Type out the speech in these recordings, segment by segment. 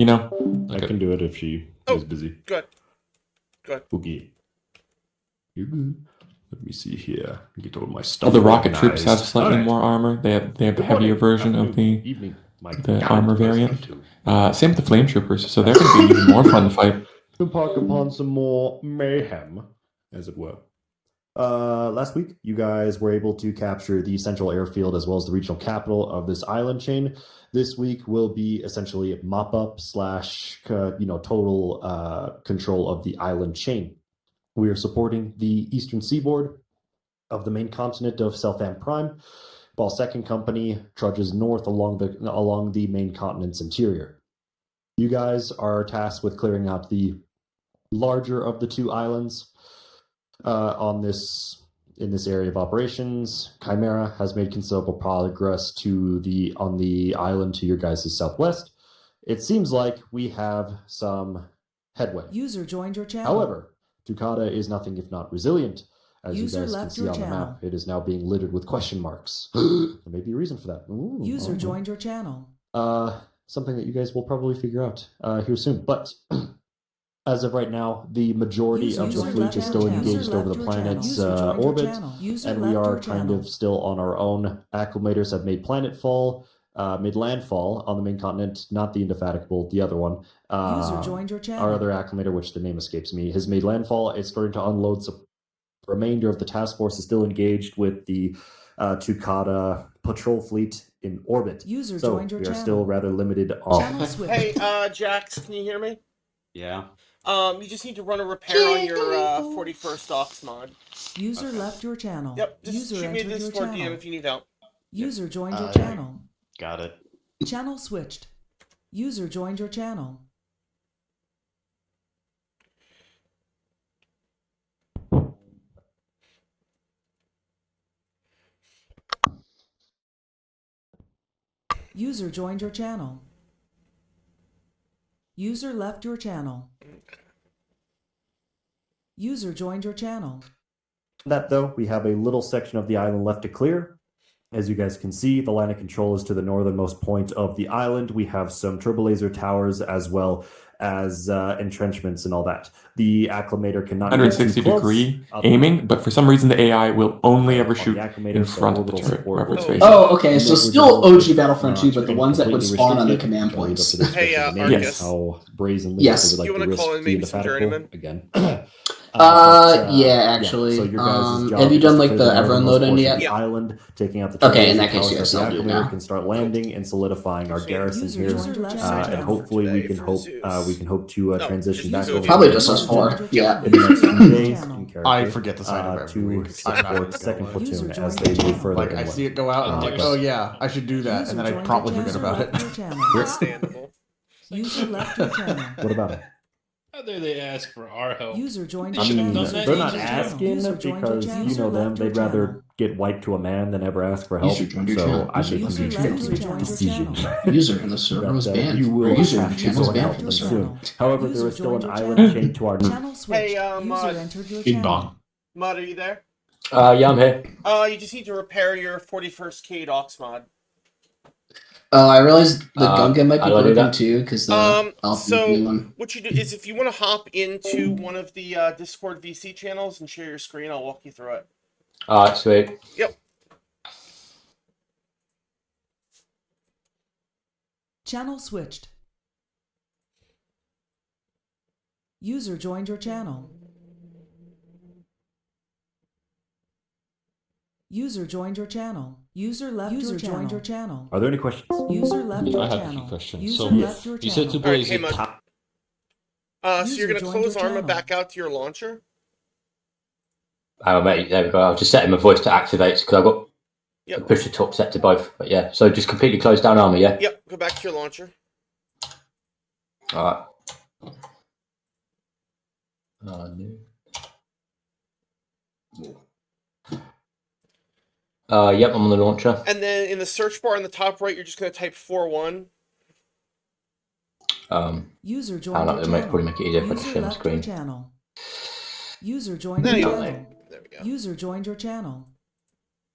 You know? I can do it if she is busy. Good. Okay. You're good. Let me see here. Get all my stuff. All the rocket troops have organized. slightly Alright. more armor. They have a Good heavier morning, version of afternoon, the evening. My armor variant. Platoon. Same with the flame troopers, so they're going to be even more fun to fight. Embark upon some more mayhem, as it were. Last week, you guys were able to capture the central airfield as well as the regional capital of this island chain. This week will be essentially a mop-up / total control of the island chain. We are supporting the eastern seaboard of the main continent of Selthan Prime, while Second Company trudges north along the main continent's interior. You guys are tasked with clearing out the larger of the two islands. In this area of operations, Chimera has made considerable progress on the island to your guys' southwest. It seems like we have some headway. User joined your channel. However, Ducata is nothing if not resilient. As User you guys can left see your on the channel. map, it is now being littered with question marks. There may be a reason for that. Ooh, User joined your channel. Something that you guys will probably figure out here soon. But as of right now, the majority of the fleet is still engaged over the planet's orbit, and we are kind of still on our own. Acclimators have made landfall on the main continent, not the Indefatigable, the other one. User joined your channel. Our other acclimator, which the name escapes me, has made landfall. It's starting to unload. The remainder of the task force is still engaged with the Tukata patrol fleet in orbit. User so joined your we are channel. still rather limited on. Channel switch. Hey, Jax, can you hear me? Yeah. You just need to run a repair on your 41st Ox mod. User left your channel. Yep, just User shoot me a entered your Discord channel. DM if you need help. User joined your channel. Got it. Channel switched. User joined your channel. User joined your channel. User left your channel. User joined your channel. That though, we have a little section of the island left to clear. As you guys can see, the line of control is to the northernmost point of the island. We have some turbo laser towers as well as entrenchments and all that. The acclimator cannot 160 degree aiming, but for some reason the AI will only ever shoot in front of the turret, wherever it's facing. Oh, okay. So still OG Battlefront 2, but the ones that would spawn on the command points. Hey, Arcus. Yes. How brazenly Yes. they would You like to wanna risk call in the maybe some Indefatigable journeymen? again. Yeah, actually. So your guys' job have you is done to like clear the northernmost Everon load in portion yet? of the island, taking out the Okay, in turret that case, towers yes, so the I'll do it acclimator now. can start landing and solidifying our garrison User here. joined your And channel. hopefully we can hope to transition back over Probably to just us four. Yeah. in the next few days in character, I forget the sign of every to week. I'm not support second gonna lie. User platoon as joined they your move channel. further Like I inland. see it go out and I'm like, but- oh yeah, I should do that, User and then I joined promptly your forget channel. about it. User left your channel. Understandable. User left your channel. What about it? How dare they ask for our help? User joined They your I should've mean, channel. done that they're not User asking User joined your because channel. you know User them. left your They'd rather channel. get wiped to a man than ever ask for help. User joined your So channel. I make User them User do left the your channel. decision. User in the server was That, banned. you will Or user in have the to channel was sort banned out from them the server. soon. However, User there is still an joined your island channel. chain to our Channel switched. Hey, User entered your Bing channel. bong. Mod, are you there? Yeah, I'm here. You just need to repair your 41st Cade Ox mod. Oh, I realized the Gungan might be how do I do broken that? too, because So what you do is if you want to hop into one of the Discord VC channels and share your screen, I'll walk you through it. Alright, sweet. Yep. Channel switched. User joined your channel. User joined your channel. User left your channel. User joined your channel. Are there any questions? User left your I have a channel. few questions. User So, left your you said channel. two Alright, boys hey, at Mud. top. So User you're gonna joined close your Arma channel. back out to your launcher? Oh, mate, there we go. I've just set my voice to activate because I've got Yep. push the top set to both. But yeah, so just completely close down armor, yeah? Yep, go back to your launcher. Alright. No. Yep, I'm on the launcher. And then in the search bar on the top right, you're just gonna type 41. User I joined don't know, your it might channel. probably make it easier if I just User share my left your screen. channel. User joined No, your you channel. don't. There we go. User joined your channel.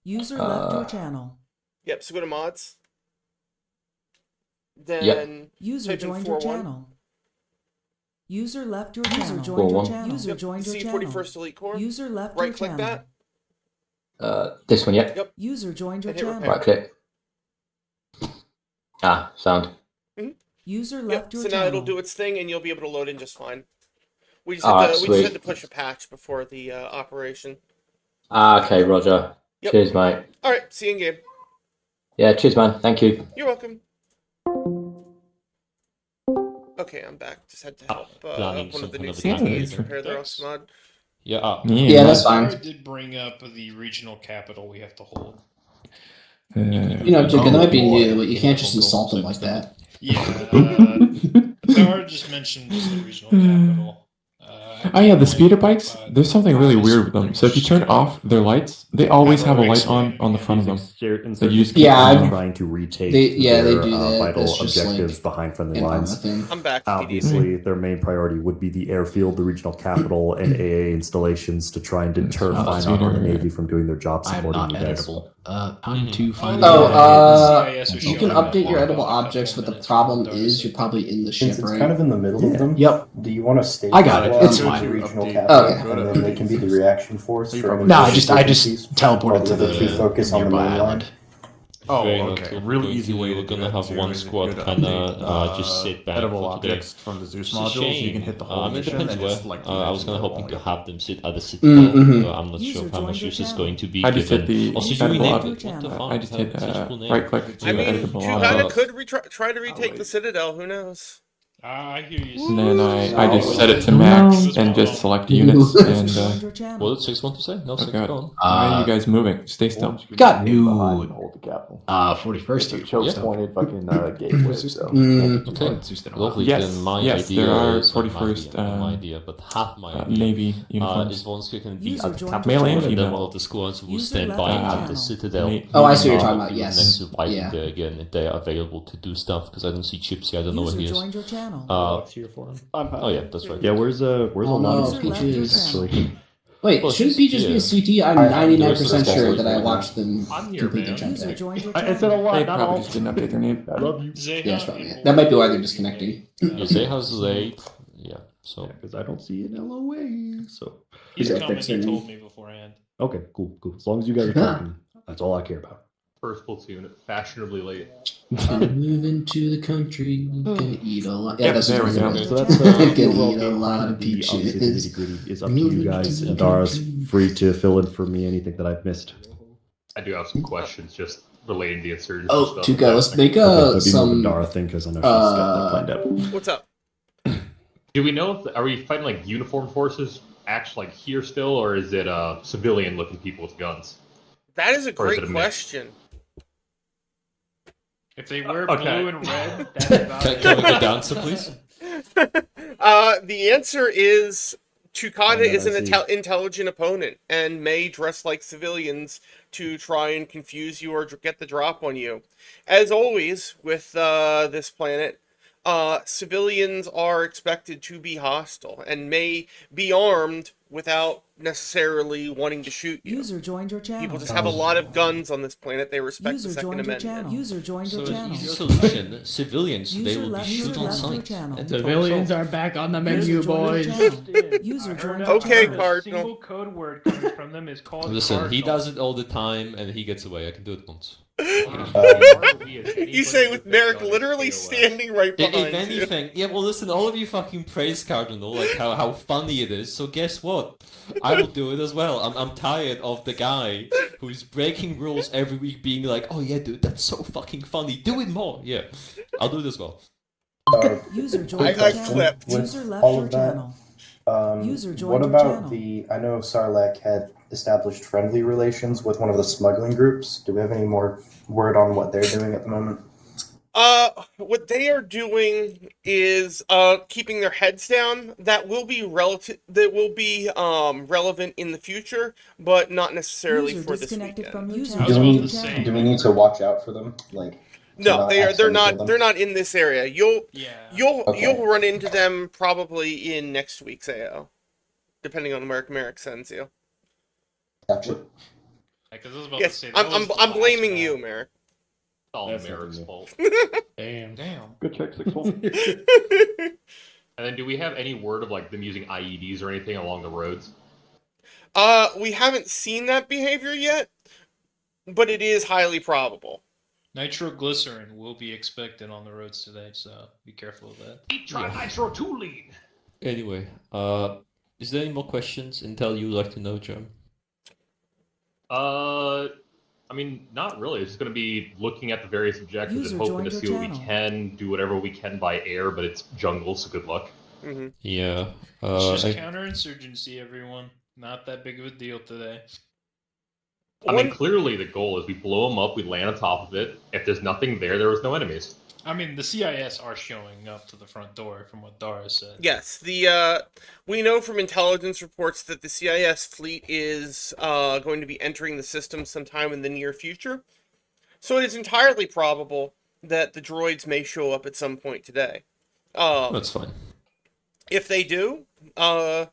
User left your channel. Yep, so go to mods. then User type in joined your 4-1. channel. User left your channel. User joined your See channel. 41st Elite Corps. User left Right your click channel. that. This one, yep. Yep. User joined your And hit channel. repair. Right click. Ah, sound. User Yep. left your So channel. now it'll do its thing, and you'll be able to load in just fine. We just Alright, had to, we just had sweet. to push a patch before the operation. Ah, okay, Roger. Yep. Cheers, mate. All right. See you in game. Yeah, cheers, man. Thank you. You're welcome. Okay, I'm back. Just had to help planning one of the some new kind of CTs attack. repair their OS mod. Yeah. Yeah, that's fine. Sarah did bring up the regional capital we have to hold. You know, Duke, that might be new, but you can't just insult them like that. Yeah. Sarah just mentioned just the regional capital. Oh yeah, the speeder bikes, there's something really weird with them. So if you turn off their lights, they always have a light on the front of them. They use trying to retake they their do that. vital That's just, objectives like, behind friendly an lines. armor thing. I'm back. Obviously, their main priority would be the airfield, the regional capital, and AA installations to try and deter Fine Art or the Navy from doing their job I'm supporting not you guys. editable. Time to find You can update your editable objects, but the problem is you're probably in the ship, Since it's right? kind of in the middle of them, Yep. do you want to stay? I got it. It's the fine. regional Update. capital, Okay. and then they can be the reaction force. For any No, I efficiencies, just teleported to while the other two focus the on the nearby main island. line. Oh, Very okay. not Really going easy to- way to we're do gonna it, have too, one is squad good to kinda, update, just sit back edible for today. objects from the Zeus It's a modules. You shame. can hit the whole It mission depends and where. just like I was kind of hoping to have them sit at the citadel, Mm-hmm. but I'm not sure how much use it's going to be. I just hit given- the Also, you edible renamed object. it. What the fuck? I just hit Such a cool name. right click to I mean, editable Chugana object. could try to retake the Citadel. Who knows? I hear you. And then I just set it to max and just select units and Joined your channel. What did 6 want to say? No, oh 6 god. go on. Why are you guys moving? Stay still. Got new Hold the capital. 41st It's a here. choke pointed fucking gateway. So. Okay, lovely. Yes, Then my yes, idea there are is 41st, not my idea, but half my idea. Navy Is uniforms. once you can be User at the joined capital, Male and and then female. one of the squads will User stand left by your at channel. the citadel. Oh, I see what you're talking Uh, about. even Yes. next to Viking Yeah. there again, if they are available to do stuff, because I don't see Gypsy, I don't know where User he is. joined your channel. Oh yeah, that's right. Yeah, where's a Oh, lot no, of Peaches. actually? Wait, Well, shouldn't Peaches be yeah. a CT? I'm I- 99% there's sure also- that I watched them I'm here, complete the man. jump User back. joined your I said a channel. lot, They not probably all. just didn't update their name. I love you. Zeha, Yeah, that's probably people- it. That might be why they're disconnecting. Yeah, Zeha's late. Yeah, so. Because I don't see an LOA. So He's Is that coming, fixed he or told not? me beforehand. okay, cool. As long as you guys are talking, that's all I care about. First platoon, fashionably late. Gonna move into the country, gonna eat a lot. Yeah, Yep, that's there what we it's go. about. So that's Gonna the overall eat a game lot plan. of The obviously the peaches. nitty-gritty is up to you guys. And Dara's free to fill in for me anything that I've missed. I do have some questions just relating to the insurgency Oh, stuff. Tuka, let's make That'd be more of a some. Dara thing because I know she's got that planned out. What's up? Do we know if are we fighting like uniformed forces actually like here still, or is it civilian looking people with guns? That is a Or is great it a mix? question. If they wear Okay. blue and red, that's about Can we go down, so please? The answer is Chukada Yeah, is an I see. intelligent opponent and may dress like civilians to try and confuse you or get the drop on you. As always with this planet, civilians are expected to be hostile and may be armed without necessarily wanting to shoot you. User joined your channel. People just have a lot of guns on this planet. They respect the User Second joined your Amendment. channel. User joined So your an channel. easy solution, civilians, they User will be left shoot on your sight. channel. And Civilians are back on the menu, User joined your boys. channel. User joined your Okay, channel. Cardinal. single code word coming from them is called Listen, he Cardinal. does it all the time, and he gets away. I can do it once. You say with Merrick literally standing right If behind you. anything, yeah, well, listen, all of you fucking praise Cardinal, like how funny it is, so guess what? I will do it as well. I'm tired of the guy who's breaking rules every week being like, oh yeah, dude, that's so fucking funny, do it more! Yeah, I'll do it as well. User joined I your got channel. clipped. User left all your of that, channel. User joined what your about channel. I know Sarlacc had established friendly relations with one of the smuggling groups. Do we have any more word on what they're doing at the moment? What they are doing is keeping their heads down. That will be relevant in the future, but not necessarily User for this disconnected weekend. from user I was Do about we, to say. do we need to watch out for them? Like, No, they're accidentally kill them? they're not in this area. You'll Okay. run into them probably in next week's AO, depending on where Merrick sends you. Gotcha. Because I was about Yes, to say, that was the I'm last blaming guy. you, Merrick. all That's Merrick's nothing fault. Damn. Good check, 6-1. And then, do we have any word of like them using IEDs or anything along the roads? We haven't seen that behavior yet, but it is highly probable. Nitroglycerin will be expected on the roads today, so be careful of that. Try nitrotoluene. Anyway, is there any more questions? Intel you'd like to know, Joe? I mean, not really. It's just going to be looking at the various objectives User and hoping to joined see your what we channel. can, do whatever we can by air, but it's jungle, so good luck. Hmm. Yeah. It's just I- counterinsurgency, everyone. Not that big of a deal today. I mean, clearly the goal is we blow them up, we land on top of it. If there's nothing there, there was no enemies. I mean, the CIS are showing up to the front door, from what Dara said. Yes, we know from intelligence reports that the CIS fleet is going to be entering the system sometime in the near future. So it is entirely probable that the droids may show up at some point today. That's fine. If they do, it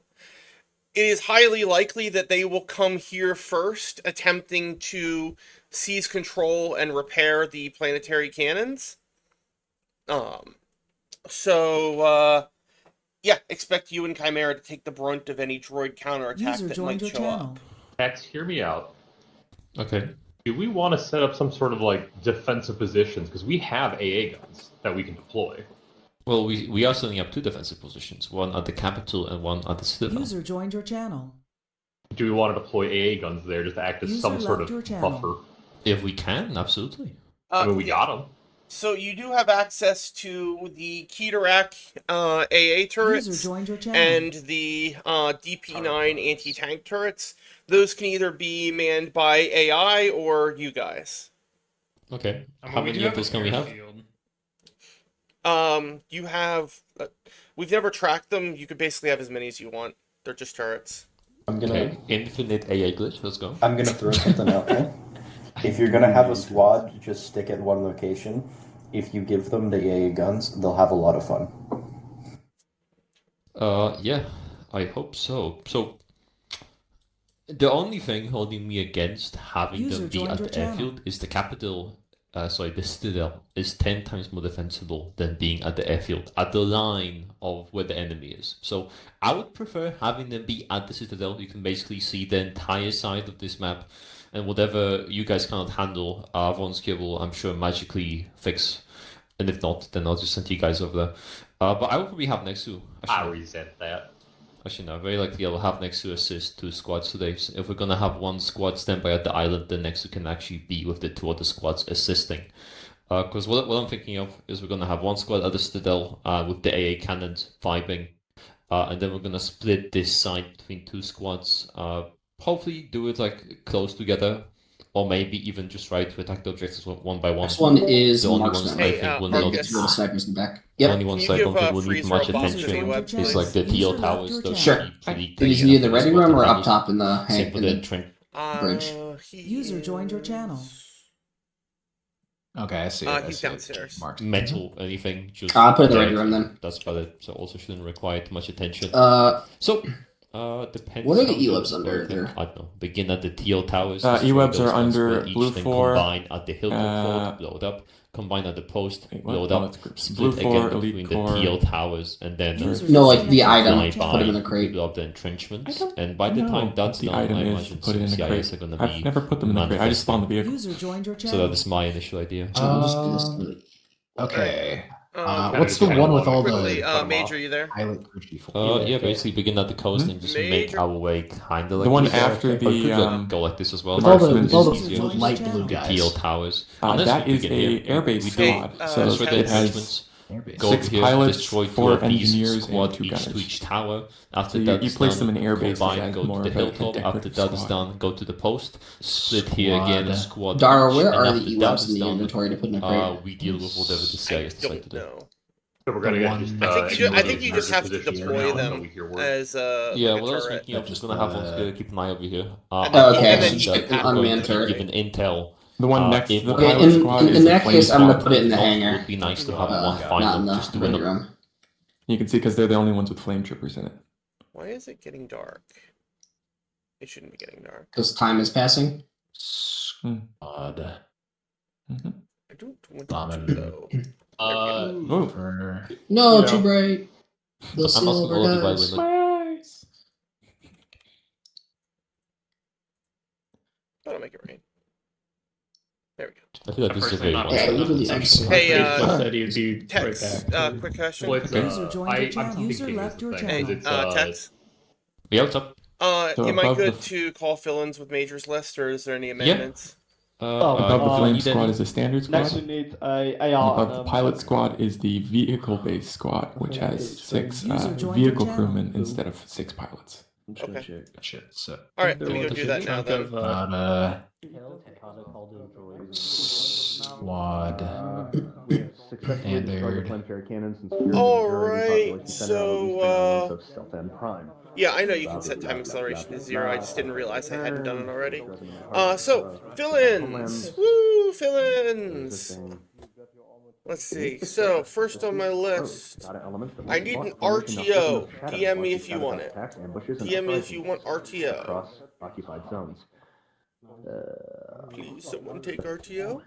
is highly likely that they will come here first, attempting to seize control and repair the planetary cannons. Yeah, expect you and Chimera to take the brunt of any droid counterattack User that joined might your show channel. up. X, hear me out. Okay. Do we want to set up some sort of like defensive positions? Because we have AA guns that we can deploy. Well, we are setting up two defensive positions, one at the capital and one at the citadel. User joined your channel. Do we want to deploy AA guns there just to act as User some sort left your of channel. buffer? If we can, absolutely. I mean, we got them. So you do have access to the Keterak AA turrets User joined your channel. and the DP9 anti-tank turrets. Those can either be manned by AI or you guys. Okay. I mean, How we many do of those can we have? airfield. You have... we've never tracked them. You could basically have as many as you want. They're just turrets. I'm gonna Okay. Infinite AA glitch. Let's go. I'm gonna throw something out there. If you're gonna have a squad, just stick at one location. If you give them the AA guns, they'll have a lot of fun. Yeah, I hope so. So, the only thing holding me against having User them be joined at your the channel. airfield is the capital. The citadel is 10 times more defensible than being at the airfield, at the line of where the enemy is. So I would prefer having them be at the citadel. You can basically see the entire side of this map, and whatever you guys cannot handle, Vonski will, I'm sure, magically fix. And if not, then I'll just send you guys over there. But I will probably have Nexu. I resent that. Actually, no, very likely I will have Nexu assist 2 squads today. So if we're gonna have one squad stand by at the island, then Nexu can actually be with the 2 other squads assisting. Because what I'm thinking of is we're gonna have one squad at the citadel with the AA cannons vibing, and then we're gonna split this side between 2 squads. Hopefully do it like close together, or maybe even just try to attack the objectives one by one. Next one is The only ones marksman. I Hey, think will Marcus. not. Little snipers in the back. The Yep. only ones Can I you don't give, think will need Freezer much a bump to attention the web, is please? like the User TL left towers. your Those channel. should be pretty You can taken do up the for ready squad room or already. up top in the Same hang for in the the trench. bridge. User joined your channel. Okay, I see it. I He's see it. downstairs. Marked. Metal, anything. Just I'll put it in the ready directly. room then. That's about it. So also shouldn't require too much attention. So, Depends. what are the how EWebs those under work. there? I don't know. Begin at the TL towers. EWebs destroy those are ones, under where each blue then 4, combine at the hilltop fort, blow it up. Combine at the post, Wait, blow what? it Oh, up. that's groups. Split Blue 4, again Elite between the Core. TL towers, and then User no, like the disconnected. item. fly Put them in by, a crate. blow up the entrenchments. I don't And by the know time what that's the done, I item is imagine to put it in some a crate. CIS are going to I've be never put them in a crate. I just spawned the vehicle. User joined your So channel. that is my initial idea. We'll just do this. Okay. Um, What's the one with all quickly, the Major, you there? pilot crunchy for? Yeah, basically begin at the coast and just make Major. our way kind of like The one this. after But could the go like this as well. With all the, Marksman with all is the easier. light blue The guys. TL towers. That is a airbase squad. So Destroy the it has entrenchments. Airbase. Go 6 over here, pilots, destroy 4 2 of these engineers, squad and 2 each gunners. to each tower. After So you that's place done, them in airbase combine, as go more to of the a hilltop. After decorative that is squad. done, go to the post. Split here again, squad. Dara, each, where and are after the that EWebs is in the done, inventory to put in a crate? we deal with whatever the CIS decide to Don't do. know. So we're gonna get one- just. I think you just have to positions for deploy now them until we hear word. as Yeah, like a what I was turret. thinking of, Just just gonna have one the- to keep an eye over here. And then- Okay, and then so you an can I'm going unmanned to turret. give an intel. The one next to if the Okay, pilot in- squad in is the that flame case, I'm gonna squad. put it in the It hangar. would be nice to have one Not in final the just to ready win. room. You can see because they're the only ones with flame trippers in it. Why is it getting dark? It shouldn't be getting dark. Because time is passing. Odd. Mhm. I don't want Bombing. to though. No, You too know. bright. The I'm asking silver all of you, by the dies. way, like, My eyes. But I'll make it rain. There we go. I feel like this is a very Personally, Yeah, one-shot. even the conversation. unseen. Hey, Blitz said he'd be right Tex, back. quick question. Blitz, User joined your channel. I'm User thinking is left the your thing, Hey, 'cause channel. it's, Tex. Yeah, what's up? So am I above the good f- to call fill-ins with Major's list, or is there any amendments? Above the you flame need squad any- is the standard squad. Next we need And above the pilot squad is the vehicle-based squad, which has 6 User joined your vehicle channel. crewmen instead of 6 pilots. I'm just gonna Okay. check. Shit, so. All right, There let me go was do a that now chunk then. of, squad. We have successfully destroyed the Standard. planetary cannons and secured the All majority right, population center on the eastern islands of Selthan Prime. Yeah, I know you can set time acceleration to 0. I just didn't realize I hadn't done it already. So fill-ins. Woo, fill-ins. Let's see. So first on my list, I need an RTO. DM me if you want it. DM me if you want RTO. Across occupied zones. Please, someone take RTO.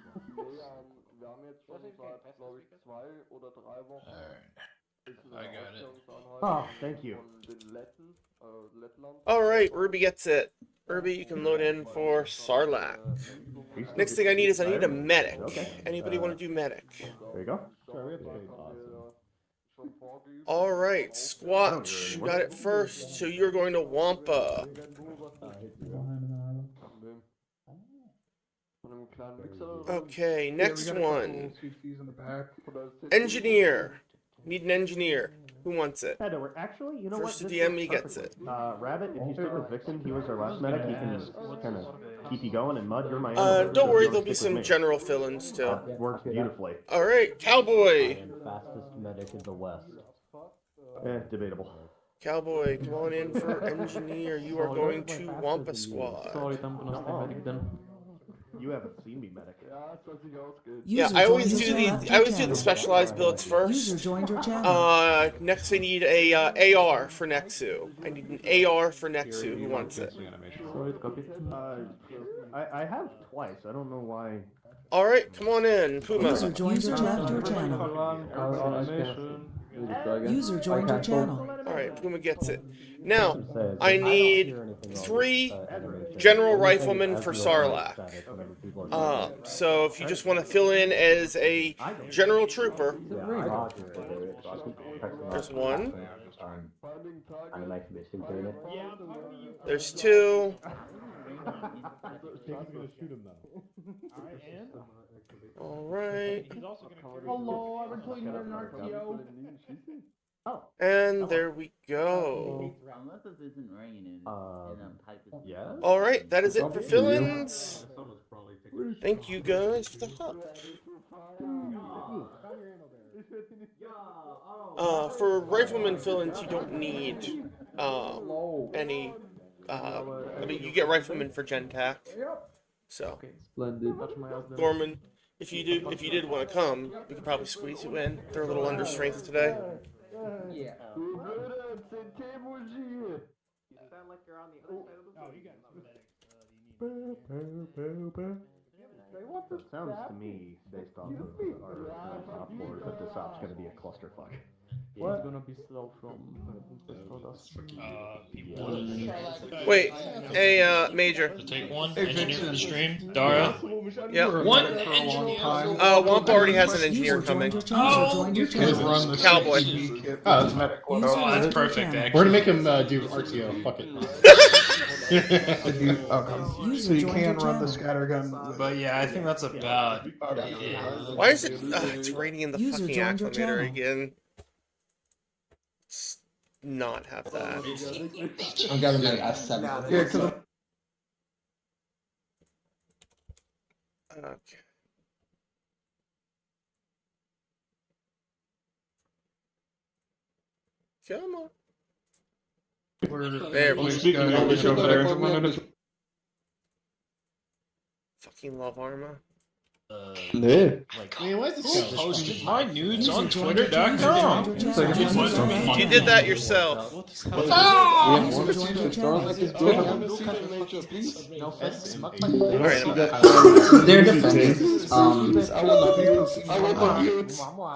I got it. Oh, thank you. All right, Ruby gets it. Ruby, you can load in for Sarlacc. Next thing I need is I need a medic. Anybody want to do medic? There you go. All right, Squatch, you got it first, so you're going to Wampa. Okay, next one. Engineer. Need an engineer. Who wants it? Actually, you know First what? to DM me gets it. Rabbit, if you stick with Vixen, he was our last medic. He can kind of keep you going, and Mud, you're my Don't worry, there'll be some general fill-ins too. Works beautifully. All right, Cowboy. Fastest medic in the West. Debatable. Cowboy, come on in for engineer. You are going to Wampa Squad. You haven't seen me medic. Yeah, I always do the specialized builds first. User joined your channel. Next I need a AR for Nexu. I need an AR for Nexu. Who wants it? I have twice. I don't know why. All right, come on in, Puma. User joined your channel. User joined your channel. All right, Puma gets it. Now, I need 3 general riflemen for Sarlacc. So if you just want to fill in as a general trooper, there's 1. There's 2. All right. Hello, I've been told you an RTO. And there we go. All right, that is it for fill-ins. Thank you guys for the help. For rifleman fill-ins, you don't need any. I mean, you get rifleman for Gentac. So, Gorman, if you did want to come, we could probably squeeze you in. They're a little under strength today. Yeah. Sounds to me, based off of our top floors, that this op's going to be a clusterfuck. What? Wait, hey, Major. Take one engineer for the stream. Dara. Yeah. One engineer. Wampa already has an engineer coming. Cowboy. Oh, that's medic. Oh, that's perfect, actually. We're gonna make him do RTO. Fuck it. So you can run the scattergun. But yeah, I think that's about. Why is it? It's raining in the fucking acclimator again. Let's not have that. I'm getting my S7. Yeah, because Okay. Come on. There we go. Fucking love Arma. I mean, why is this guy Posted my nudes User on joined your channel. Twitter.com. User joined your channel. You did that yourself. User joined your channel. They're defending.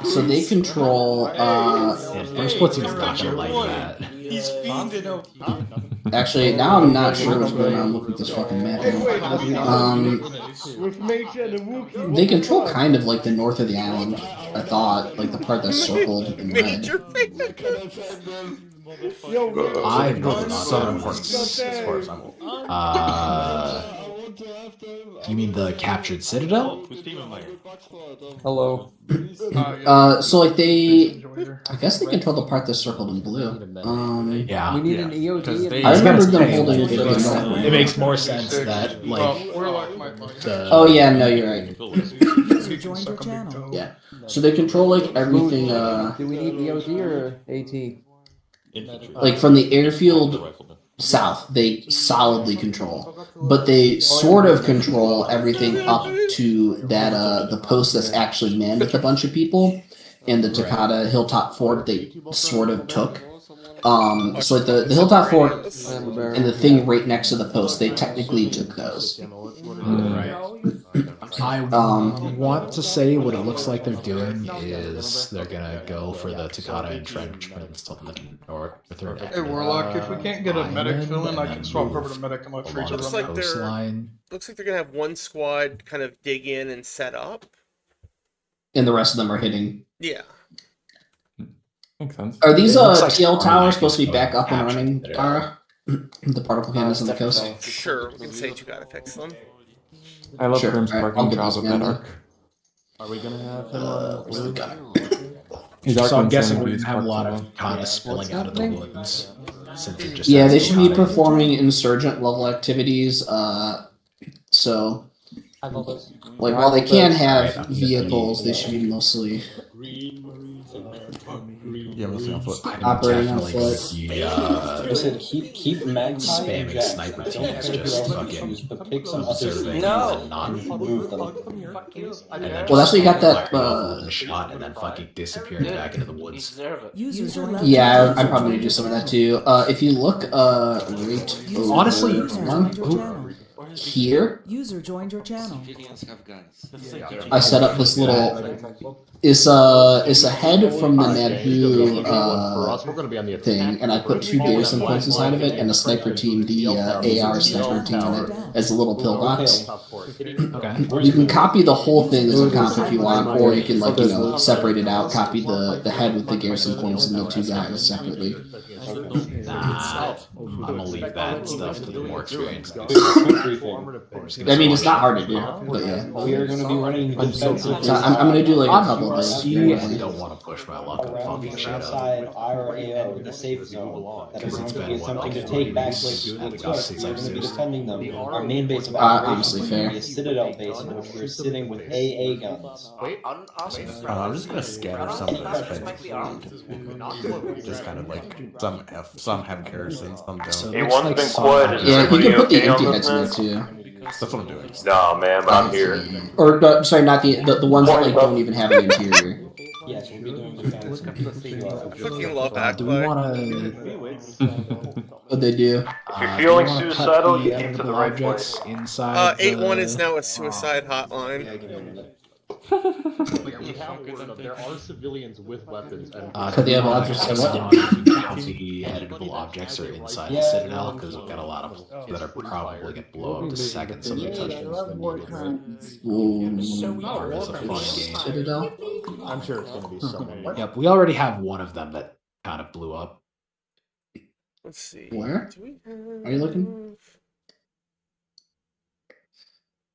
So they control. Splatoon's not gonna like that. He's fiending out. Actually, now I'm not sure what's going on. Look at this fucking map. They control kind of like the north of the island. I thought, like the part that's circled in red. Major fan. I know the southern parts as far as I'm. You mean the captured citadel? Hello. So like they, I guess they control the part that's circled in blue. Yeah. We need an EOD. I remember them holding it. It makes more sense that like. Oh yeah, no, you're right. User joined your channel. Yeah. So they control like everything. Do we need EOD or AT? Like from the airfield south, they solidly control, but they sort of control everything up to that the post that's actually manned with a bunch of people, and the Takata Hilltop Fort they sort of took. So like the Hilltop Fort and the thing right next to the post, they technically took those. Right. I want to say what it looks like they're doing is they're gonna go for the Takata entrenchments to the north. Hey Warlock, if we can't get a medic fill in, I can swap over to medic and let Freezer Looks run like that. looks like they're gonna have one squad kind of dig in and set up. And the rest of them are hitting. Yeah. Makes sense. Are these like TL Stormlight towers supposed to be is back up and action. running, Tara? The particle cannons on the coast? Sure, we can say you gotta fix them. I love Sure. Grim's Alright, parking I'll get job this of down that then. arc. Are we gonna have him on Where's the gunner? His So arc I'm one's guessing gonna we're be gonna have a lot sparked of Takata spilling out of the woods. Since it just Yeah, has they should be Takata. performing insurgent level activities. So like while they can have vehicles, they should be mostly operating on foot. Keep magpie spamming sniper teams, just fucking observing and not move them. And then Well, that's what you got that. Shot and then fucking disappeared back into the woods. User left. Yeah, I'm probably gonna do some of that too. If you look, right over Honestly, here, User joined your channel. I set up this little. It's a head from the Naboo thing, and I put 2 garrison points inside of it, and a sniper team, the AR sniper team in it, as a little pillbox. Okay. You can copy the whole thing as a comp if you want, or you can separate it out, copy the head with the garrison points and the 2 guys separately. Nah, I'm gonna leave that stuff to the more experienced guys. I mean, it's not hard to do, but yeah. We are going to be running defensive. So I'm gonna do like a couple of those. I don't want to push my luck and fucking shit up. Outside IRAO, the safe zone, that is going to be attempting to take back since We're I've going to be used. defending them. Our main base of Honestly, operations fair. will be a citadel base in which we're sitting with AA guns. I'm just gonna scatter some of those things. Just kind of like some have garrison, some don't. So Hey, looks one's like been some quiet. have- Is Yeah, you can put the okay empty on heads in there this, too. That's what I'm doing. Nah, man, but I'm here. Or sorry, not the ones that like don't even have an interior. Yes, we'll be doing defense. Fucking love Do we Acklay. want to? What they do? If you're feeling suicidal, you keep to the right objects place. inside. 8-1 the- is now a suicide hotline. There are civilians with weapons. And Could they have objects How that many editable objects are inside the citadel? Because we've got a lot of that are probably gonna blow up the second somebody touches them. Or is a fun game. Citadel? I'm sure it's going to be somewhere. Yep, we already have one of them that kind of blew up. Let's see. Where? Do we have... Are you looking?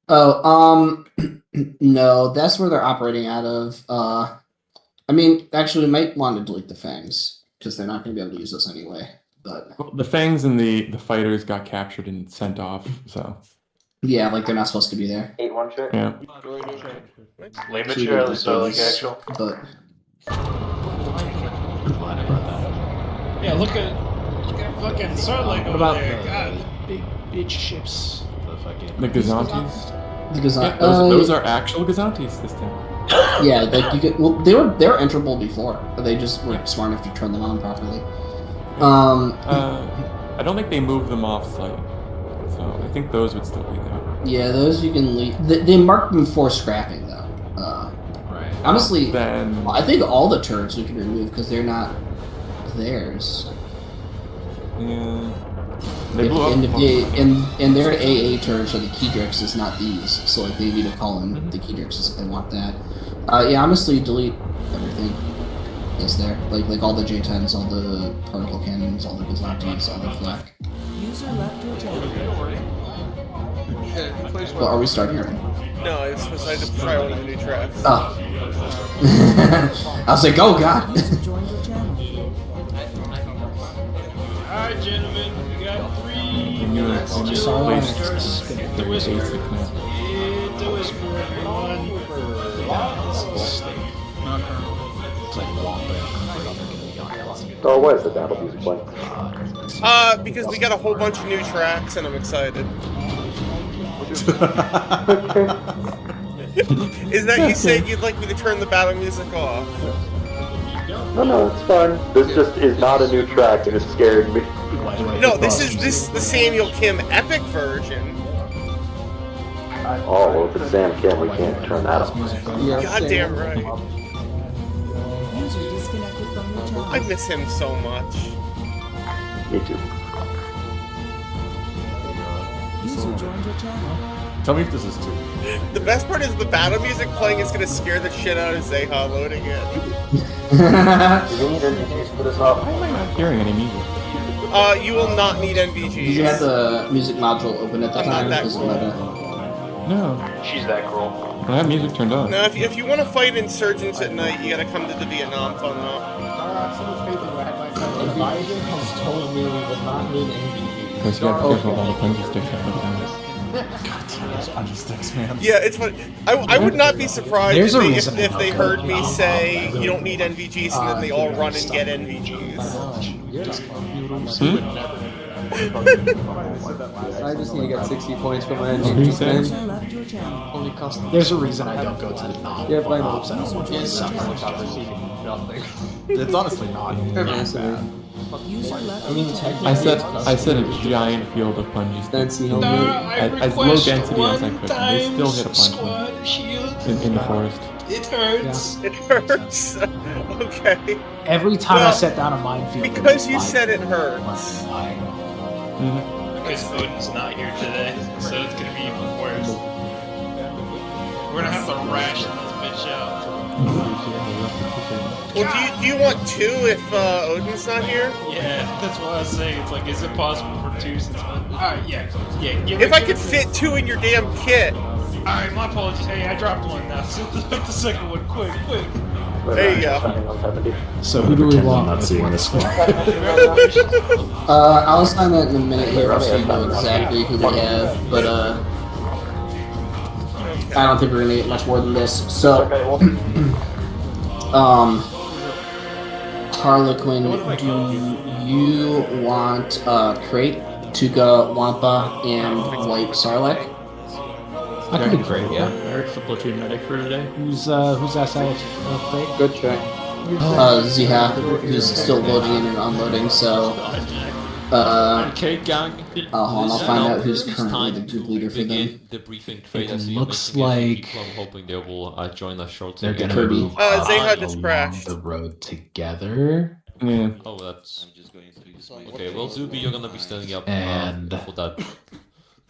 Oh, no, that's where they're operating out of. I mean, actually, we might want to delete the fangs because they're not going to be able to use this anyway. But The fangs and the fighters got captured and sent off, so yeah, like they're not supposed to be there. 8-1 check. yeah. Lay mature, at least I like actual. But Glad I brought that up. Yeah, look at fucking Starlight What over about there. the God. big bitch ships? The fucking The Gazantes. Gazan- those are actual Gazantes this time. Yeah, like you could. Well, they were enterable before, but they just weren't smart enough to turn them on properly. I don't think they moved them off site, so I think those would still be there. Yeah, those you can leave. They marked them for scrapping though. Right. Honestly, Then I think all the turrets we can remove because they're not theirs. yeah, they blew up. And their AA turrets are the Keydrix is not these, so like they need to call in the Keydrixes if they want that. Yeah, honestly, delete everything. Is there like all the J10s, all the particle cannons, all the Gazantes, all the flak. User left your channel. Well, are we starting already? No, I was supposed to try one of the new tracks. Oh. I was like, oh god. User joined your channel. Alright, gentlemen, we got 3. Let's Let's just just place hit the whisper. basic now. Hit the whisper, everyone. It's like Wampa. Oh, why is the battle music playing? Because we got a whole bunch of new tracks and I'm excited. Is that you said you'd like me to turn the battle music off? No, it's fine. This just is not a new track and it's scaring me. No, this is the Samuel Kim epic version. Oh, well, if it's Sam Kim, we can't turn that off. Goddamn right. User disconnected from your channel. I miss him so much. Me too. User joined your channel. Tell me if this is too. The best part is the battle music playing is gonna scare the shit out of Zeha loading it. Do we need NVGs for this off? Why am I not hearing any music? You will not need NVGs. Did you have the music module open at the I'm time? not that Does it cool. matter? No. She's that cruel. I have music turned on. Now, if you want to fight insurgents at night, you gotta come to the Vietnam phone up. Advisor has told me we will not need NVG. Because you have to be careful of all the punji sticks at the time. God damn those punji sticks, man. Yeah, it's funny. I would not be surprised There's a if reason they, if I they don't heard go me to say you don't need NVGs and then they all run and get NVGs. I just need to get 60 points for my Who said? User left your channel. Only cost There's a reason I don't go to the knob. Yeah, but I know. knobs. I don't want to suffer. It's honestly not bad. User left I mean, your channel. I said a giant field of punji sticks. Fancy home. As low density as I could. They still hit a punch in the forest. It hurts. It hurts. Okay. Every time I Well, set down a minefield, Because you said it hurts. Because Odin's not here today, so it's gonna be even worse. We're gonna have to ration this bitch out. Well, do you want two if Odin's not here? Yeah, that's what I was saying. It's like, is it possible for 2 since... Alright, yeah. Give If it- I give could it- fit two in your damn kit. Alright, my apologies. Hey, I dropped one now. So put the second one quick. There you go. So who do we want? Not seeing this one. I'll assign that in a minute here so you know exactly who we have, but I don't think we're gonna get much more than this. So, Harlequin, do you want Crate, Tuga, Wampa, and White Sarlacc? I can do great, yeah. Eric's the platoon medic for today. Who's asked Alex? Good check. Ziha, who's still loading in and unloading, so Okay, gang. I'll find out who's currently the group leader for them. Begin the briefing trade. It as you looks mentioned, like people, I'm hoping they will join us shortly. they're gonna Kirby. move Zeha just along crashed. the road together. Yeah. Oh, that's. Okay, well, Zubi, you're gonna be standing up And- for that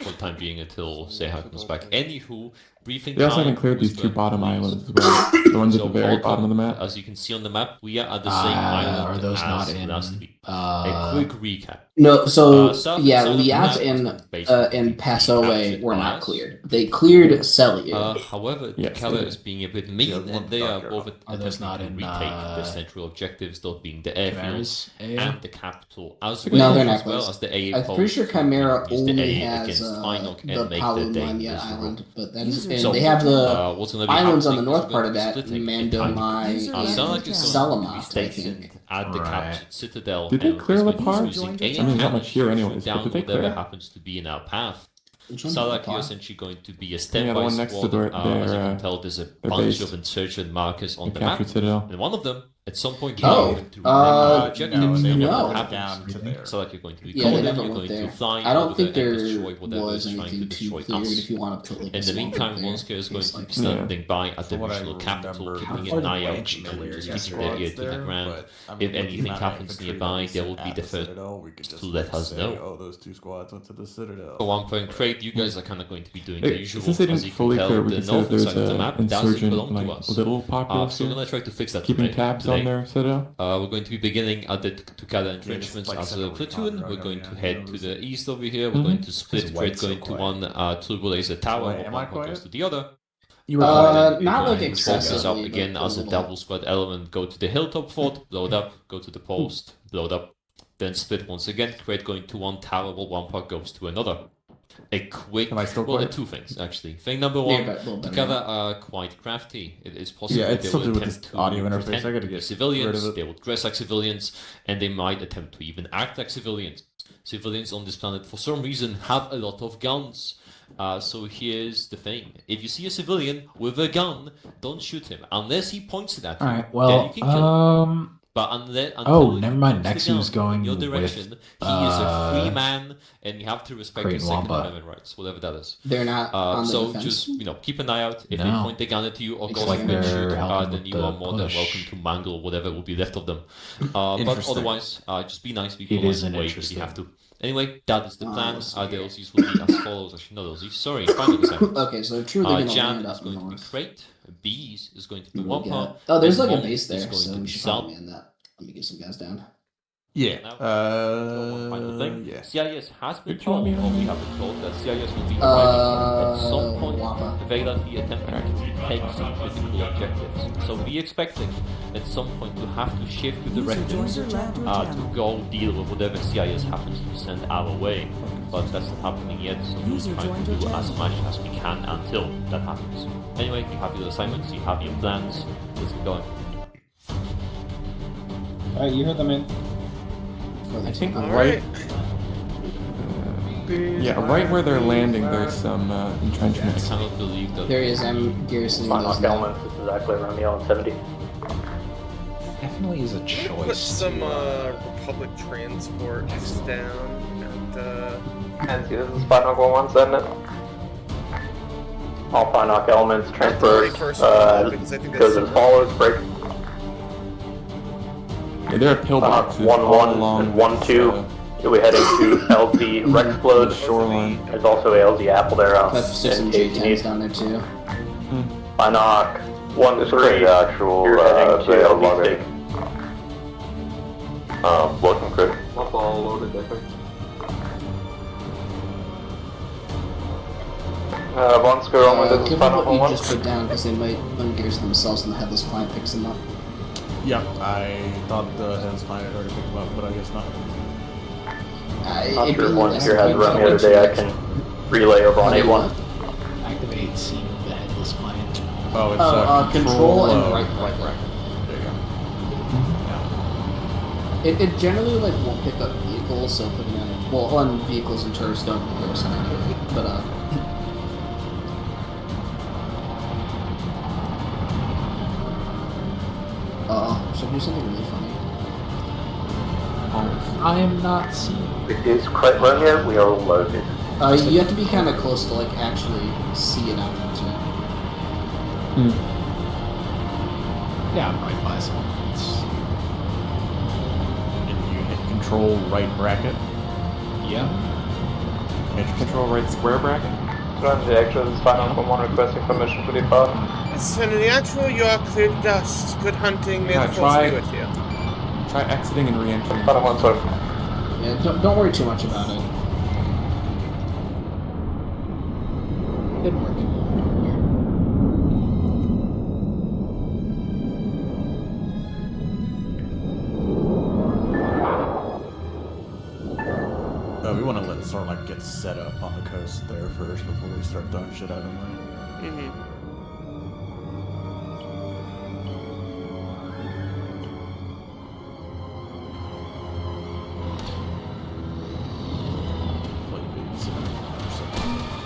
for the time being until Zeha comes back. Anywho, briefing They also time haven't cleared these was two going bottom to islands as well. The ones at So the very hold bottom of the map. As you can see on the map, we are at the same island Are those as not in? last week. A quick recap. No, so South yeah, of the Liat map and was basically Passoe captured were by not us. cleared. They cleared Celiu. However, Yes, Keller they is being a bit mean, and they are both Are those attempting not to in, retake the central objectives, those being the airfields Chimeras? and the capital, as No, well, they're not as, well close. as the AA I'm pretty sure post, Chimera use the only AA has against Minok the and make the day Palumania miserable. Island, but that is, and So, they have the what's gonna be islands on the happening is north we're part gonna of be that, splitting Mandomai Sarlacc is going to be Salamat, I stationed think. at the captured citadel. Did they and clear is La going to be Paz? using I mean, not much here to anyways, shoot down but did they whatever clear? happens to be in our path. Salak, you're essentially going to be a Yeah, standby the one next to squad. their, As you their, can tell, there's a their bunch base. of insurgent markers on The the map, captured citadel. and one of them, at some point, Oh, you're going to remember objectives. no, they and never what went happens, down to there. Salak, you're going to be Yeah, they called in, never you're went going there. to fly I don't over think there and there destroy whatever was is trying to anything too destroy cleared us. if you want to put like In a the small meantime, there. Monsker is going to be Like, standing by at the From what I regional capital, remember, keeping how an far eye away out, from and there just is keeping their ear to there, the ground. but, I mean, If with the anything amount of happens infantry nearby, base they will be at the first Citadel, we could just to let us say, know. Oh, those 2 squads went to the Citadel. For one point, Craig, you guys are kind of going to be doing the usual. Since they As didn't you can fully tell, clear, we the could say northern there's side of the map doesn't insurgent, belong to like, us. little populace So we're here, going to try to fix that keeping today. tabs on their citadel. We're going to be beginning at the Tukada entrenchments like as a separate platoon. front We're runner, going yeah, to he head to knows. the east over here. We're going to split White grid, so going to quiet. one turbo laser tower, Wait, while am I one goes quiet? to the other. You were quiet. Not like Forces up excessively, again but a as a little. double squad element. Go to the hilltop fort, blow it up. Go to the post, blow it up. Then split once again. Create going to one tower, while one part goes to another. A quick. Am I still well, there are quiet? 2 things actually. Thing number one, Yeah, but Tukada are quite crafty. It is possible Yeah, it's they something will with attempt this to audio interface. pretend I gotta to be get civilians. rid of it. They will dress like civilians, and they might attempt to even act like civilians. Civilians on this planet, for some reason, have a lot of guns. So here's the thing: if you see a civilian with a gun, don't shoot him unless he points it at you. Alright, Then well, you can kill him. But oh, until never he mind. points the Nexu's gun going in your with, direction, he is a free man, and you have to respect Crate his and Second Wampa. Amendment rights, whatever that is. They're not on the So defense. just keep an eye out. If No. they point the gun at you or It's God like forbid they're shoot, helping then with you the are more than push. welcome to mangle whatever will be left of them. But Interesting. otherwise, just be nice, be It polite, isn't wait if interesting. you have to. Anyway, that is the plan. let's see The here. LZs will be as follows. Actually, not LZs. Sorry, final assignments. Okay, so they're truly gonna Jan land is up going to be north. Crate. Bees is going to be We Wampa. got- Oh, there's and like a Mom base is there, going so to we be should South. probably man that. Let me get some guys down. Yeah. Now, one final thing. Yeah. CIS has been Good job, told, or man. we have been told, that CIS will be arriving at some point, Wampa. very likely attempting to take some critical objectives. So be expecting at some point to have to shift to directives to go deal with whatever CIS happens to send our way. But that's not happening yet, so we'll try to do as much as we can until that happens. Anyway, you have your assignments, you have your plans, let's get going. Alright, you heard them in. I think All right. right. Yeah, right where they're landing, there's some I entrenchments. cannot believe that. There he is. I'm garrisoning Fine, those knock now. elements. This is Acklay Romeo on 70. Definitely is a Put choice. some to, Republic transports down and And see, this is Fine Knock 11, send it. All Fine Knock elements, transfers, because I think goes that's as follows, break. Yeah, there are pillboxes all 1-1 along and 1-2. You'll be heading to LZ Rexplode. the shoreline. There's also a LZ Apple there That's just some in case you J10s need. down there too. Fine Knock 1-3. The actual You're heading to the LZ logger. Stake. Welcome, Chris. That's all loaded, I think. Vonska Roman, this is Give Final them what you 1. just put down because they might ungarrison themselves and the headless client picks them up. Yeah, I thought the headless client had already picked him up, but I guess not. Not It'd sure be if one less here has than run the other day. I can relay over on How do you 8-1. activate scene of the headless client. Oh, it's control and right right bracket. There you go. It generally like won't pick up vehicles, so putting on vehicles and turrets don't go so but should I do something really funny? I am not seeing. It is quite run here. We are loaded. You have to be kind of close to like actually see it out too. Yeah, I'm right by someone. And you hit control right bracket. Yeah. Control right square bracket. Run the actual, this is Final 1 requesting permission to depart. So in the actual, you are clear to dust. Good hunting. May Yeah, the force try- be with you. Try exiting and re-entering. Final 1, sir. Yeah, don't worry too much about it. Didn't work. We want to let sort of like get set up on the coast there first before we start throwing shit at them, right? Play big, so-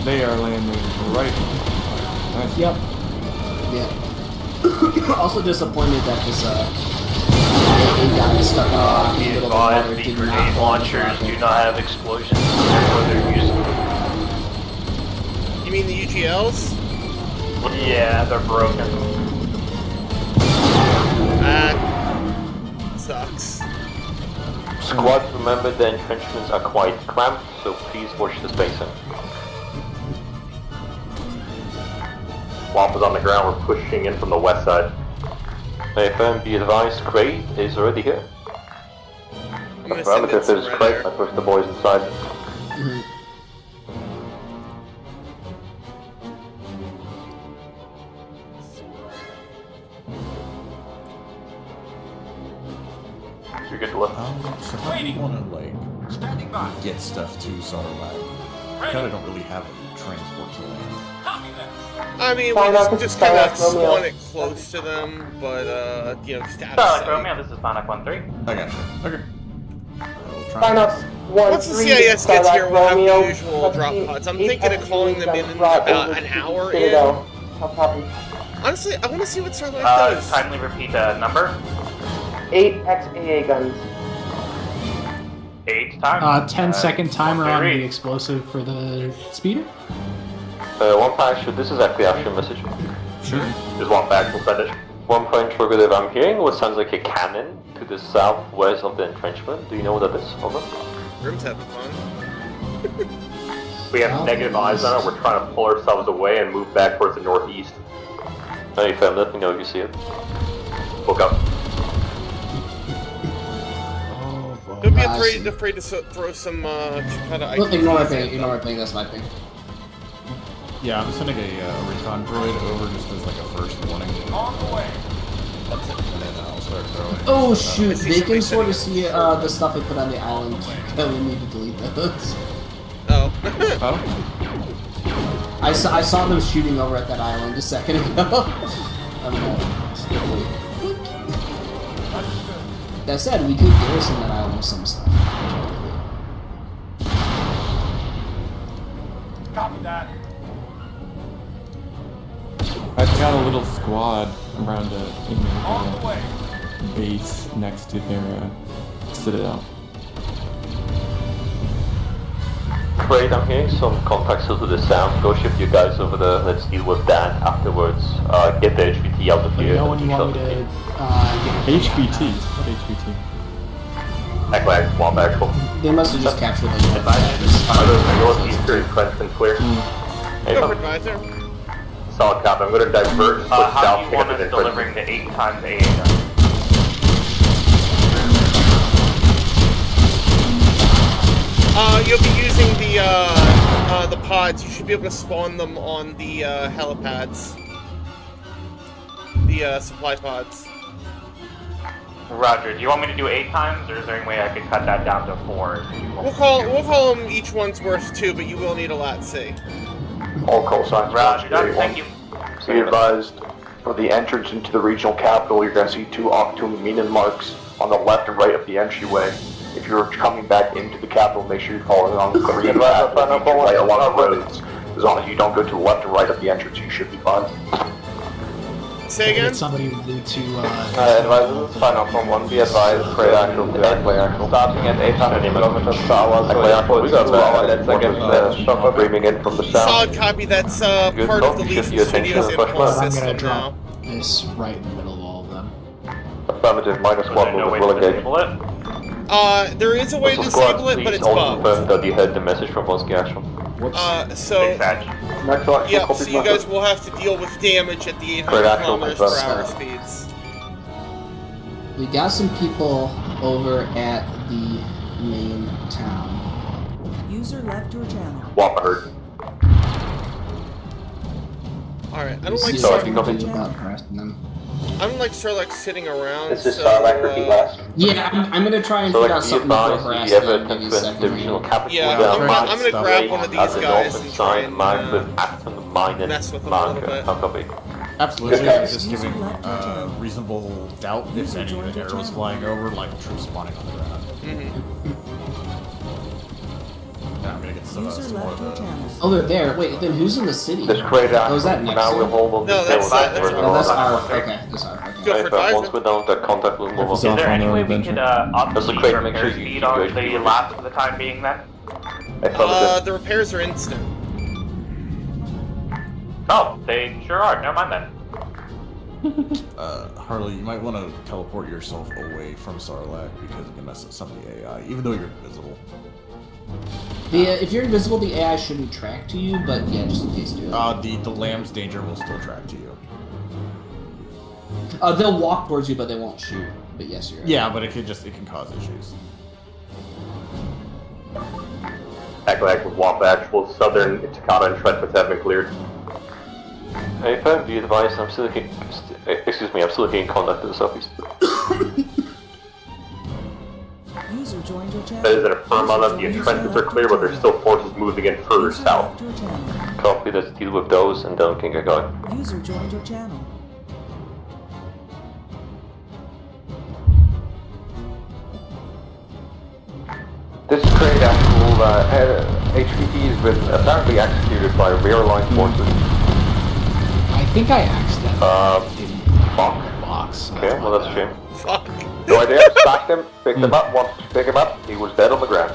They are landing right. Nice. Yep. Yeah. Also disappointed that this AA guy is stuck in the middle of the water. The Did grenade not launchers do not have explosions, therefore they're usable. You mean the UGLs? Yeah, they're broken. That sucks. Squad, remember the entrenchments are quite cramped, so please watch the spacing. Swamp is on the ground, we're pushing in from the west side. Affirm, be advised, Craig is already here. Affirmative, there's Craig, I pushed the boys inside. You're good to look. So how do you want to like get stuff to Sarlacc? Kind of don't really have a transport to land. I mean, we just kind of spawn it close to them, but you know, just out of sight. Romeo, this is Bannock 1-3. I got you. Okay. Once the CIS gets here, we'll have the usual drop pods. I'm thinking of calling them in about an hour in. Honestly, I want to see what Starlight does. Kindly repeat the number. 8 XAA guns. 8 times. 10-second timer on the explosive for the speeder. One parachute, this is Acklay actual message. Sure. There's one back, we'll send it. 1 point interrogative, I'm hearing what sounds like a cannon to the southwest of the entrenchment. Do you know what that is? Over. Grim's having fun. We have negative eyes on it, we're trying to pull ourselves away and move back towards the northeast. Hey, fam, let me know if you see it. Look up. Don't be afraid to throw some kind of Look, ignore my ping, that's my ping. Yeah, I'm sending a recon droid over just as like a first warning. On the way. And then I'll start throwing. Oh shoot, they can sort of see the stuff I put on the island. We need to delete those. Oh. I saw them shooting over at that island a second ago. That said, we could garrison that island with some stuff. Copy that. I've got a little squad around a base next to their citadel. Great, I'm hearing some contacts to the south. Go shift you guys over there. Let's deal with that afterwards. Get the HVT out of here. No one you want me to get HVT? What HVT? Acklay, one back. They must have just captured the northeastern Cranston clear. Go for advisor. Solid copy, I'm going to divert How do you want us delivering the 8 times AA gun? You'll be using the pods. You should be able to spawn them on the helipads. The supply pods. Roger, do you want me to do 8 times, or is there any way I could cut that down to 4? We'll call them each one's worth 2, but you will need a lat C. All call signs. Roger, done, thank you. Be advised, for the entrance into the regional capital, you're going to see 2 Octum marks on the left and right of the entryway. If you're coming back into the capital, make sure you're following along the green path right along the roads. As long as you don't go to the left and right of the entrance, you should be fine. Say again? Somebody allude to advise this is final from 1, be advised, Craig actual to Acklay actual. Starting at 800 kilometers per hour, Acklay actual, we got let's get shock streaming in from the south. Solid copy, that's part of the Legion Studios impulse system now. This right in the middle of all of them. Affirmative, -1 movement, will engage. There is a way to disable it, but it's bugged. Confirm that you heard the message from Mosky actual. So you guys will have to deal with damage at the 800 kilometers per hour speeds. We got some people over at the main town. User left your channel. Whopper. Alright, I don't like Sarlacc sitting around. This is Sarlacc repeat last. Yeah, I'm gonna try and figure out something to harass them. Yeah, I'm gonna grab one of these guys and try and mess with them a little bit. Absolutely, just giving reasonable doubt if any of the arrows flying over, like troops spawning on the ground. Yeah, I'm gonna get some User more left of your the... channel. Oh, they're there. Wait, then who's in the city? This crate Oh, is that action, next now to we'll hold on No, the that's Oh, that's our. Okay, that's our. Okay. Go for advisement. Once we're done with that contact, we'll move on. Is there any way we could up Does the the crate make repair sure you speed keep on going the through lab for the time being then? The repairs are instant. Oh, they sure are. Never mind then. Harley, you might want to teleport yourself away from Sarlacc because it can mess up some of the AI, even though you're invisible. If you're invisible, the AI shouldn't track to you, but yeah, just in case, do it. The lamb's danger will still track to you. They'll walk towards you, but they won't shoot. But yes, you're right. Yeah, but it can cause issues. Acklay with Wamp actual southern Takata and Trentford have been cleared. Hey, fam, be advised, I'm still looking in contact to the southeast. User joined your channel. That is an affirm on that. The entrenchments are clear, but there's still forces moving in further south. Copy, let's deal with those and then we can get going. User joined your channel. This is great actual, HVT has been apparently executed by rear line forces. I think I accidentally didn't fuck the box. Okay, well that's a shame. Fuck. No idea, stacked him, picked him up, wanted to pick him up, he was dead on the ground.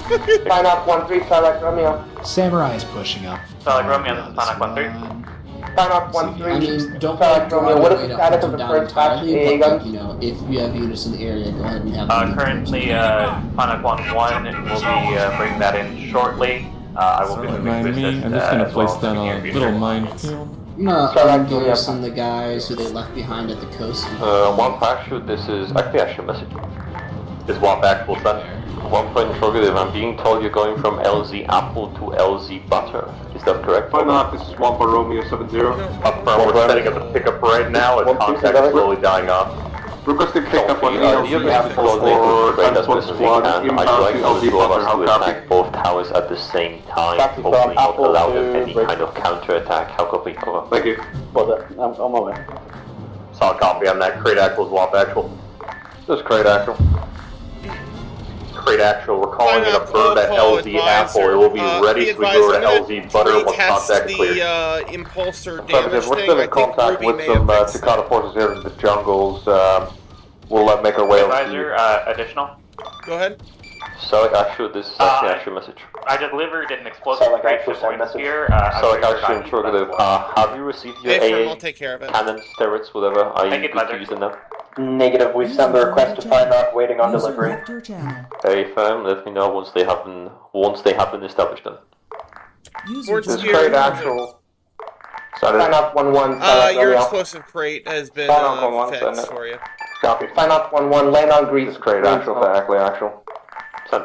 Sign up 1-3, Starlight Romeo. Samurai is pushing up. Starlight Romeo, this is Sign up 1-3. Sign up 1-3. I mean, don't Starlight Romeo, what is the status of the down first batch entirely, AA but, guns? like, you know, if you have units in the area, go ahead and have them. Currently, Sonic 1-1 will be bringing that in shortly. I will be moving to assist I'm just gonna as place well down in the a near little future. minefield. I'm gonna garrison the guys who they left behind at the coast. One parachute, this is actually a message. This one actual son. 1 point interrogative, I'm being told you're going from LZ Apple to LZ Butter. Is that correct? Why not? This is 1 for Romeo 70. Affirm, we're setting up the pickup right now as contact is slowly dying off. Requesting pickup on Do you have to coordinate with the train as best as we can? I'd like for the two of us to attack both towers at the same time, hopefully not allow them any kind of counter-attack. How copy? Over. Thank you. I'm on my way. Solid copy on that. Crate actual is Wamp actual. This is Crate actual. Crate actual, we're calling it a bird at LZ Apple. It will be ready to go to LZ Butter once contact is cleared. Impulsor damage We're thing. still I in think contact Ruby with may some have fixed Takata forces here in the jungles. We'll make our way over to Advisor, additional. Go ahead. Select actual, this is actually an actual message. I delivered an explosive gracious wind spear. Select actual interrogative. Have you received your Hey, Firm, AA I'll take care of it. cannons, turrets, whatever? Are Thank you you, good to Mother. use them now? Negative, we send the request to find out, waiting on User delivery. left your channel. Hey firm, let me know once they have been established then. User Forge joined spear. your Crate channel. actual. Sign up 1-1, Your Romeo. explosive crate has been Sign off on one, fixed send it. for you. Copy. Sign up 1-1, land on Greece. This is Crate actual to Acklay actual. Send.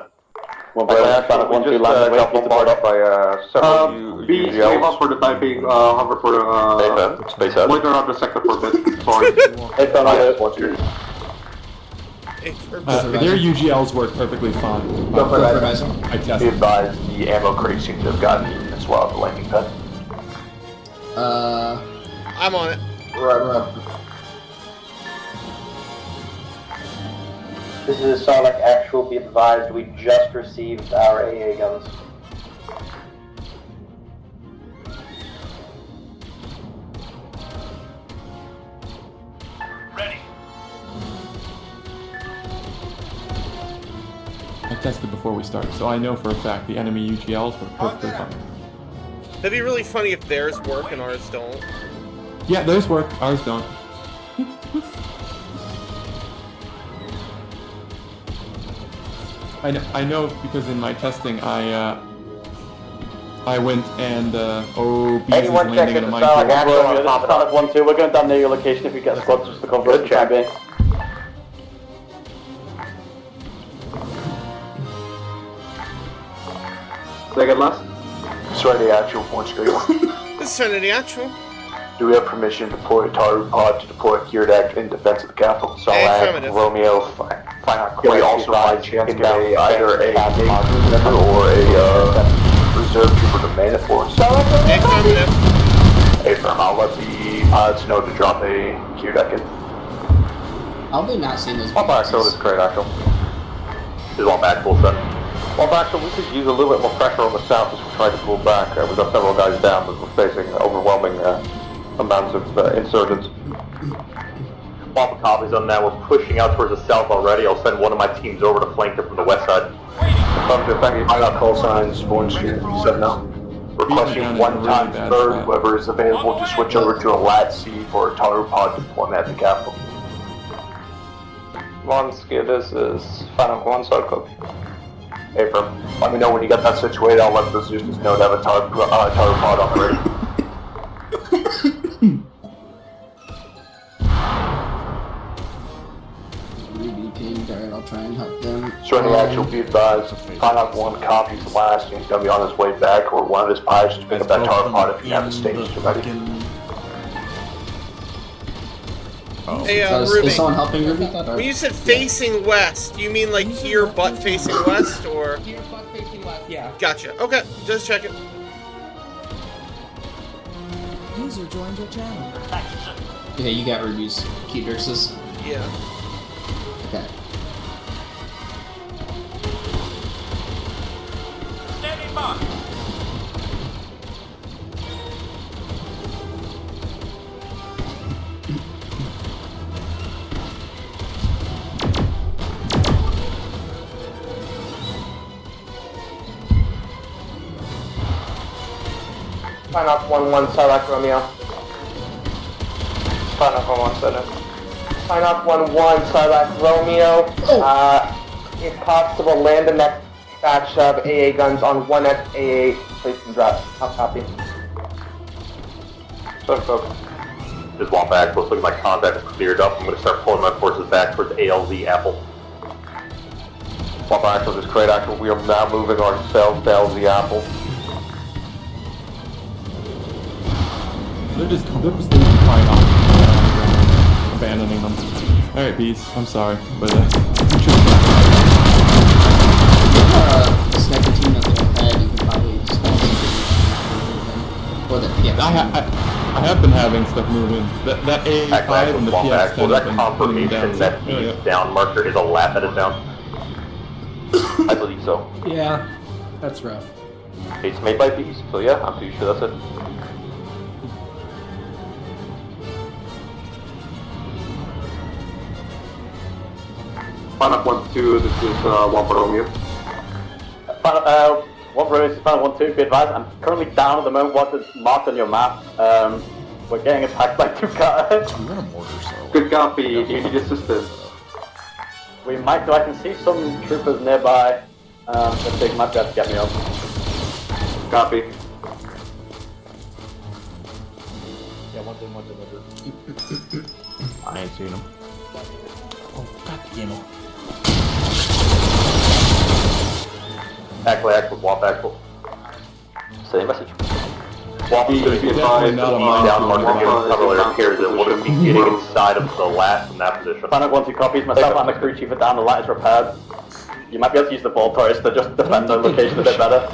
One Acklay actual, we just got bombarded by several Be stay up for the time being, hover for Hey firm, space out. wait around the sector for a bit. Sorry. Hey, Firm, Hey, Firm. Their UGLs work perfectly fine. Go for it, Advisor. I Be tested. advised, the ammo crate seems to have gotten eaten as well at the landing pad. I'm on it. This is Sonic Actual, be advised, we just received our AA guns. Ready. I tested before we started, so I know for a fact the enemy UGLs work perfectly fine. That'd be really funny if theirs work and ours don't. Yeah, those work. Ours don't. I know because in my testing I went and OBs is Anyone landing check in a in Sonic minefield. Actual, this is Sonic 1-2, we're going down near your location if you get squads just to cover it for the time being. Second last. Serenity actual, point straight one. This is Serenity Actual. Do we have permission to deploy a Taru pod to deploy a geared act in defense of the capital? Affirmative. Romeo, can we also by chance get either a member or a reserve trooper to man it for us? Affirmative. Hey firm, I'll let the pilots know to drop a geared act in. How have they not seen those? One back, so this is great actual. This is one back, full set. Well, back, so we could use a little bit more pressure on the south as we try to pull back. We've got several guys down, but we're facing overwhelming amounts of insurgents. Papa copies on that. We're pushing out towards the south already. I'll send one of my teams over to flank them from the west side. Thank you. I got call signs 1 Street 7 now. Requesting 1 times third. Whoever is available to switch over to a LAT C for a tower pod deployment at the capital. Monski, this is Final 1, so copy. Hey, firm. Let me know when you got that situated. I'll let the Zeus know to have a tower pod on the ready. Alright, I'll try and help them. Surely actual be advised. Find out 1 copy's last and he's gonna be on his way back, or one of his pilots just pick up that tower pod if you have the stages ready. Hey, Is Ruby. someone helping Ruby? When you said facing west, do you mean like here butt facing west, or? Here butt facing west, yeah. Gotcha. Okay, just checking. User joined your channel. Okay, you got Ruby's key verses. Yeah. Okay. Standing by. Sign off 1-1, Sarlacc Romeo. Sign off 1-1, Senate. Sign off 1-1, Sarlacc Romeo. If possible, land the next batch of AA guns on 1X AA, place and drop. I'll copy. So, folks. Just want back. Looks like my contact is cleared up. I'm going to start pulling my forces back towards ALZ Apple. Papa Actual, this crate actual, we are now moving ourselves to LZ Apple. They're just leaving fine off, abandoning them. Alright, bees, I'm sorry, but A sniper team that's ahead, you could probably spawn something. Or the PX. I have been having stuff moving. That AA5 and the PX10 Well, that have been confirmation down. that the down marker is a lap that is down. I believe so. Yeah, that's rough. It's made by bees, so yeah, I'm pretty sure that's it. Final 1-2, this is 1 for Romeo. One for Romeo, final 1-2, be advised, I'm currently down at the moment, what is marked on your map. We're getting attacked by 2 cars. I'm gonna mortar so. Good copy, do you need assistance? We might do, I can see some troopers nearby, that they might be able to get me up. Copy. Yeah, one thing. I ain't seen him. Oh, god damn it. Acklay, Actual, Wamp Actual. Same message. Wamp is going to be advised that the down marker given cover later appears that we're going to be getting inside of the lat from that position. Final 1-2 copies, myself and the crew chief are down, the light is repaired. You might be able to use the ball turrets to just defend the location a bit better.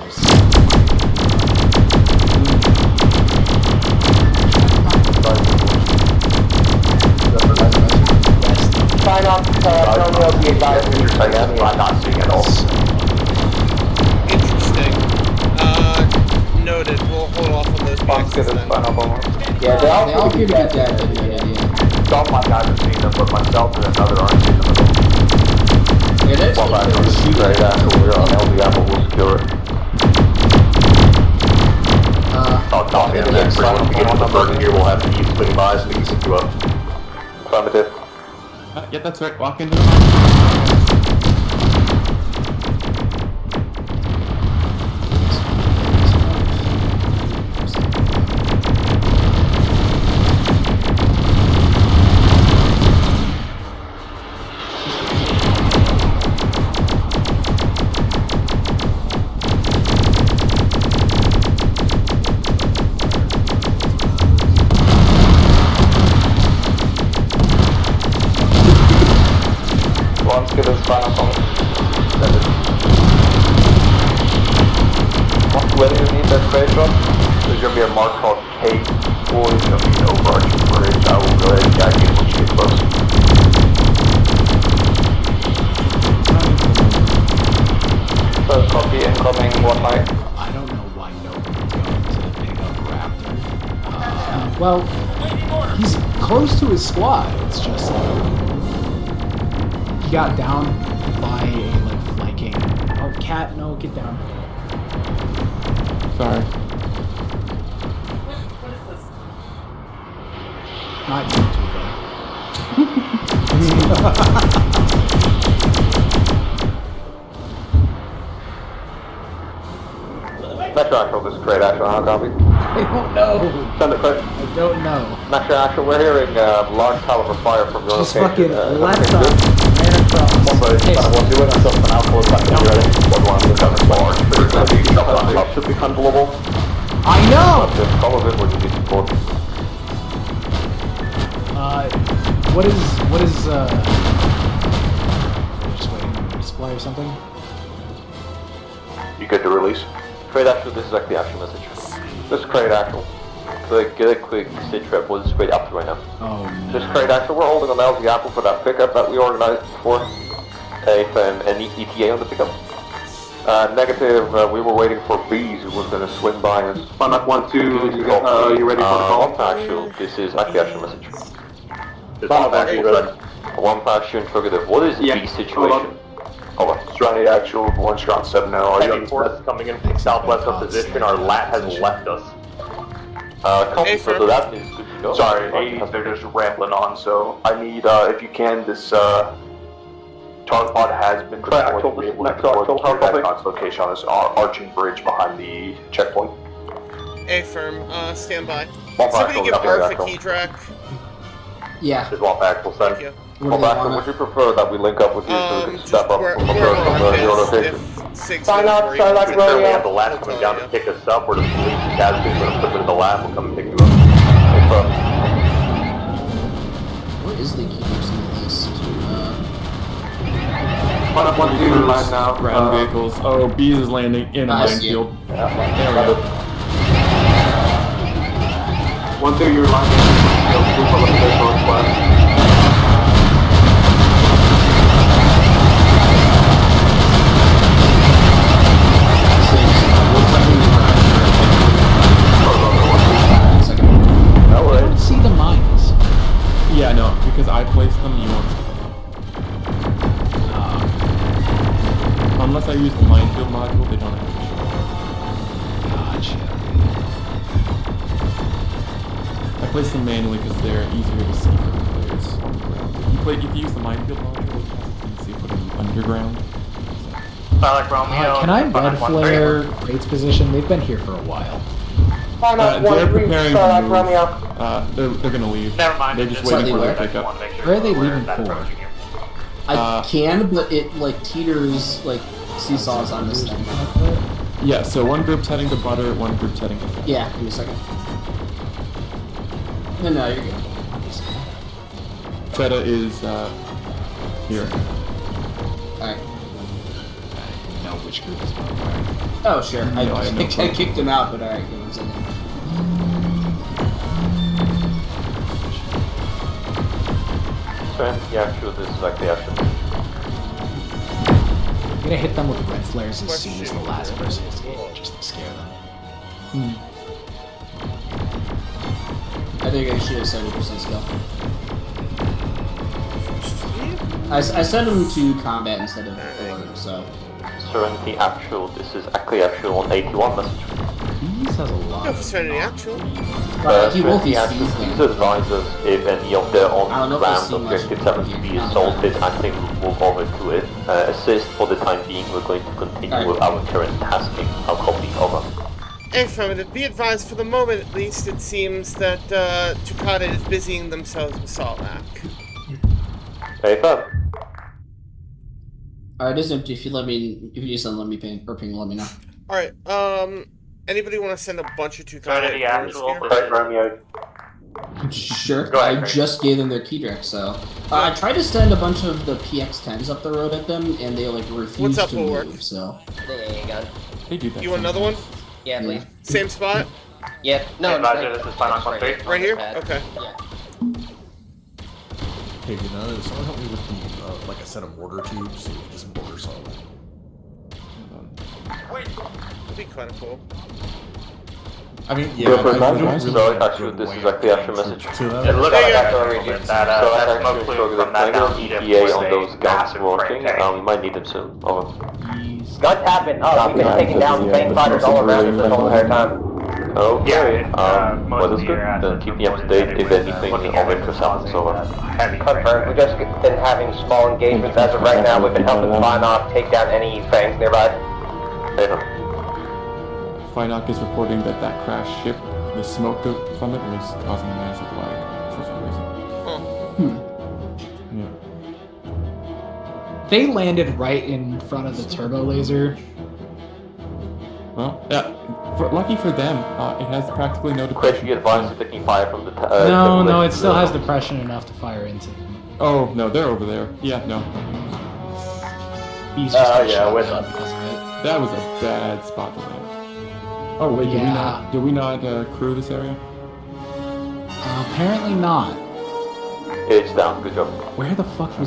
Sign off, Romeo, be advised. I'm not seeing at all. Interesting. Noted. We'll hold off on those boxes then. Yeah, they all appear to be dead, but no idea. Some of my guys have seen them, but myself and another aren't seeing them at all. Yeah, that's Well, back on the straight after we're on LZ Apple, we'll secure it. Oh, copy. And then once we get to the burden here, we'll have the east swing by so we can pick you up. Affirmative. Yeah, that's right, walk into Whether you need that space drop, there's going to be a mark called K4, it's going to be an overarching bridge. I will go ahead and guide you once you get close. So copy, incoming, what height? I don't know why nobody's going to pick up Raptor. Well, he's close to his squad. It's just like he got down by a like flanking. Oh, cat! No, get down. Sorry. Not you, Metro Actual, this is Great Actual, how copy? I don't know. Send it quick. I don't know. Metro Actual, we're hearing large caliber fire from your Just location. fucking left up, ran across. One, do it until for now, full attack, you ready? One, we're coming large, should be handleable. I know! Follow it, what do you need support? What is, just waiting for a resupply or something? You get the release? Crate Actual, this is actually the actual message. This is Crate Actual. Get a quick sit rep, we'll just wait up to right now. Oh no. This is Crate Actual, we're holding on LZ Apple for that pickup that we organized before. An ETA on the pickup. Negative, we were waiting for Bees who was going to swing by us. One up, 1, 2, you ready for the call? Actual, this is actually actual message. One Actual interrogative, what is the situation? Over. Stranded Actual, 1 strong 7 now. Are you on forces coming in from southwest of position, our lat has left us. Copy, so that is good to go. Sorry, 80s, they're just rambling on, so I need, if you can, this, target pod has been deployed to be able to deploy the Redcon's location on this arching bridge behind the checkpoint. Affirm, stand by. One Somebody give Actual, Arf a Actual. key track. Yeah. Just one Actual, send. Thank you. One Actual, would you prefer that we link up with you so we can step up from your location? Sign up, Starlight We have the Romeo. lab coming down to pick us up, we're the police and casualties, we're gonna put them in the lab, we'll come and pick you up. Where is the key person list? One up, 1, 2, line now. Ground vehicles. Oh, Bees is landing in a minefield. There we go. 1, 2, you're lining up. I don't see the mines. Yeah, no, because I placed them, you won't see them. Unless I use the minefield module, they don't actually show. Gotcha. I placed them manually because they're easier to see for the players on the ground. If you use the minefield module, you can see for them underground. Can I red flare Crate's position? They've been here for a while. Sign up, They're 1, 3, preparing Starlight to Romeo. move. They're gonna leave. Never mind. They're just waiting for their Slightly pickup. Where are they leaving for? I can, but it like teeters like seesaws on this thing. Yeah, so one group's heading to butter, one group's heading to fat. Yeah, give me a second. No, you're good. Feta is here. Alright. You know which group is going where. Oh, sure. No, I have no I kicked him out, but alright, give me a second. Yeah, sure, this is like the action. I'm gonna hit them with red flares as soon as the last person is in, just to scare them. I think I should have 70% skill. I sent him to combat instead of alert, so. Serenity Actual, this is Acklay Actual on 81 message. Bees has a lot. Go for Serenity Actual. He will be Serenity Actual, please advise us if any of their on-ground objectives happen to be assaulted. Acklay will move over to it. Assist for the time being, we're going to continue with our current tasking. I'll copy, over. Affirmative. Be advised, for the moment at least, it seems that Tukata is busying themselves with Salak. Hey, fam. Alright, it's empty. If you need something, let me ping, let me know. Alright, anybody want to send a bunch of Tukata? Right, Romeo. Sure. Go ahead, I just gave them their key direct, so. I tried to send a bunch of the PX-10s up the road at them, and they like refused to move, so. There you go. They do that. You want another one? Yeah, please. Same spot? Yep. No, this is fine on contact. Right here? Okay. Yeah. Hey, you know, someone help me with the, like a set of mortar tubes so we can just mortar solid. It'd be kind of cool. I mean, Go for I it, don't guys. really So, have a actually, good this way is of like the getting actual message. troops to them. It looks Yeah, like yeah. artillery So, that that's smoke actually flew showing the from that negative down ETA on those guns massive working. crank tank. We might need them soon. Over. Guns have been up. We've been taking down tank fighters all around us this whole entire time. Okay, Yeah, most well, of that's the good. assets Then keep me up to reported date that it if was, anything looking of at it interest was happens. Over. heavy Confirmed. We've just been having small engagements as of right now. We've been helping Finock take down any fangs nearby. Finock is reporting that that crashed ship, the smoke from it was causing massive lag for some reason. Yeah. They landed right in front of the turbo laser. Well, yeah. Lucky for them, it has practically no Quick, depression. be advised to taking fire from the. No, it still has depression enough to fire into. Oh no, they're over there. Yeah, no. He's just got yeah, shot with down because of it. That was a bad spot to land. Oh wait, did we not crew this area? Apparently not. It's down. Good job. When the fuck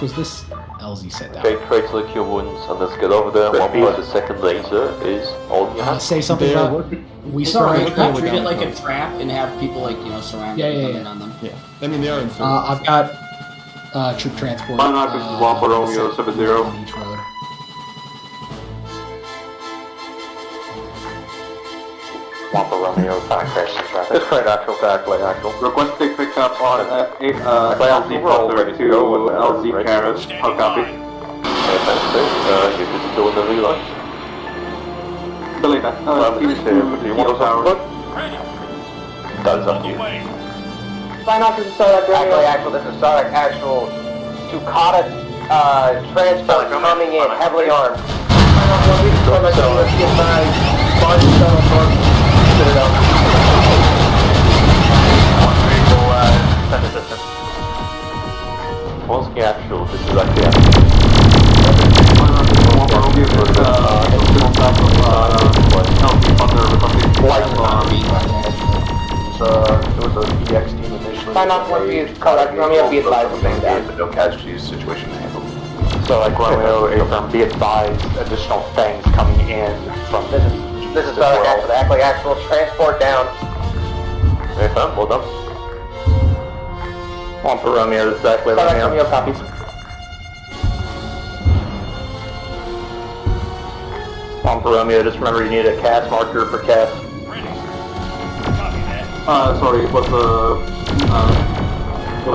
was this LZ set down? Okay, try to lick your wounds and let's get over there. One plus the second laser is all in your hands. Say something about we saw Sorry, it. can I treat it like a trap and have people surround Yeah, and yeah, come yeah. in on them? Yeah, I mean they are in. I've got troop transport. Finock, this is Wampa Romeo 70. On each road. Wampa Romeo, crash traffic. This train actual to Acklay, actual. Request take pickup on LZ Butter to LZ Carriage. How copy? You can still in the relay. Delete that. Do you want to That is up to you. Finock, this is Sarlacc Romeo. Actual, this is Sarlacc Actual. Ducata transport coming in, heavily armed. Finock, what we destroy my team, let's get by. Barge is on board. Sit it up. Send assistance. Polski actual, this is actually actual. It was a PX team initially. Finock, what we is Sarlacc Romeo, be advised of things down. But no casualties, situation handled. So like Romeo, be advised, additional things coming in from This is Sarlacc Actual, the Acklay Actual, transport down. Okay, fine, well done. Wampa Romeo, this is Acklay Sarlacc Romeo. Romeo, copies. Wampa Romeo, just remember you need a cast marker for cast. Sorry, it was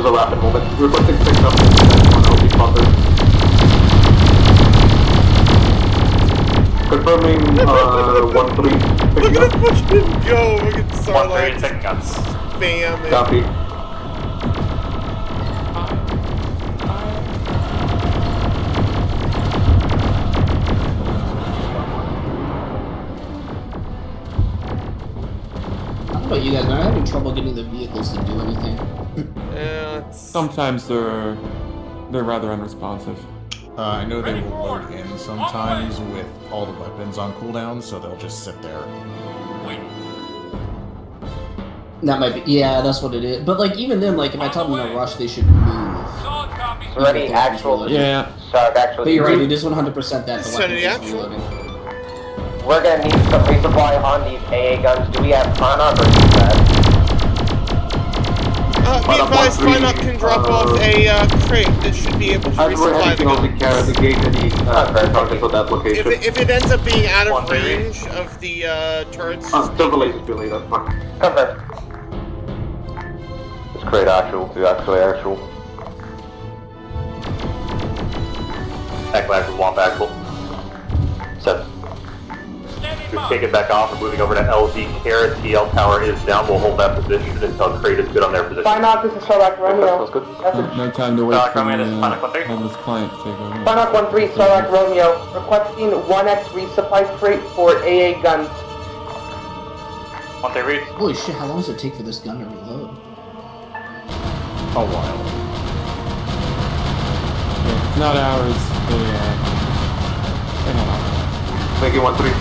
a rapid movement. Requesting pickup on LZ Butter. Confirming 1-3 picking up. Fucking go! Look at 1-3 Sarlacc. picking up. Spam it. Copy. I don't know about you guys, but I'm having trouble getting the vehicles to do anything. Sometimes they're rather unresponsive. I know they will load in sometimes with all the weapons on cooldown, so they'll just sit there. That might be, yeah, that's what it is. But like even then, like if I tell them to rush, they should move. Ready, actual. Yeah. Sarlacc Actual. But you're right, it is 100% that the Serenity weapons is actual. reloading. We're gonna need some resupply on these AA guns. Do we have Finock or use that? Be advised, Finock can drop off a crate that should be able to resupply the gun. If it ends up being out of range of the turrets, Confirm. It's great actual to actually actual. Acklay Actual, Wampa Actual. Set. We've taken back off and moving over to LZ Carrot. TL tower is down. We'll hold that position until crate is good on their position. Finock, this is Sarlacc Romeo. That's good. No time to wait for Romeo, this is Finock 1-3. headless client to take over. Finock 1-3, Sarlacc Romeo. Requesting 1X resupply crate for AA guns. 1-3 reads. Holy shit, how long does it take for this gun to reload? A while. Yeah, it's not ours. They're not ours. Thank you, 1-3.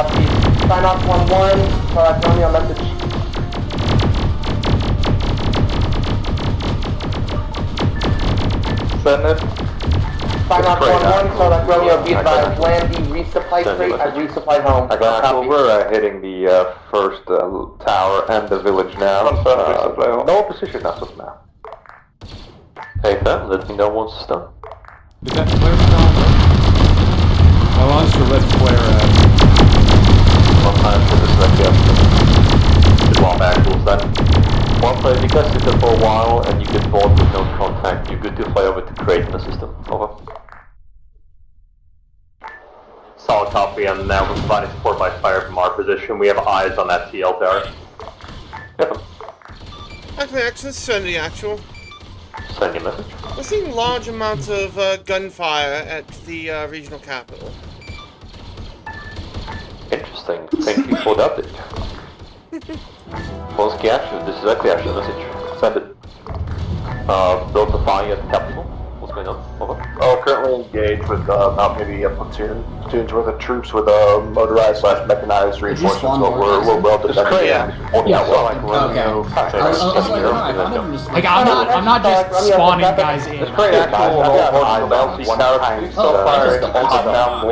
Copy. Sign off 1-1. Sarlacc Romeo message. Send it. Sign off 1-1. Sarlacc Romeo, be advised. Land the resupply crate at resupply home. Copy. We're hitting the first tower and the village now. No opposition as of now. Hey Ben, let me know once it's done. Did that flare still on? I launched a red flare at... One time for this just swap actuals then. One play, if you guys sit there for a while and you get bored with no contact, you're good to fly over to crate in the system. Over. Solid copy, and now we're providing support by fire from our position. We have eyes on that TL tower. Yep. Acklay, actually, send the actual. Send your message. We're seeing large amounts of gunfire at the regional capital. Interesting. Thank you for the update. Polski action. This is actually action message. Send it. Build the fire at the capital. What's going on? Over. Currently engaged with about maybe a platoon's worth of troops with motorized / mechanized reinforcements. So we're well defended. Yeah. Like I'm not just spawning guys in. We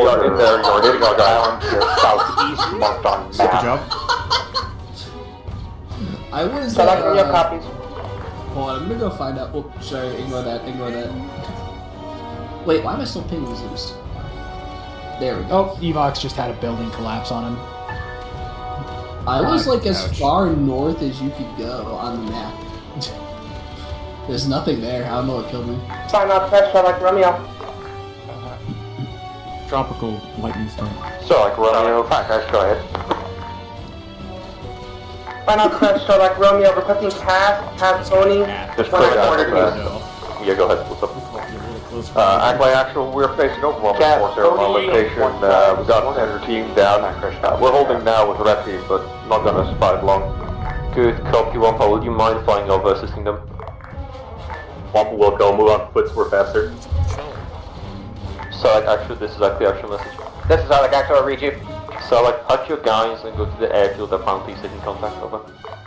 are in there. You're hitting our island here southeast, marked on map. Good job. I was. Select Romeo copies. Hold on, I'm gonna go find out. Oh, sorry, ignore that. Wait, why am I still pinging Zeus? There we go. Oh, Evox just had a building collapse on him. I was like as far north as you could go on the map. There's nothing there. I don't know what killed me. Sign off crest, Sarlacc Romeo. Tropical lightning storm. Sarlacc Romeo, guys, go ahead. Sign off crest, Sarlacc Romeo. Requesting pass owning. Just put yeah, go ahead. What's up? Acklay actual, we're facing overwhelming force here on our location. We got another team down. We're holding now with red team, but not gonna survive long. Good copy, Wampa. Would you mind flying over assisting them? Wampa will go. Move on foot, we're faster. Select actual, this is actually actual message. This is Select actual, I'll read you. Select, pack your guys and go to the airfield at Bounty City contact, over.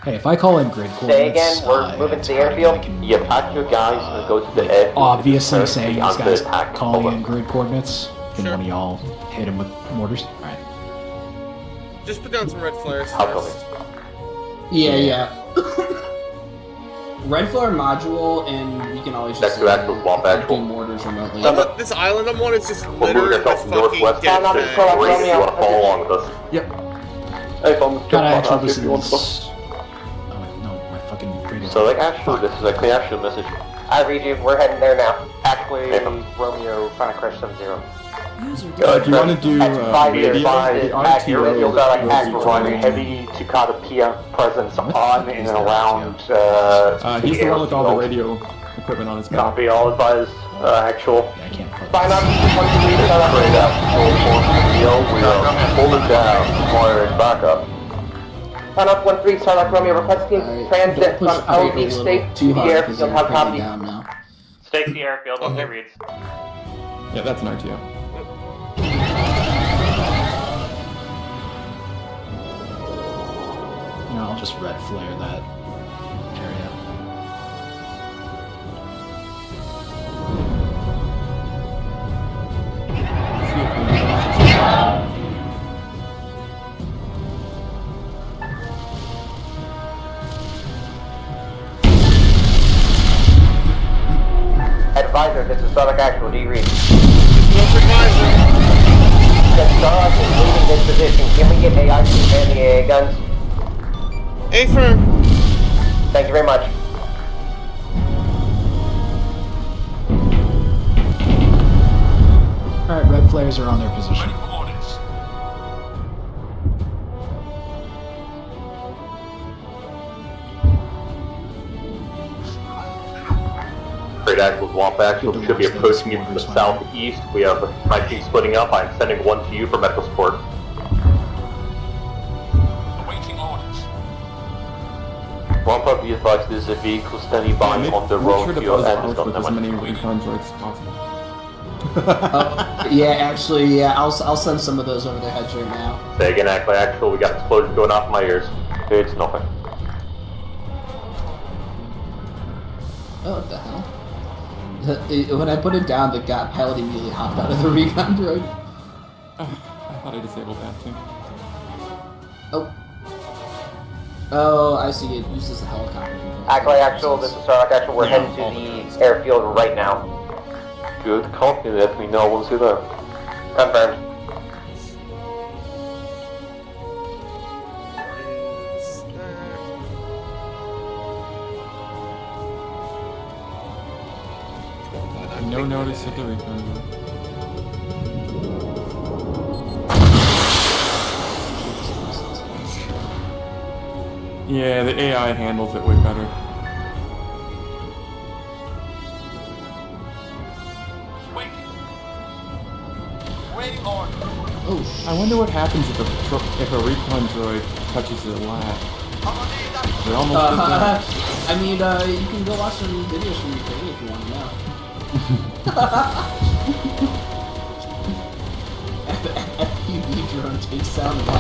Hey, if I call in grid Say coordinates, again, we're moving to the airfield. Yeah, pack your guys and go to the airfield. Obviously saying these guys attack. calling in grid coordinates. Can one of y'all hit him with mortars? Alright. Just put down some red flares. How come? Yeah. Red flare module, and we can always just do mortars remotely. This island I'm on is just We're moving littered with ourselves fucking northwest. dead You things. want to follow along with us? Yep. Hey, if I'm Gotta actually if listen you to want to. this. Oh, no, my fucking radio. So like actual, this is a clear actual message. I read you. We're heading there now. Acklay, Romeo, trying to crash 7-0. Do you want to do radio? The RTO providing heavy Tukata presence on and around. He's the one with all the radio equipment on his back. Copy, all advised. Actual. Yeah, I can't fuck Sign up. We are pulling down, requiring backup. Sign up 1-3, Sarlacc Romeo. Requesting transit from LD State to the airfield. Have copy. Stay to the airfield, okay, reads. Yeah, that's an RTO. You know, I'll just red flare that area. Advisor, this is Select actual. Do you read? Advisor. The Starlock is leaving this position. Can we get AI to man the AA guns? Affirm. Thank you very much. Alright, red flares are on their position. Great actual, Wamp actual should be approaching you from the southeast. We have my team splitting up. I'm sending one to you for medical support. Awaiting orders. Wampa, be advised, there's a vehicle standing by on the road to your end. With as many recon droids as possible. Yeah, actually, yeah, I'll send some of those over their heads right now. Say again, Acklay, actual, we got explosions going off in my ears. It's nothing. Oh, what the hell? When I put it down, the pilot immediately hopped out of the recon droid. I thought I disabled that too. Oh, I see. It uses the helicopter. Acklay Actual, this is Sarlacc Actual. We're heading to the airfield right now. Good, copy. Let me know once you're there. Confirmed. No notice of the recon. Yeah, the AI handles it way better. Oh, I wonder what happens if a recon droid touches the lab. They almost did that. I mean, you can go watch some videos from Ukraine if you want to know. FPV drone takes down the lab.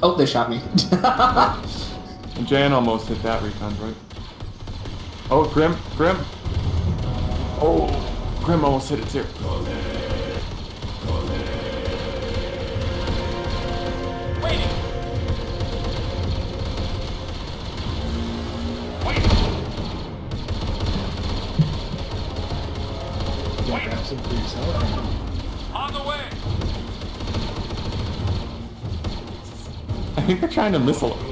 Oh, they shot me. And Jan almost hit that recon droid. Oh, Grim. Oh, Grim almost hit it too. Grab some for yourself. On the way. I think they're trying to missile him.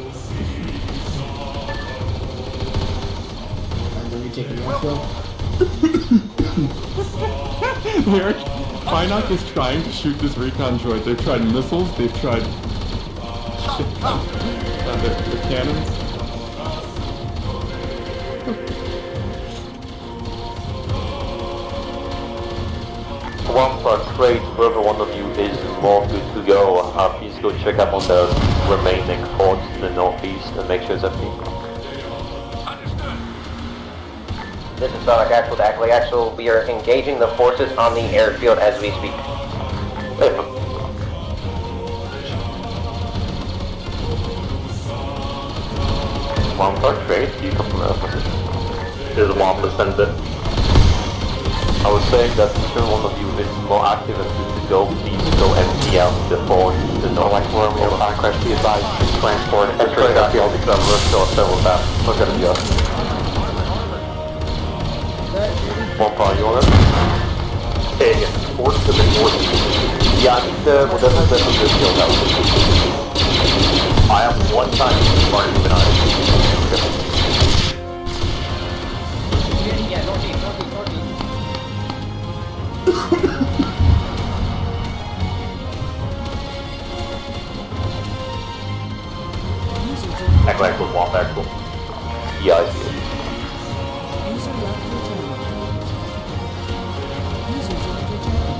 Are we taking the airfield? Finok is trying to shoot this recon droid. They've tried missiles, they've tried their cannons. One for trade, whoever one of you is more good to go, please go check up on the remaining forts in the northeast and make sure it's empty. This is Sarlacc Actual to Acklay Actual. We are engaging the forces on the airfield as we speak. One for trade, you come from that position. There's one percent it. I was saying that whichever one of you is more active and good to go, please go empty out the fort. The north Romeo crash be advised to transport entering the field because I'm rushed off several times. Look at you. One part, you on it? Hey, force to the north. Yeah, I think the whatever the field house. I have one time part of the night. Yeah, northeast. Acklay Actual, Swamp Actual. Yeah, I see it. User left your channel. User joined your channel.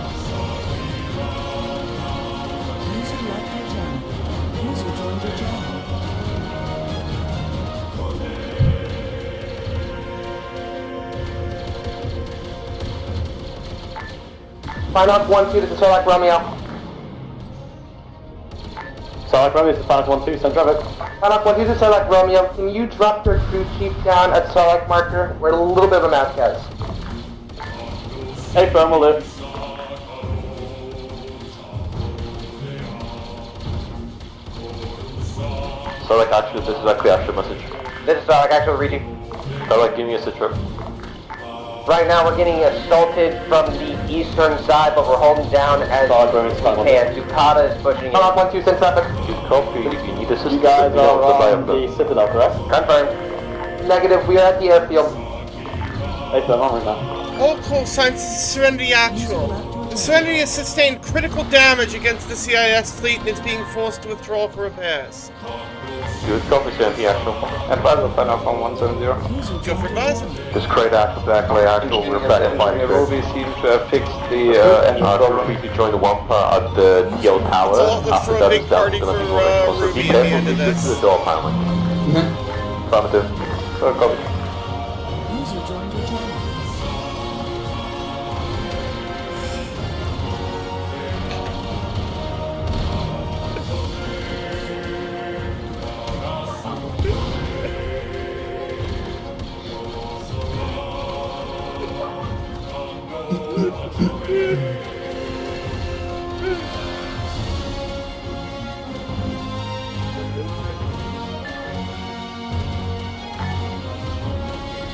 User left your channel. User joined your channel. Finok 1-2, this is Sarlacc Romeo. Sarlacc Romeo, this is Finok 1-2, send traffic. Finok 1-2, this is Sarlacc Romeo. Can you drop your crew chief down at Sarlacc marker? We're at a little bit of a mess, guys. Hey, firm, will do. Sarlacc Actual, this is Acklay Actual message. This is Sarlacc Actual reaching. Sarlacc, give me a sit rep. Right now we're getting assaulted from the eastern side, but we're holding down as we can. Ducata is pushing in. Finok 1-2, send traffic. Good copy, if you need assistance, You guys let me know, are on goodbye, the Citadel, correct? Confirmed. Negative, we are at the airfield. Hey, firm, I'm right now. All call signs is Serenity Actual. The Serenity has sustained critical damage against the CIS fleet and is being forced to withdraw for repairs. Good copy, Serenity Actual. Advisor, sign up on 170. Go for advisor. Just create Actual to Acklay Actual. We're back in fighting. Roby seems to have fixed the engine problem. We can join the Wampa at the TL Tower. After that is down, it's gonna be moving. So be careful, be good to the door apparently. Affirmative. Go copy. User joined your channel.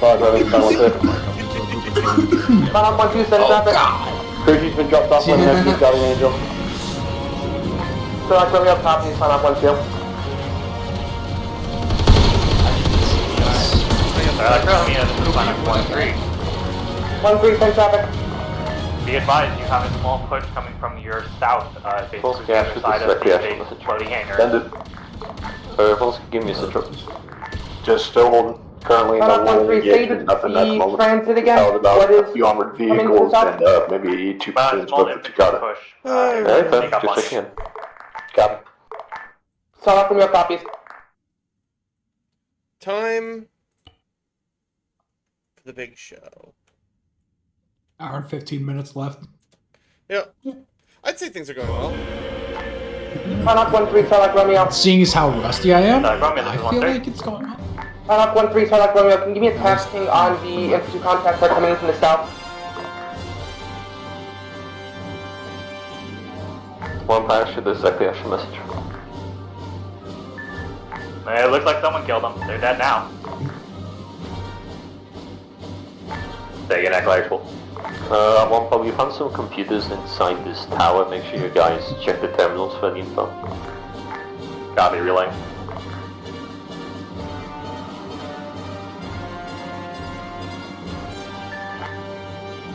Sign up 1-2, send traffic. Cruisy's been dropped off when he's got an angel. So let me up top, you sign up 1-2. Sign 1-3, send traffic. Be advised, you have a small push coming from your south, basically the other side of the floating hangar. Send it. Give me a central. Just still holding. Currently in the low engagement, nothing at the moment. Transit again? Held about What is a few armored vehicles and maybe 2 platoons worth of Takata. Alright then, just check in. Copy. Sign up from your copies. Time for the big show. Hour and 15 minutes left. Yeah. I'd say things are going well. Sign up 1-3, Sarlacc Romeo. Seeing as how rusty I am, I Romeo, feel like it's going on. Sign up 1-3, Sarlacc Romeo. Can you give me a tasking on the infantry contacts that are coming in from the south? One pass to the exactly actual message. It looks like someone killed them. They're dead now. Say again, Acklay Actual. One probably found some computers inside this tower. Make sure you guys check the terminals for the info. Copy, relay.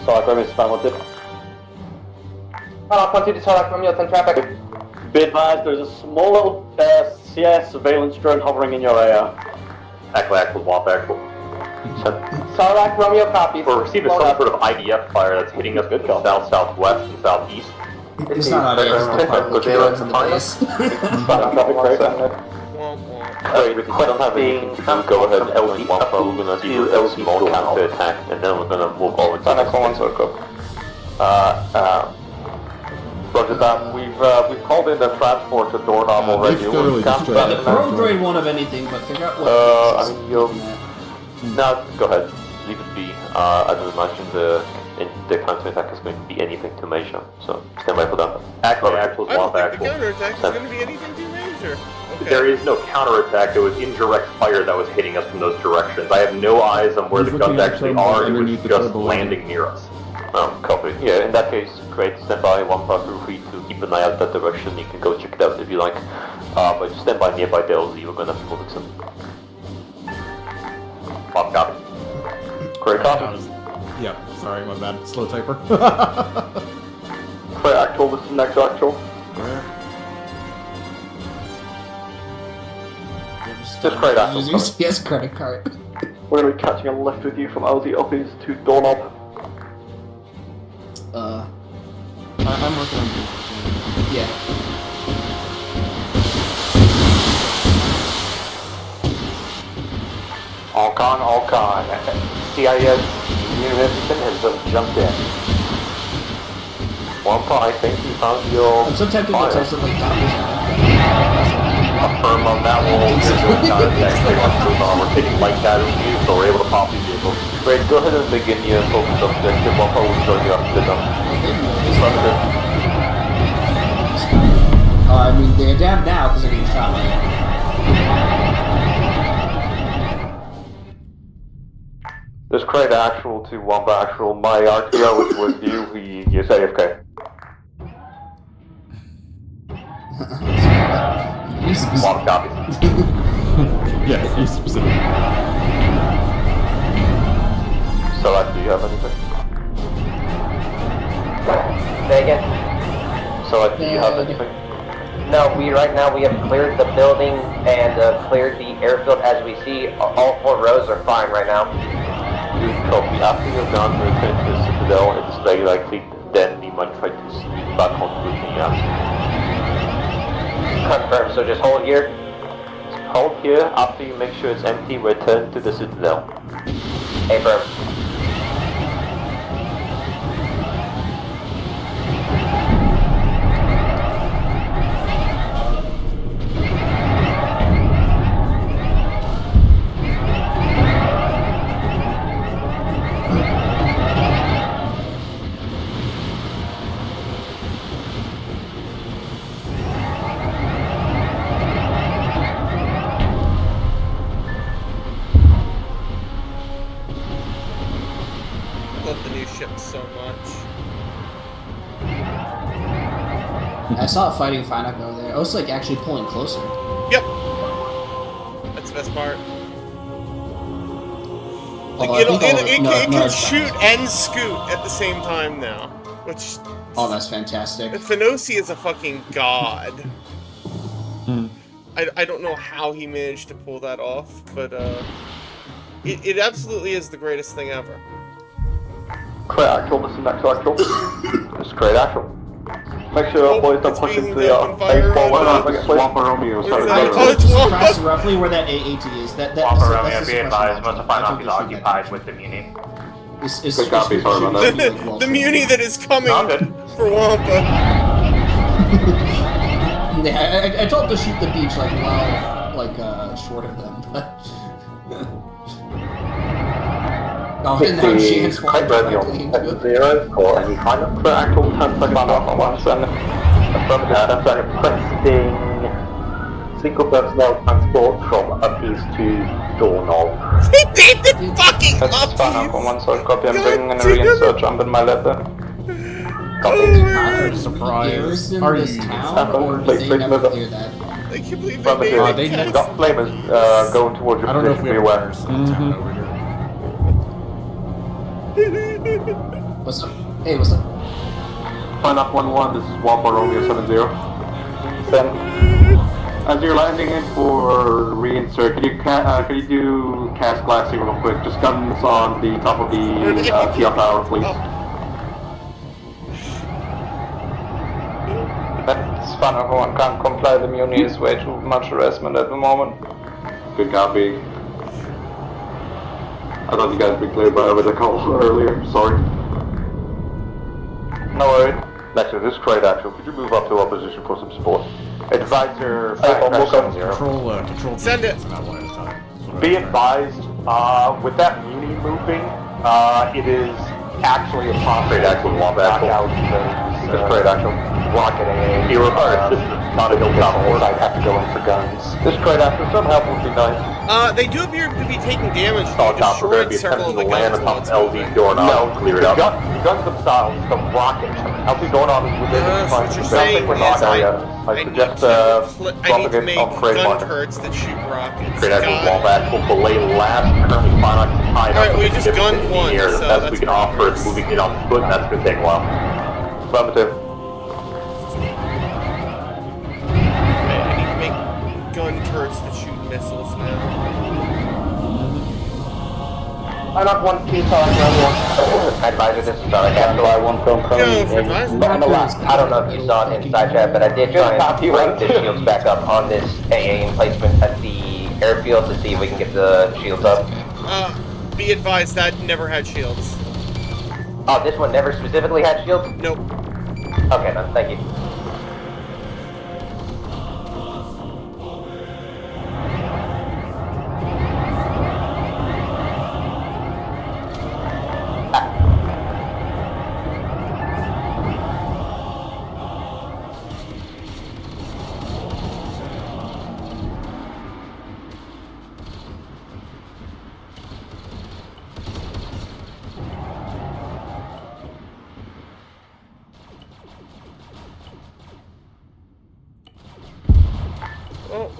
Sarlacc Romeo, spam what's it? Sign up 1-2 to Sarlacc Romeo, send traffic. Be advised, there's a small little CS surveillance drone hovering in your area. Acklay Actual, Wampa Actual. Sarlacc Romeo copies. We're receiving some sort of IDF fire that's hitting us from the south, southwest, and southeast. It's not IDF, it's Department of Clearance in the base. If we don't have anything to do, go ahead and LZ Wampa. We're gonna do a small counter attack, and then we're gonna move over to the next one. Roger that. We've called in the transport to Doorknob already. The probe droid won't have anything, but figure out what. I mean, you'll. No, go ahead. Leave it be. I don't imagine the counter attack is going to be anything too major, so stand by for that. Acklay Actual, I don't Wampa think the Actual. counterattack is going to be anything too major. Okay. There is no counterattack, it was indirect fire that was hitting us from those directions. I have no eyes on where the guns actually are, it was just landing near us. Copy. Yeah, in that case, great. Stand by, Wampa, feel free to keep an eye out that direction. You can go check it out if you like. But just stand by nearby the LZ, we're gonna have to move it soon. Pop copy. Great copy. Yeah, sorry, my bad. Slow typer. Great actual, this is next actual. Just great actual. Yes, credit card. We're gonna be catching a lift with you from LZ Uppies to Doorknob. I'm working on it. Yeah. All con. CIS unit has just jumped in. Wampa, I think you found your I'm so tempted to tell something down this Affirm on that wall. We're taking light casualties, so we're able to pop these vehicles. Great, go ahead and begin your focus objective. Wampa will join you after the dump. I mean, they're damned now because they're getting shot. This crate actual to Wampa actual. My RTO is with you. You're AFK. Wampa copy. Yeah, he's specific. So, do you have anything? Say again? So, do you have anything? No, we have cleared the building and cleared the airfield. As we see, all 4 rows are fine right now. You copy. After you're done, return to the Citadel. It is very likely then we might try to sneak back onto the else. Confirm, so just hold here? Hold here. After you make sure it's empty, return to the Citadel. Hey, firm. So much. I saw it fighting Finok over there. I was like actually pulling closer. Yep. That's the best part. Like, it can shoot and scoot at the same time now, which. Oh, that's fantastic. Fenosi is a fucking god. I don't know how he managed to pull that off, but it absolutely is the greatest thing ever. Great actual, this is next actual. This is great actual. Make sure our boys don't push into the base forward. Wampa Romeo. That's roughly where that AAT is. Wampa Romeo, be advised, most of Finok is occupied with the Muni. The Muni that is coming for Wampa. Yeah, I told him to shoot the beach short of them, but. Oh, and now chance for directly into it. 0 for any kind of actual 10 seconds off on 1 second. Affirmative 10 second requesting single personnel transport from Uppies to Doorknob. Fucking That's fine off on 1 second copy. I'm bringing in a re-insert jump in my letter. Copy. Surprise. Are you? Please never clear that. I can't believe they got flamers going towards your position. Be aware. What's up? Hey, what's up? Find up 1-1, this is Wampa Romeo 70. Send. As you're landing in for reinsert, can you do cast glassing real quick? Just guns on the top of the TL tower, please. That's fun, everyone can't comply. The Muni is way too much harassment at the moment. Good copy. I thought you guys would be clear by the call earlier, sorry. No worry. Next to this great action, could you move up to our position for some support? Advisor, control. Send it. Be advised, with that Muni moving, it is actually a great action, knockout this great action. rocket AA. Be reversed. This is not a hilltop horse. I'd have to go in for guns. This great action, some help would be nice. They do appear to be taking damage. Oh, They top, we're going to destroyed be several attempting of the to land guns. atop LZ doorknob. No, Clear it the up. guns themselves, the rockets. LZ doorknob is within the front. What you're I saying think we're not is there yet. I suggest I need to make gun turrets that shoot rockets. Great action, Wombat will belay last. Currently, Finok is tied up. Alright, we just gunned one, The so best that's we can offer is moving in on foot, and that's going to take a while. Affirmative. I need to make gun turrets that shoot missiles now. I'm not 1-2, so Advisor, this is Starlight Capital. I one film coming in. I don't know if you saw it in side chat, but I did try and bring the shields back up on this AA emplacement at the airfield to see if we can get the shields up. Be advised that never had shields. Oh, this one never specifically had shields? Nope. Okay, then, thank you.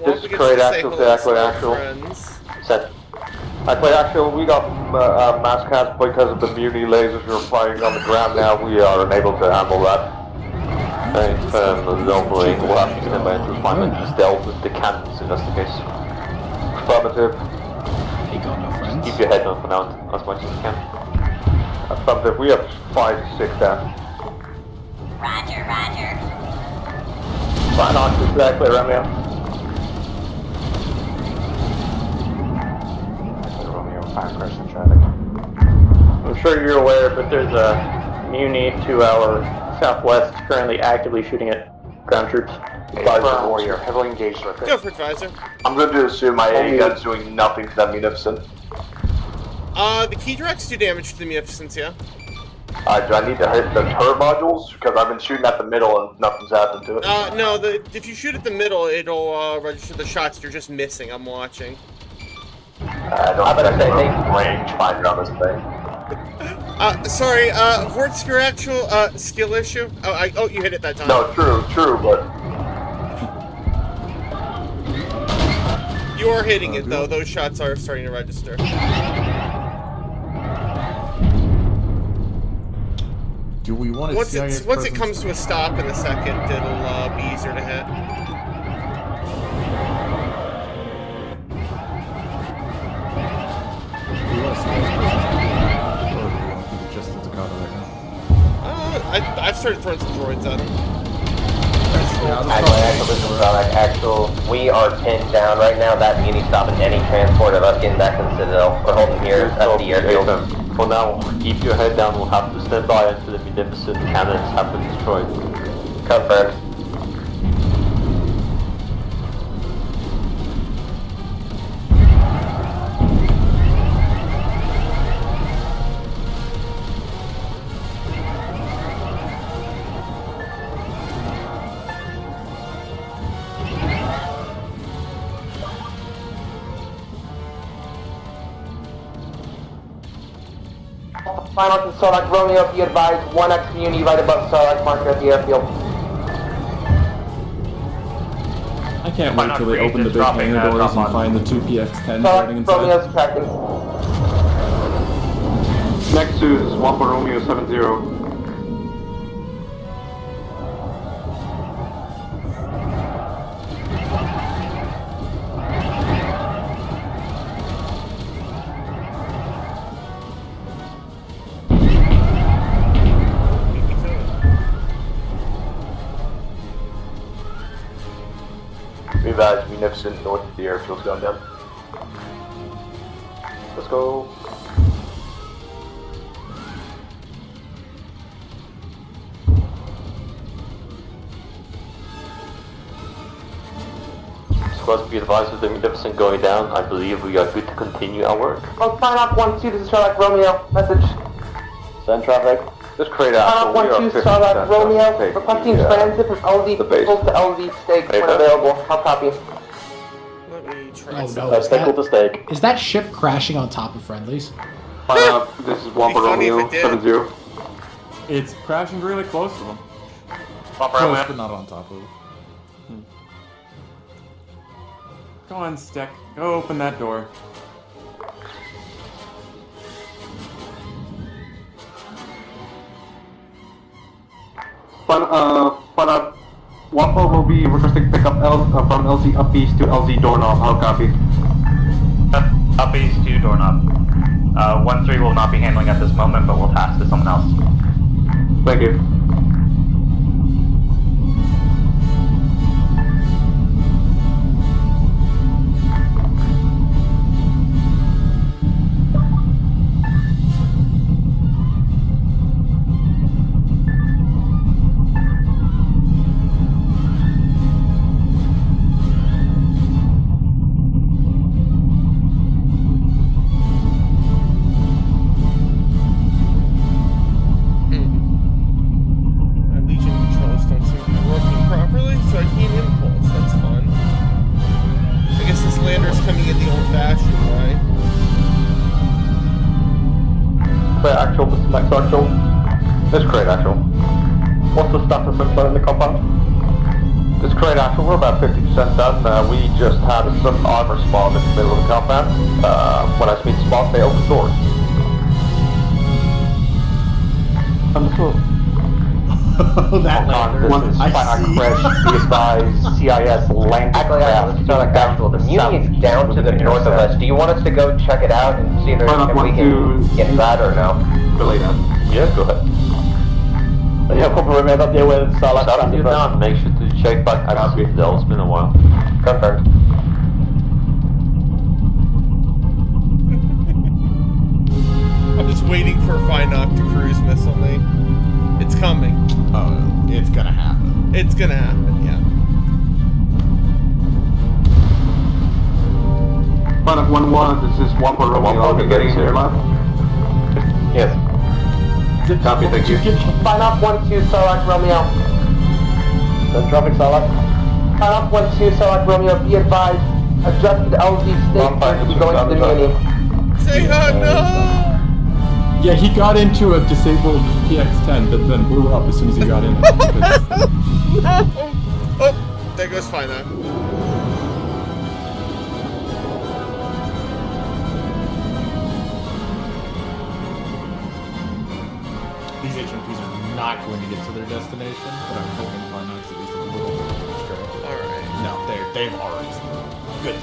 This is great actual to Acklay actual. Set. Acklay, actually, we got mass cast because of the muni lasers you're firing on the ground now. We are unable to handle that. Thanks, Zombling. We'll have to send by refinement stealth with the cannons just in case. Affirmative. Hey, got no friends. Keep your head on for now as much as you can. Affirmative, we have 5 to 6 down. Roger, roger. Fine on to Acklay, Romeo. Romeo, fire crash in traffic. I'm sure you're aware, but there's a muni to our southwest currently actively shooting at ground troops. Advisor warrior, heavily engaged with it. Go for advisor. I'm going to assume my AA gun's doing nothing to that munificent. The key directs do damage to the munificence, yeah. Do I need to hit the turret modules? Because I've been shooting at the middle and nothing's happened to it. No, if you shoot at the middle, it'll register the shots you're just missing. I'm watching. I don't have a range finder on this thing. Sorry, what's your actual skill issue? Oh, you hit it that time. No, true, but you are hitting it though. Those shots are starting to register. Do we want to once it comes to a stop in a second, it'll be easier to hit. I've started throwing some droids at him. Actual, we are pinned down right now. That means stopping any transport of us getting back to the Citadel. We're holding here at the airfield. For now, keep your head down. We'll have to stand by until the munificent cannons have been destroyed. Confirmed. Final to Sarlacc Romeo, be advised, 1X Muni right above Sarlacc marker at the airfield. I can't wait till they open the big hangar doors and find the 2 PX-10s riding inside. Romeo's tracking. Next to Swamp Romeo 70. Advise munificent north of the airfield's going down. Let's go. Squads, be advised with the munificent going down. I believe we are good to continue our work. Oh, sign off 1-2, this is Sarlacc Romeo. Message. Send traffic. Just create Sign off 1-2, Sarlacc Romeo. Requesting transit from LZ Pickles to LZ Steak when available. How copy? Let me try. Oh no, is that ship crashing on top of friendlies? This is Wampa Romeo 70. It's crashing really close to them. Close, but not on top of. Go on, Stick. Go open that door. Wampa will be requesting pickup from LZ up east to LZ doorknob. How copy? Up east to doorknob. 1-3 will not be handling at this moment, but we'll pass to someone else. Thank you. This crate, actual. What's the status of in the compound? This is Crane Actual, we're about 50% done. We just had a sudden armor spawn in the middle of the compound. When I speak spawn, they open doors. Understood. That This is Final Crash, be advised, CIS landing craft. The Muni is down to the north of us. Do you want us to go check it out and see if we can get that or no? Really not. Yeah, go ahead. Jag kommer med att jag är Stop you down. Make sure to check back out. It's been a while. Confirmed. I'm just waiting for Finoc to cruise missile me. It's coming. Oh, it's gonna happen. It's gonna happen, yeah. Finoc 1-1, this is 1 for Romeo. Are you getting here live? Yes. Copy, thank you. Finoc 1-2, Sarlacc Romeo. Traffic Sarlacc. Finoc 1-2, Sarlacc Romeo, be advised, adjusted LZ state to be going to the Muni. Say no! Yeah, he got into a disabled PX-10, but then blew up as soon as he got in it. No! Oh, there goes Finoc. These HMPs are not going to get to their destination, but I'm hoping Finance at least a little bit straight. Alright. No, they've already good.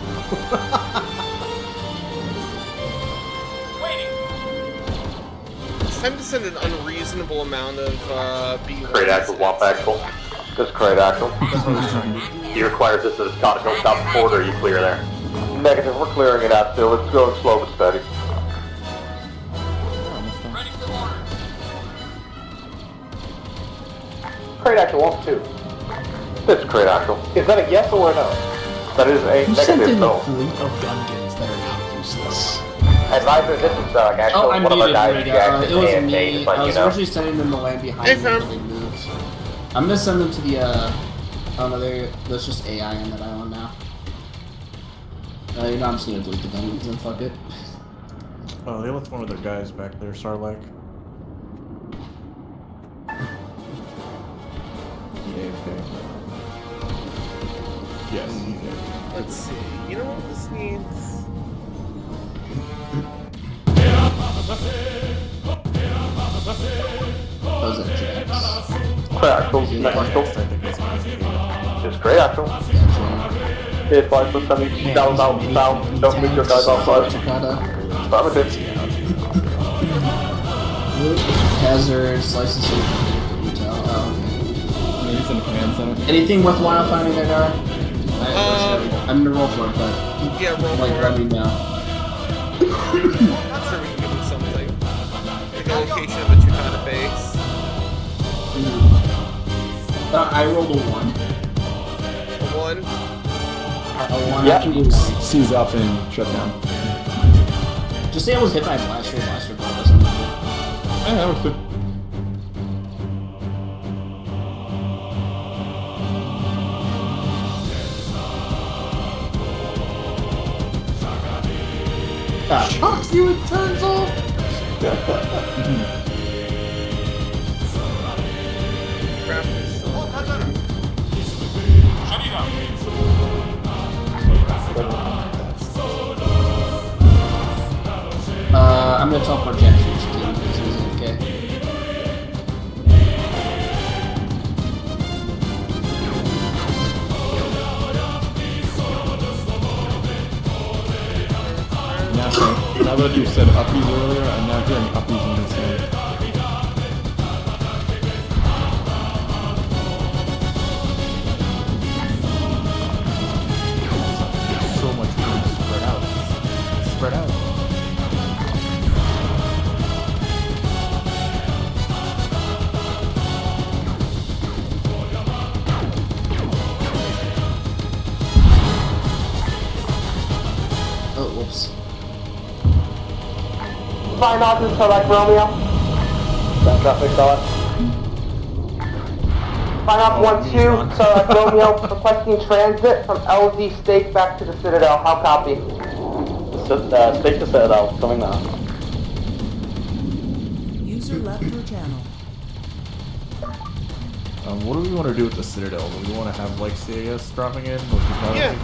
It's time to send an unreasonable amount of B1s. Crate Actual, Wamp Actual. This is Crate Actual. Do you require this at a Scottish Hill South Port, or are you clear there? Negative, we're clearing it out still. It's going slow but steady. Crate Actual 1-2. This is Crate Actual. Is that a yes or a no? That is a Who sent negative in no. a fleet of Gungans that are now useless? Advisor, this is actually Oh, I'm one of our guys muted. reacted It was and me. just let I you was know. originally sending them to land behind me, but they moved. I'm gonna send them to the, oh no, there's just AI on that island now. You know, I'm just gonna delete the Gungans and fuck it. Oh, they left one of their guys back there, Sarlacc. Yes, he did. Let's see. You know what this needs? Those are jacks. Crate Actual, Just Crate Actual. Be advised, we're sending down, south. Don't meet your guys outside. Affirmative. Hazards, licensing, retail. Oh, Maybe some command center. anything worthwhile finding there, Dara? I'm gonna roll for it, but yeah, roll like, for let it. me know. I'm sure we can give him something. Like a location of a Chicana base. I rolled a 1. A 1? A 1. Yeah, seize up and shut down. Just say I was hit by a blaster ball or something. Yeah, that was good. Shocks you and turns off! I'm gonna teleport Jack to this kid because he's AFK. Now that you said uppies earlier, I'm now hearing uppies in this game. So much room to spread out. Spread out. Oh, whoops. Finoc and Sarlacc Romeo. That traffic Sarlacc. Finoc 1-2, Sarlacc Romeo, requesting transit from LZ Stake back to the Citadel. How copy? Stake to Citadel, coming now. User left your channel. What do we want to do with the Citadel? Do we want to have like CAS dropping in? Yeah,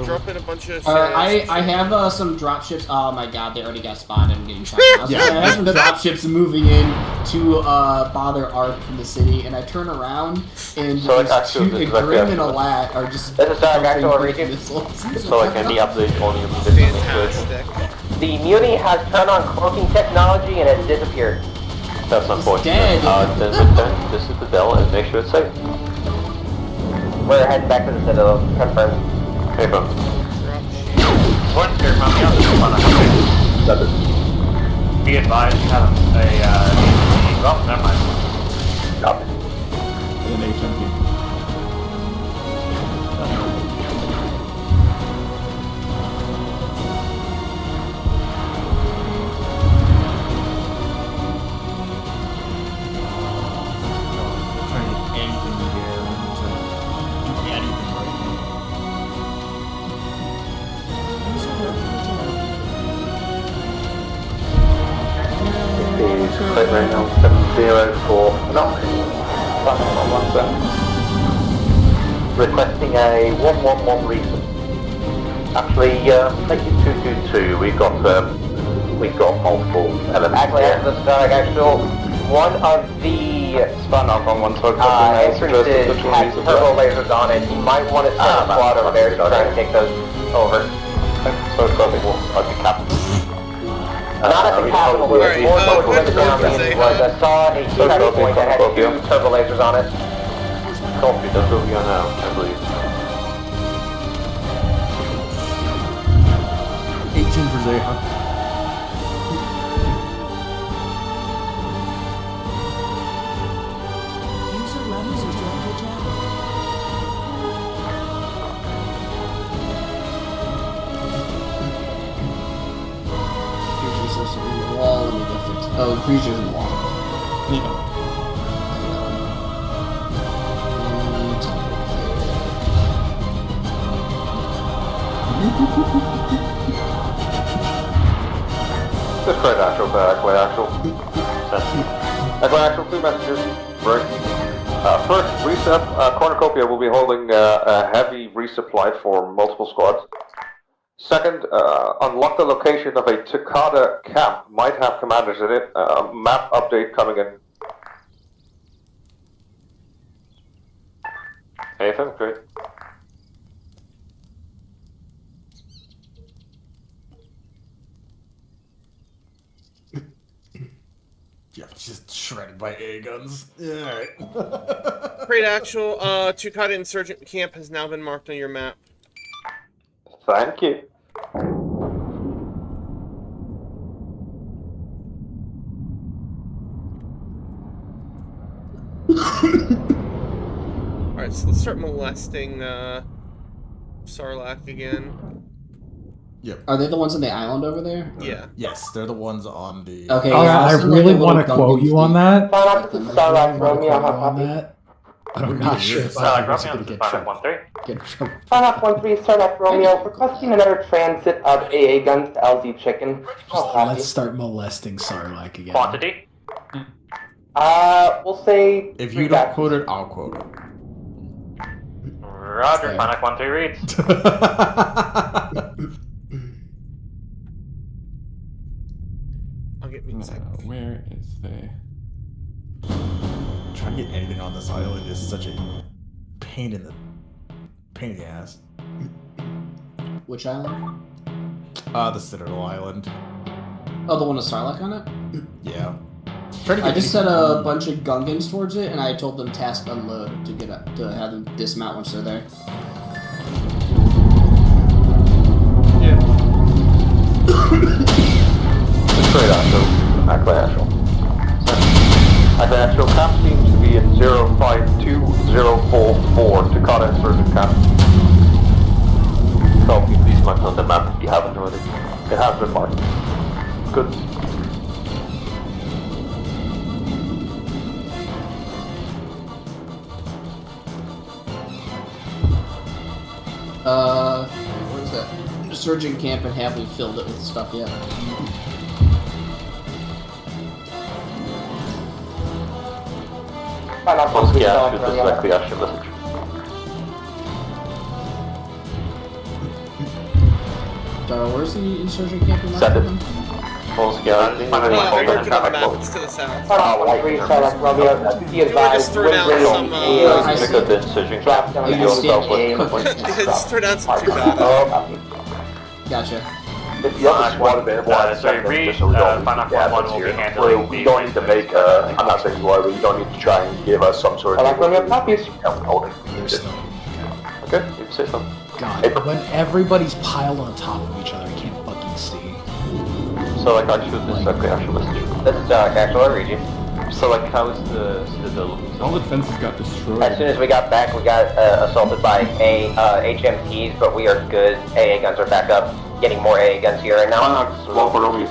drop in a bunch of. I have some dropships. Oh my god, they already got spotted. I'm getting shot now. So I have some dropships moving in to bother Ark from the city, and I turn around and So, like, these two, a Grim and a Lat, are just. This is Dark Actual Region. So like any update on your position situation? The Muni has turned on cloaking technology and has disappeared. That's unfortunate. Dead. Then return to the Citadel and make sure it's safe. We're heading back to the Citadel. Confirmed. Hey, folks. One here from the other one. Be advised, you have a well, never mind. Copy. An HMP. Trying to get anything here to do anything right It is right now 704. No. Requesting a 111 reason. Actually, make it 222. We've got multiple elements Actually, here. this is Dark Actual. One of the entrances has turbo lasers on it. You might want to send a squad over there to try and take those over. So it's probably more like the captain. Not at the capital, but it's more so towards the down was I saw a turret point that had 2 turbo lasers on it. Copy, that's what we are now, I believe. 18 for Zehan. User left user joined your channel. Creatures also in the wall. Let me go fix. Oh, creatures in the wall. Yeah. Just try actual for Acklay actual. Acklay actual, 2 messages. Break. First, reset. Cornucopia will be holding a heavy resupply for multiple squads. Second, unlock the location of a Takada camp. Might have commanders in it. Map update coming in. Anything? Great. Yeah, just shredded by AA guns. Yeah, alright. Great actual. Tukata Insurgent Camp has now been marked on your map. Thank you. Alright, so let's start molesting Sarlacc again. Yep. Are they the ones on the island over there? Yeah. Yes, they're the ones on the. Okay. I really want to quote you on that. Starlight Romeo, how on copy? that. I'm not sure if I'm going to get trouble. Get in trouble. Starlight 13, Starlight Romeo, requesting another transit of AA guns to LZ Chicken. Oh, copy. Let's start molesting Sarlacc again. Quantity? We'll say. If you don't quote it, I'll quote it. Roger, Panic 13 reads. I'll get music. Where is the... Trying to get anything on this island is such a pain in the ass. Which island? The Citadel Island. Oh, the one with Sarlacc on it? Yeah. I just set a bunch of Gungans towards it, and I told them task unload to get up, to have them dismount once they're there. Yeah. Straight actual. Acklay actual. Acklay actual camp seems to be in 052044 Takata Insurgent Camp. Copy, please mark on the map if you haven't already. It has been marked. Good. What is that? Surgeon camp and haven't filled it with stuff yet. Scout should exactly ask your message. Dara, where's the insurgent camp in Send it. London? Full Scout. I marked it on the map. It's to the south. Be advised, throw down some, Pick up the insurgent camp. Oh, You you go stand southwest. Just throw down some 2,000. Gotcha. If you have a squad of airborne, so read, just so we don't Final lose gaps One will be here. handling We don't need to make, I'm not saying you are, but you don't need to try and give us some sort of... copies. Holding. They're still. Okay, you can say something. God, when everybody's piled on top of each other, I can't fucking see. So like I shoot this exactly actual message. This is Acklay, I'll read you. So like how is the citadel? All the defenses got destroyed. As soon as we got back, we got assaulted by HMTs, but we are good. AA guns are back up. Getting more AA guns here right now. Keep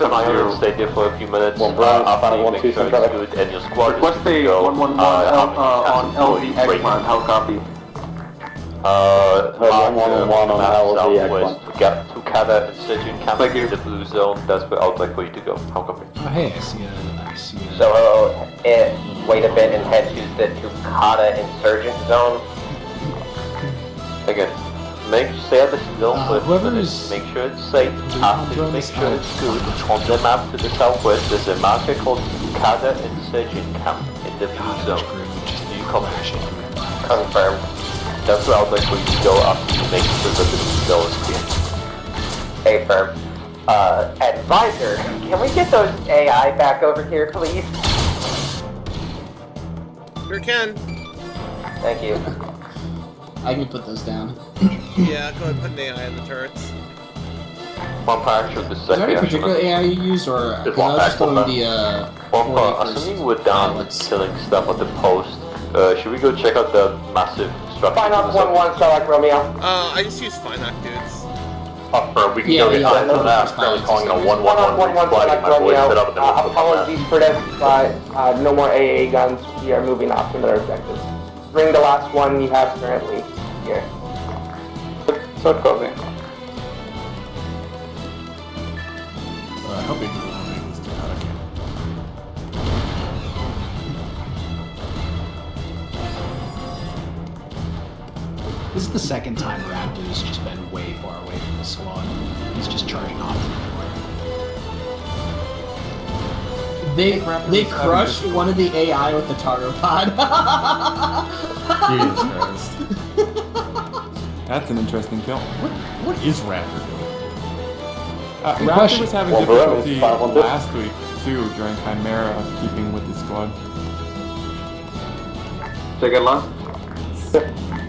an eye on it, stay there for a few minutes. After make sure it's good and your squad is good to go. 111 on LV X-Man, how copy? 111 on LV X-Man. We got 2 Kata insurgent camps in the blue zone. That's where I would like for you to go. How copy? Oh, hey, I see it. So wait a bit and head to the Tukata insurgent zone. Again, stay at the zone for a few whoever minutes. is Make sure it's safe. After make sure it's good. On the map to the southwest, there's a marker called Tukata insurgent camp in the blue zone. Do you copy? Confirmed. That's where I would like for you to go after you make sure that the zone is clear. Hey, firm. Advisor, can we get those AI back over here, please? Sure can. Thank you. I can put those down. Yeah, go ahead and put an AI in the turrets. One pack should be Is there any particular AI you used, or It's because I one was just pack, throwing one the One part, assuming we're down with killing stuff at the post, should we go check out the massive structure? Fine up 1-1, Starlight Romeo. I just use Finac dudes. We can go get that. I'm currently calling it a 1-1-1 Starlight my boys set up Romeo. and then we'll put Apologies for this, but no more AA guns. We are moving off to another objective. Bring the last one you have currently here. So copy. How big do we want to make this Takata camp? This is the second time Raptor's just been way far away from the squad. He's just charging off from everywhere. They crushed one of the AI with the Taro pod. Jesus Christ. That's an interesting kill. What is Raptor doing? Raptor was having difficulty last week too during Chimera, keeping with the squad. Second last.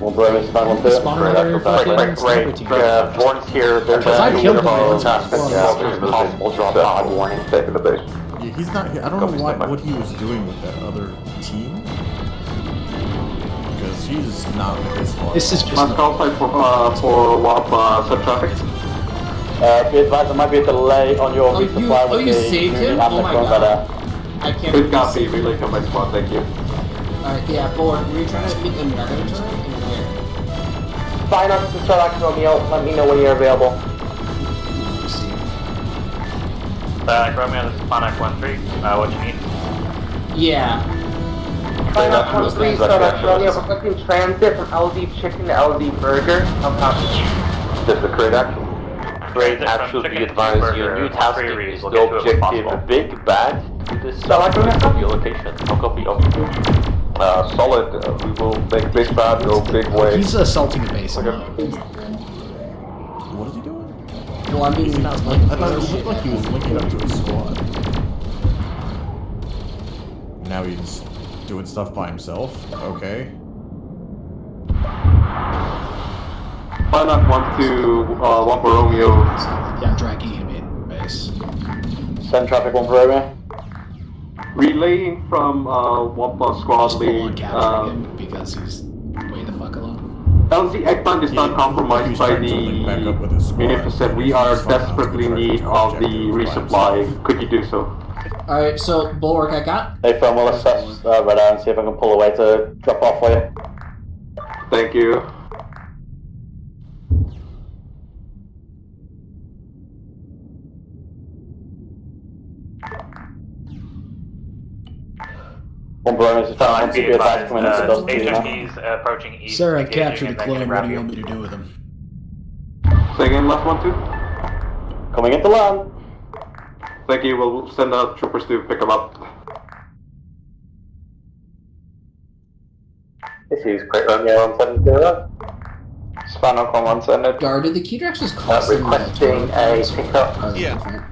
Well, bro, it's 512. Warren's here. There's I killed him. possible drop pod warning. Taking the base. Yeah, he's not here. I don't know what he was doing with that other team. Because he's not with his squad. This is just Must call site for WAP sub-traffic. Be advised, there might be a delay on your resupply with you the saved him? Amazon, Oh my god. I can't Good copy. Relay come back squad. Thank you. Alright, yeah, Board, were you trying to make another turret? And where? Fine up to Starlight Romeo. Let me know when you're available. Romeo, this is Panac 1-3. What you need? Yeah. Fine up 1-3, Starlight Romeo. Requesting transit from LZ Chicken to LZ Burger. I'm copy. Just the correct action. Great action, be advised, your new task is the objective Big Bad to the south of your location. I'll copy solid, we will make Big Bad go big way. He's assaulting a base. What is he doing? Well, I mean, I thought it looked like he was linking up to a squad. Now he's doing stuff by himself? Okay. Fine up 1 for Romeo. Yeah, I'm dragging him in base. Send traffic 1 for Romeo. Relaying from 1 plus squad lead. Capturing him because he's way the fuck alone. LZ Ekman is not compromised by the Munificent. We are desperately in need of the resupply. Could you do so? Alright, so Bulwark I got. Hey, Phil, we'll assess Red Eye and see if I can pull away to drop off for you. Thank you. be advised, HMPs approaching east. Sir, I've engaging captured the and then gonna clone. What grab do you you. want me to do with him? Say again, last one, two. Coming into land. Thank you. We'll send out troopers to pick them up. This is Great Romeo 170. Spano on 170. Guard, did the key directions cost them Requesting a pickup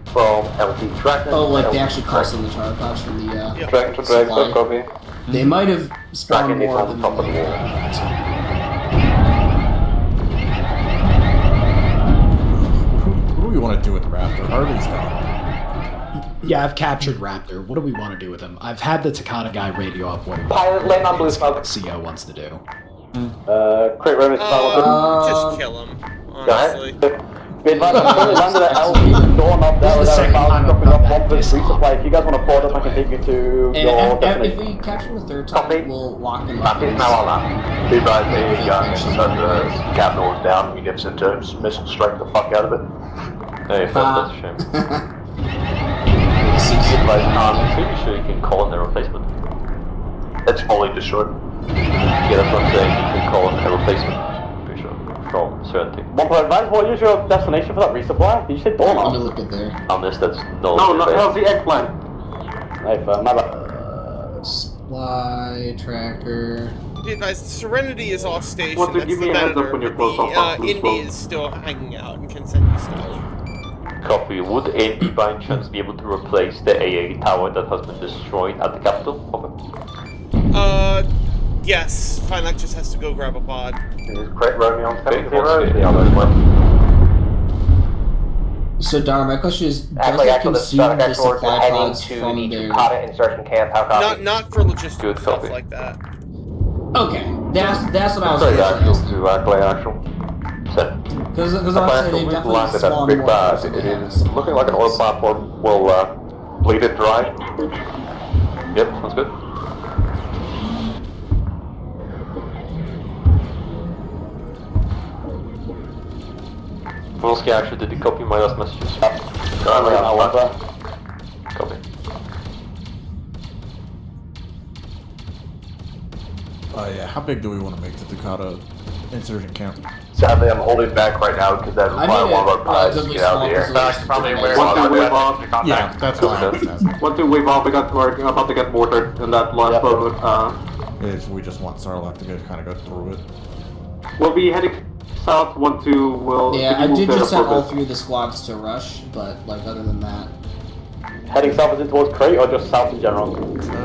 from LT Dragon. Oh, like they actually cost them the charter pods from the Dragon to Dragon, supply. copy. They might have spawned Dragon is more on than top of the wall. What do we want to do with the Raptor? Harley's gone. Yeah, I've captured Raptor. What do we want to do with him? I've had the Takata guy radio up what Pilot land on blue smoke. CO wants to do. Crate room is just kill him, honestly. Be advised, I'm currently landed at LT door not there without a pilot dropping off one for resupply. If you guys want to board up, I can take you to your And if destination. we capture the third time, we'll lock them up. Be advised, the guns at the capital is down. We get sent to missile strike the fuck out of it. Hey, that's a shame. Pretty sure you can call in the replacement. It's fully destroyed. Yeah, that's what I'm saying. You can call in a replacement. Pretty sure. From certainty. One point advice, what is your destination for that resupply? Did you say door Let me knob? look at there. On this, that's no. No, how's the eggplant? Hey, my bad. Supply tracker. Be advised, Serenity is off station. Well, That's give the me a heads up Venator, when you're but close the up, please, Indy well. is still hanging out and can send you stuff. Copy. Would any by any chance be able to replace the AA tower that has been destroyed at the capital? Over. Yes. Fine, just has to go grab a pod. This is Great Romeo on 70. The other one. So, Donna, my question is, does Acklay, it actually, consume the the exports are supply heading pods to from the their... Takata insertion camp. How copy? Not for logistical Good stuff copy. like that. Okay, that's what I was Sorry, asking. actual to Acklay actual. Set. Because I was saying they We've definitely landed at spawn Big more. Bad. It is looking like an oil platform. We'll bleed it dry. Yep, sounds good. Volsky, actually, did you copy my last messages? Currently on front. Copy. Yeah, how big do we want to make the Takata insurgent camp? Sadly, I'm holding back right now because that requires one of our pilots to get out of the air. Probably where One, two, wave off. Yeah, that's what I was asking. 1, 2, wave off. We're about to get mortared in that last boat. If we just want Sarlacc to kind of go through it. We'll be heading south. 1, 2 will. Yeah, I did just send all three of the squads to rush, but like other than that, Heading south is it towards Crate or just south in general?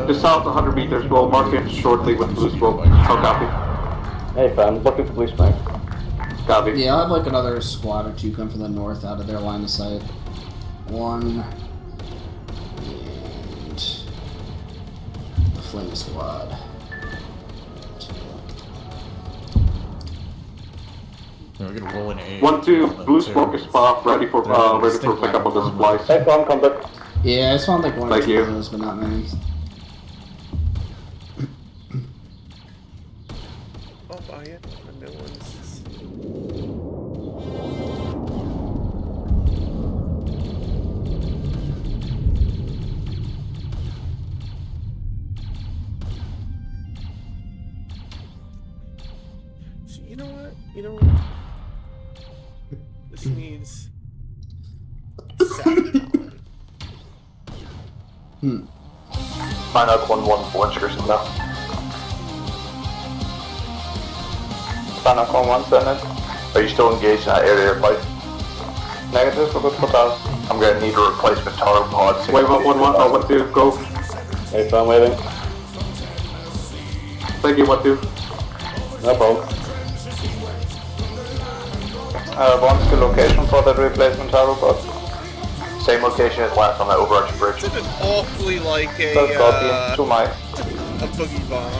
Just south 100 meters. We'll mark it shortly with blue smoke. How copy? Hey fam, looking for blue smoke. Copy. yeah, I'll have like another squad or two come from the north out of their line of sight. One and the flame squad. Yeah, we can roll in 8. 1, 2, blue smoke is spot, ready for pickup of the supplies. Hey fam, come back. Yeah, I just found like one or Thank two you. of those, but not many. Oh, yeah. No one's. So, you know what? This needs. Find out 114 excursion now. Spano on 170. Are you still engaged in that area fight? Negative, we're good for 1000. I'm gonna need a replacement tower pod. Wave up 1, 1, 1, 2, go. Hey fam, waving. Thank you, 1, 2. No problem. What's the location for that replacement tower pod? Same location as last on that overarching bridge. Sounded awfully like a That's copy. 2 miles. a boogie bomb.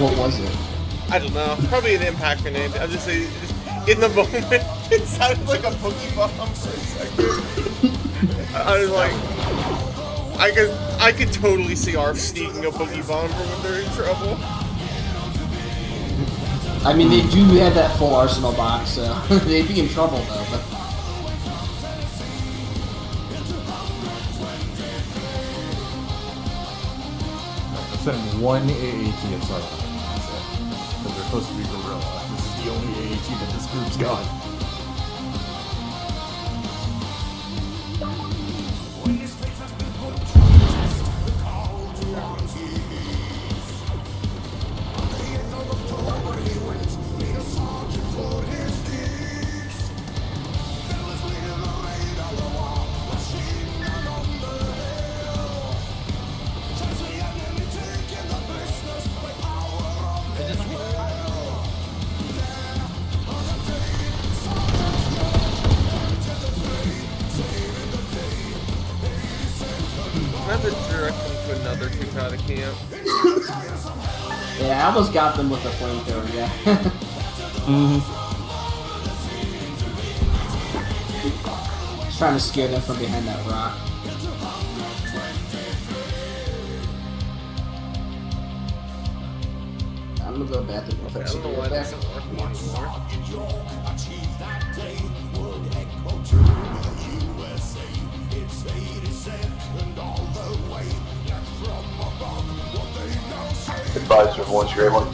What was it? I don't know. Probably an impact grenade. I'm just saying, in the moment, it sounded like a boogie bomb for a second. I was like, I could totally see Arf sneaking a boogie bomb for when they're in trouble. I mean, they do have that full arsenal box, so they'd be in trouble though. But send one AAT at Selthan. That's it. Because they're supposed to be gorilla. This is the only AAT that this group's got. Yeah, I almost got them with the flamethrower, yeah. Just trying to scare them from behind that rock. I'm gonna go back and fix it. Advise once you're able.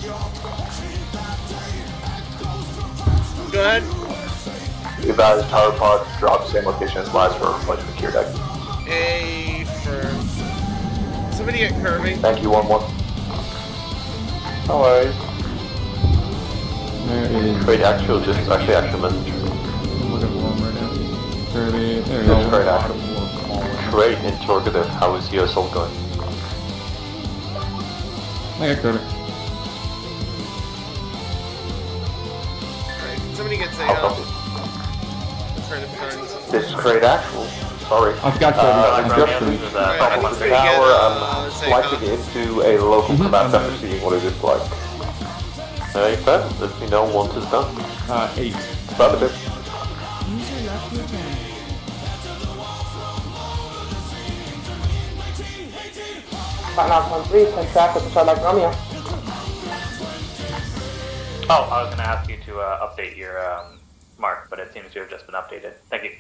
Go ahead. Advise tower pod drop same location as last for reflection of the deck. A firm. Somebody get Kirby. Thank you, 1-1. No worries. Trade actual, just actually action message. I'm looking for him right now. Kirby, there you No, go. trade action. Trade interrogative, how is your assault going? I got Kirby. Alright, somebody gets a try to find something. This is trade actual. Sorry. I've got Kirby. I've got Kirby. Top of the tower, I'm slicing into a local command center, seeing what it is like. Hey, fair. Let me know once it's done. 8. Affirmative. User left your channel. Battalion 1-3, send track with the Starlight Romeo. Oh, I was going to ask you to update your mark, but it seems to have just been updated. Thank you.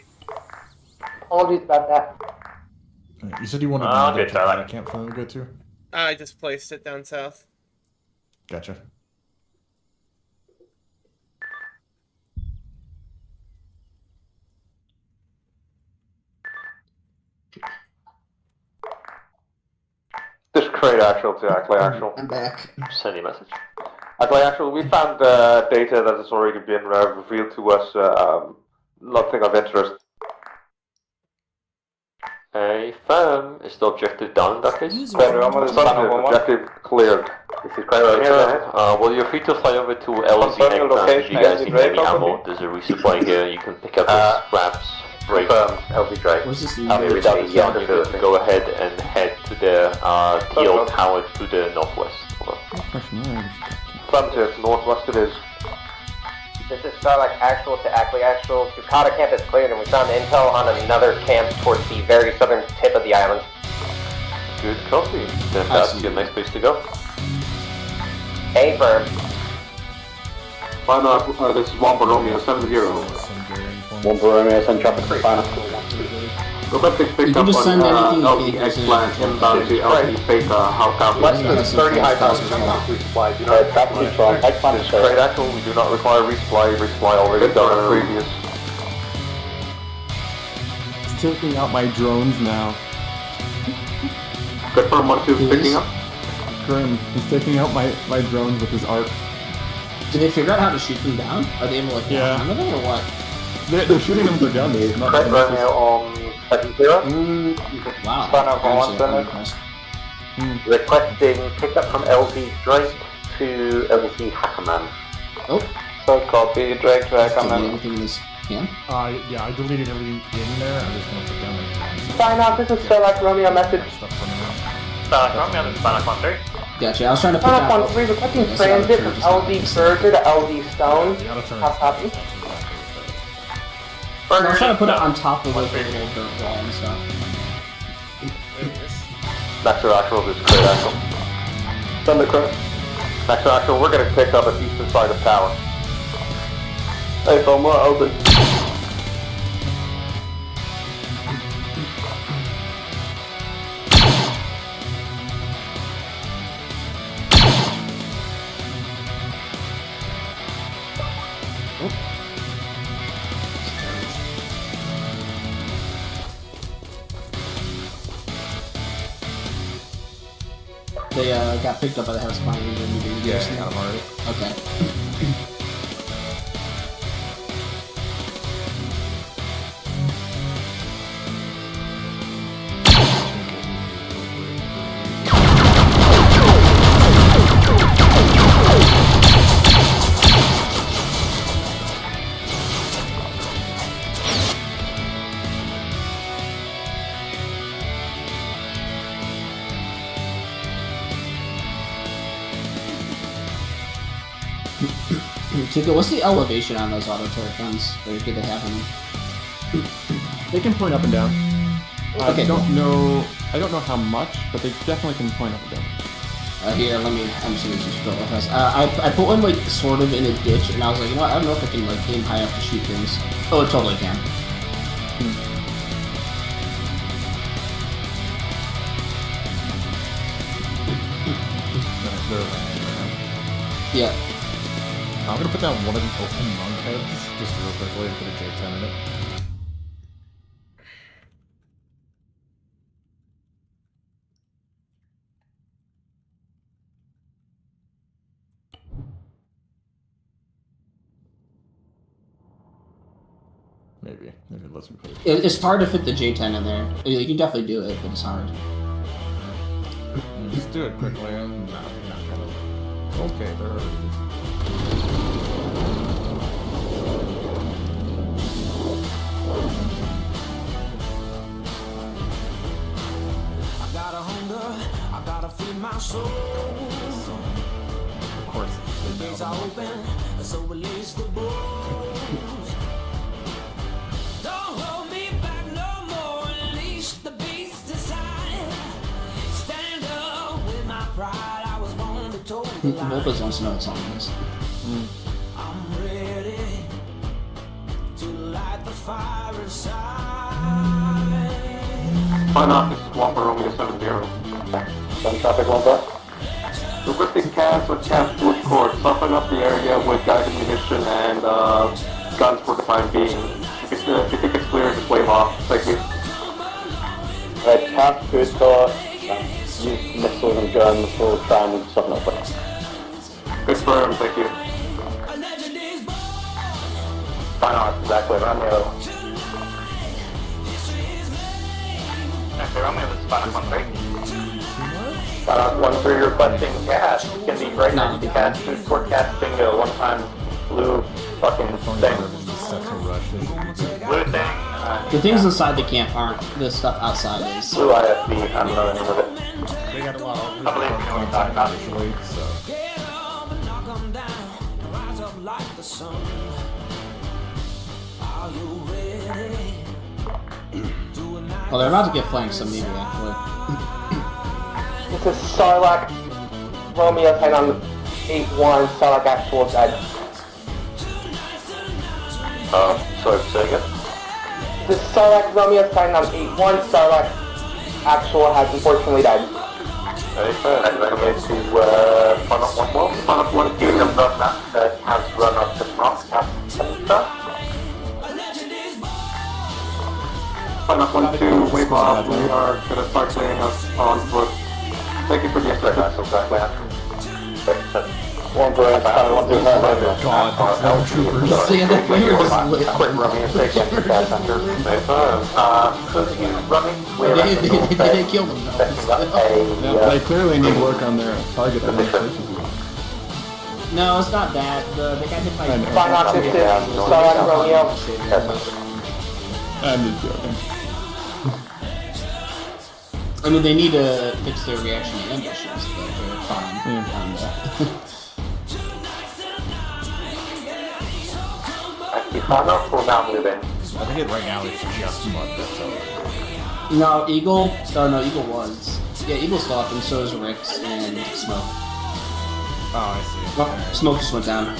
Apologies about that. You said you wanted Oh, to good, Starlight. I can't find a go to. I just placed it down south. Gotcha. This is trade actual to Acklay actual. I'm back. Send you a message. Acklay actual, we found data that has already been revealed to us. Nothing of interest. Hey, firm. Is the objective done in that case? Objective cleared. This is quite well, you're free to fly over to LZ anytime if you guys need any ammo. There's a resupply here. You can pick up the scraps. Break. LZ Drake. What's this? You can go ahead and head to the TL tower to the northwest. Over. Affirmative, northwest it is. This is Starlight Actual to Acklay Actual. Ducata camp is cleared and we found intel on another camp towards the very southern tip of the island. Good copy. Then that's your next place to go. A firm. Final, this is 1 for Romeo, 7-0. 1 for Romeo, send traffic for final. Robotics picked up on LD X-Plan inbound to LD Theta, how copy? Less than 30 high pounds resupply. Do not traffic control. X-Plan is Trade actual, we do not require resupply. Resupply already done previous. It's taking out my drones now. Confirm 1-2 picking up. Grim, he's taking out my drones with his arc. Did they figure out how to shoot them down? Are they able to like walk onto them or what? They're shooting them with their guns. Correct, Romeo on 7-0. Wow. Final for 1 Requesting pickup from LZ Drake to LZ Hackerman. Oh. So copy, Drake to Hackerman. Anything in this camp? Yeah, I deleted everything in there. I'm just gonna put down my Sign off, this is Starlight Romeo message. Starlight Romeo, this is Starlight 1-3. Gotcha, I was trying to put Starlight down... 1-3, requesting transit from LZ Berger to LZ Stone. How copy? I was trying to put it on top of like the little dirt wall and stuff. Max actual, this is Trade actual. Thundercross. Max actual, we're going to pick up at eastern side of tower. Hey, phone, we're open. They got picked up by the house fire and then Yeah, I got them already. Okay. Chico, what's the elevation on those auto turret guns? Or do they have any? They can point up and down. Okay, I don't know how much, but they definitely can point up and down. Here, I'm just gonna just go real fast. I put one like sort of in a ditch, and I was like, you know what, I don't know if I can like aim high enough to shoot things. Oh, it totally can. Yeah. I'm gonna put down one of the open monk heads just real quickly and put a J10 in it. Maybe it lets me put it. It's hard to fit the J10 in there. You can definitely do it, but it's hard. Just do it quickly. I'm not gonna. Okay, there it is. I got a hunger, I gotta feed my soul. Of course. The gates are open, so release the bulls. Don't hold me back no more, unleash the beast inside. Stand up with my pride, I was born to toe the line. Volpez wants to know what song it is. I'm ready to light the fire inside. Fine Office, Wampa Romeo 70. Sun traffic Wampa. Requesting cast with cast to escort, soften up the area with guided munition and guns for the time being. If you think it's clear, just wave off. Thank you. Right, cast to escort, use missiles and guns, we'll try and soften up. Confirm, thank you. Fine Office, Acklay, Romeo. Okay, Romeo, this is Final 1-3. 1-3 requesting cast. Can be right now, the cast to escort cast bingo, one-time blue fucking thing. Blue thing. The things inside the camp aren't the stuff outside is. Blue IFB, I don't know the name of it. They got a lot of. I believe you know what you're talking about. So. Rise up like the sun. Are you ready? Well, they're about to get flanked, so maybe actually. This is Sarlacc Romeo sign on 8-1, Sarlacc actual dead. Sorry, say again? This is Sarlacc Romeo sign on 8-1, Sarlacc actual has unfortunately died. I'd recommend to Final 1-1. Final 1 Kingdom does not has run up the front, center. Final 1-2, wave off. We are gonna start clearing us on foot. Thank you for the extra. One for Final 1-2, God, no troopers. See, that flavor just lit. Quit running and take into cast center. Because he's running, They didn't kill them though. They clearly need work on their target identification. No, it's not that. They got hit by. Fine Office, Sarlacc Romeo. I'm just joking. I mean, they need to fix their reaction to ambushes, but they're fine. We're now moving. I think right now it's just mud that's over. No, Eagle. Oh no, Eagle was. Yeah, Eagle's still up, and so is Rix and Smoke. Oh, I see. Oh, Smoke just went down. And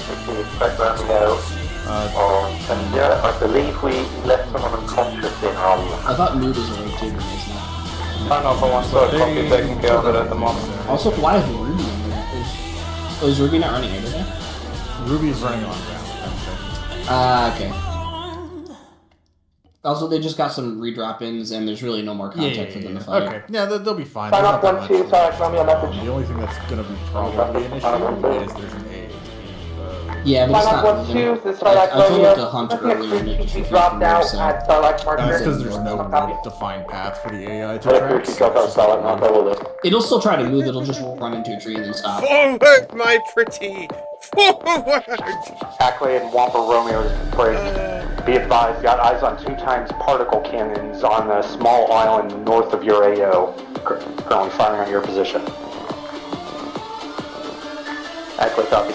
yeah, I believe we left someone unconscious in our... I thought Mood was awake too, but he's not. I don't know if I want to copy taking care of it at the moment. Also, why is Ruby in there? Is Ruby not running here today? Ruby's running on ground. Ah, okay. Also, they just got some redrop-ins, and there's really no more contact for them to fight. Okay, yeah, they'll be fine. Sign There's off not that 1-2, much. Starlight Romeo message. The only thing that's gonna be probably an issue is there's an A. Yeah, but it's Sign not off 1-2, this is Starlight I told Romeo. it to Hunt earlier and it just dropped refused out to at Starlight Marker. That's because there's no defined path for the AI to track. It'll still try to move, it'll just run into a tree and then stop. Forward, my pretty! Forward! Acklay and Wampa Romeo is confirmed. Be advised, got eyes on 2 times particle cannons on a small island north of your AO. Currently firing on your position. Acklay, copy.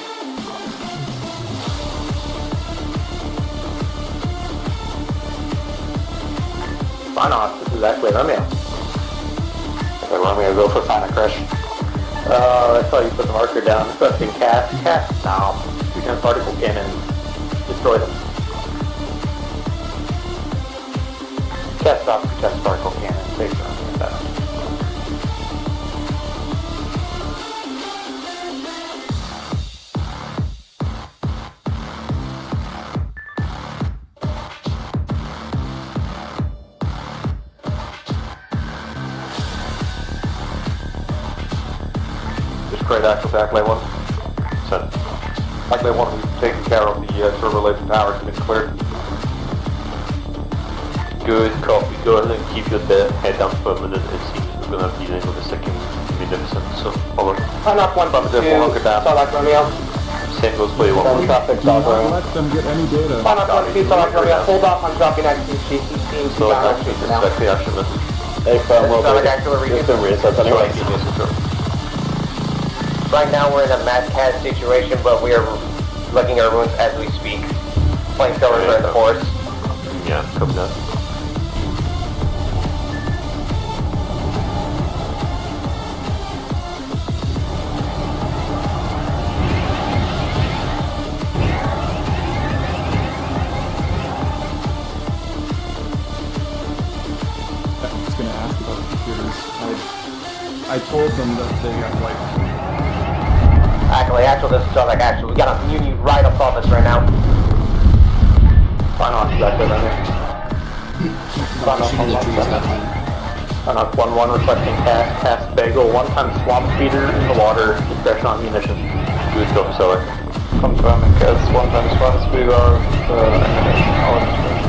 Sign off, this is Acklay Romeo. Okay, Romeo, go for final crash. I saw you put the marker down. Requesting cast. Cast now. 2 times particle cannons. Destroy them. Cast off 2 times particle cannons. Based on that. Great actual Acklay 1. So, Acklay 1, we've taken care of the turbo-related towers and been cleared. Good copy. Go ahead and keep your head down for a minute. It seems we're gonna be dealing with a second Magnificent, so over. Sign off 1-2, Starlight Romeo. Same goes for you, one. Traffic, Do not let them get any data. Sign off 1-2, Starlight Romeo. Hold off on dropping that team sheet. He seems to So, be on our sheet for now. respect the action message. Hey, firm, well, Starlight Artillery. Right now we're in a mad cat situation, but we are looking at ruins as we speak. Flamethrowers are in force. Yeah, copy that. I was going to ask about computers. I told them that they have like... Actually, this is like actually, we got a muni right above us right now. Sign off, that's it, right Sign off 1-1, requesting cast bagel, 1-time swamp speeder in the water, discretion on munitions. Good job, Seller. Confirming cast 1-time swamp speeder, ammunition, all discretion.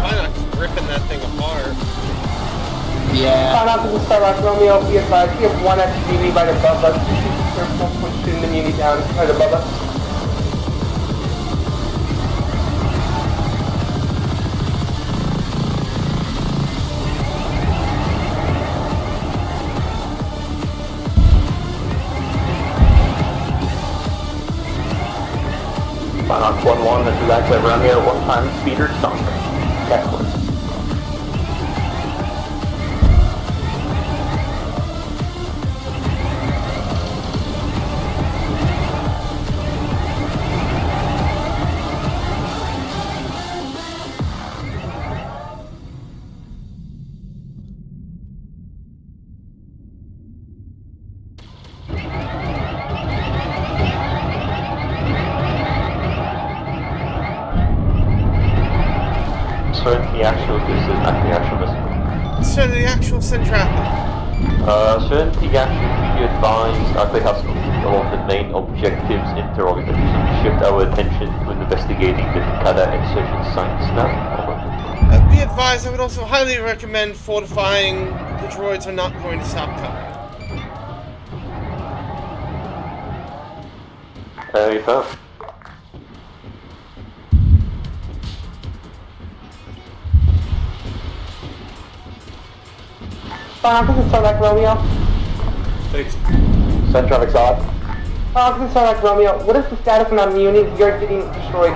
Why not ripping that thing apart? Yeah. Sign off to the Starlight Romeo. Be advised, we have 1 SUV right above us. Careful pushing the muni down right above us. Sign off 1-1, this is Acklay Romeo, 1-time speeder sunk. Excellent. The actual is not the actual missile. So the actual Centrappa. Certainty action, be advised, Acklay has all of the main objectives interrogated. Shift our attention to investigating the Kada insurgent sites now. Be advised, I would also highly recommend fortifying. The droids are not going to stop coming. Very fair. This is Starlight Romeo. Thanks. Send traffic solid. This is Starlight Romeo. What is the status on our muni? We are getting destroyed.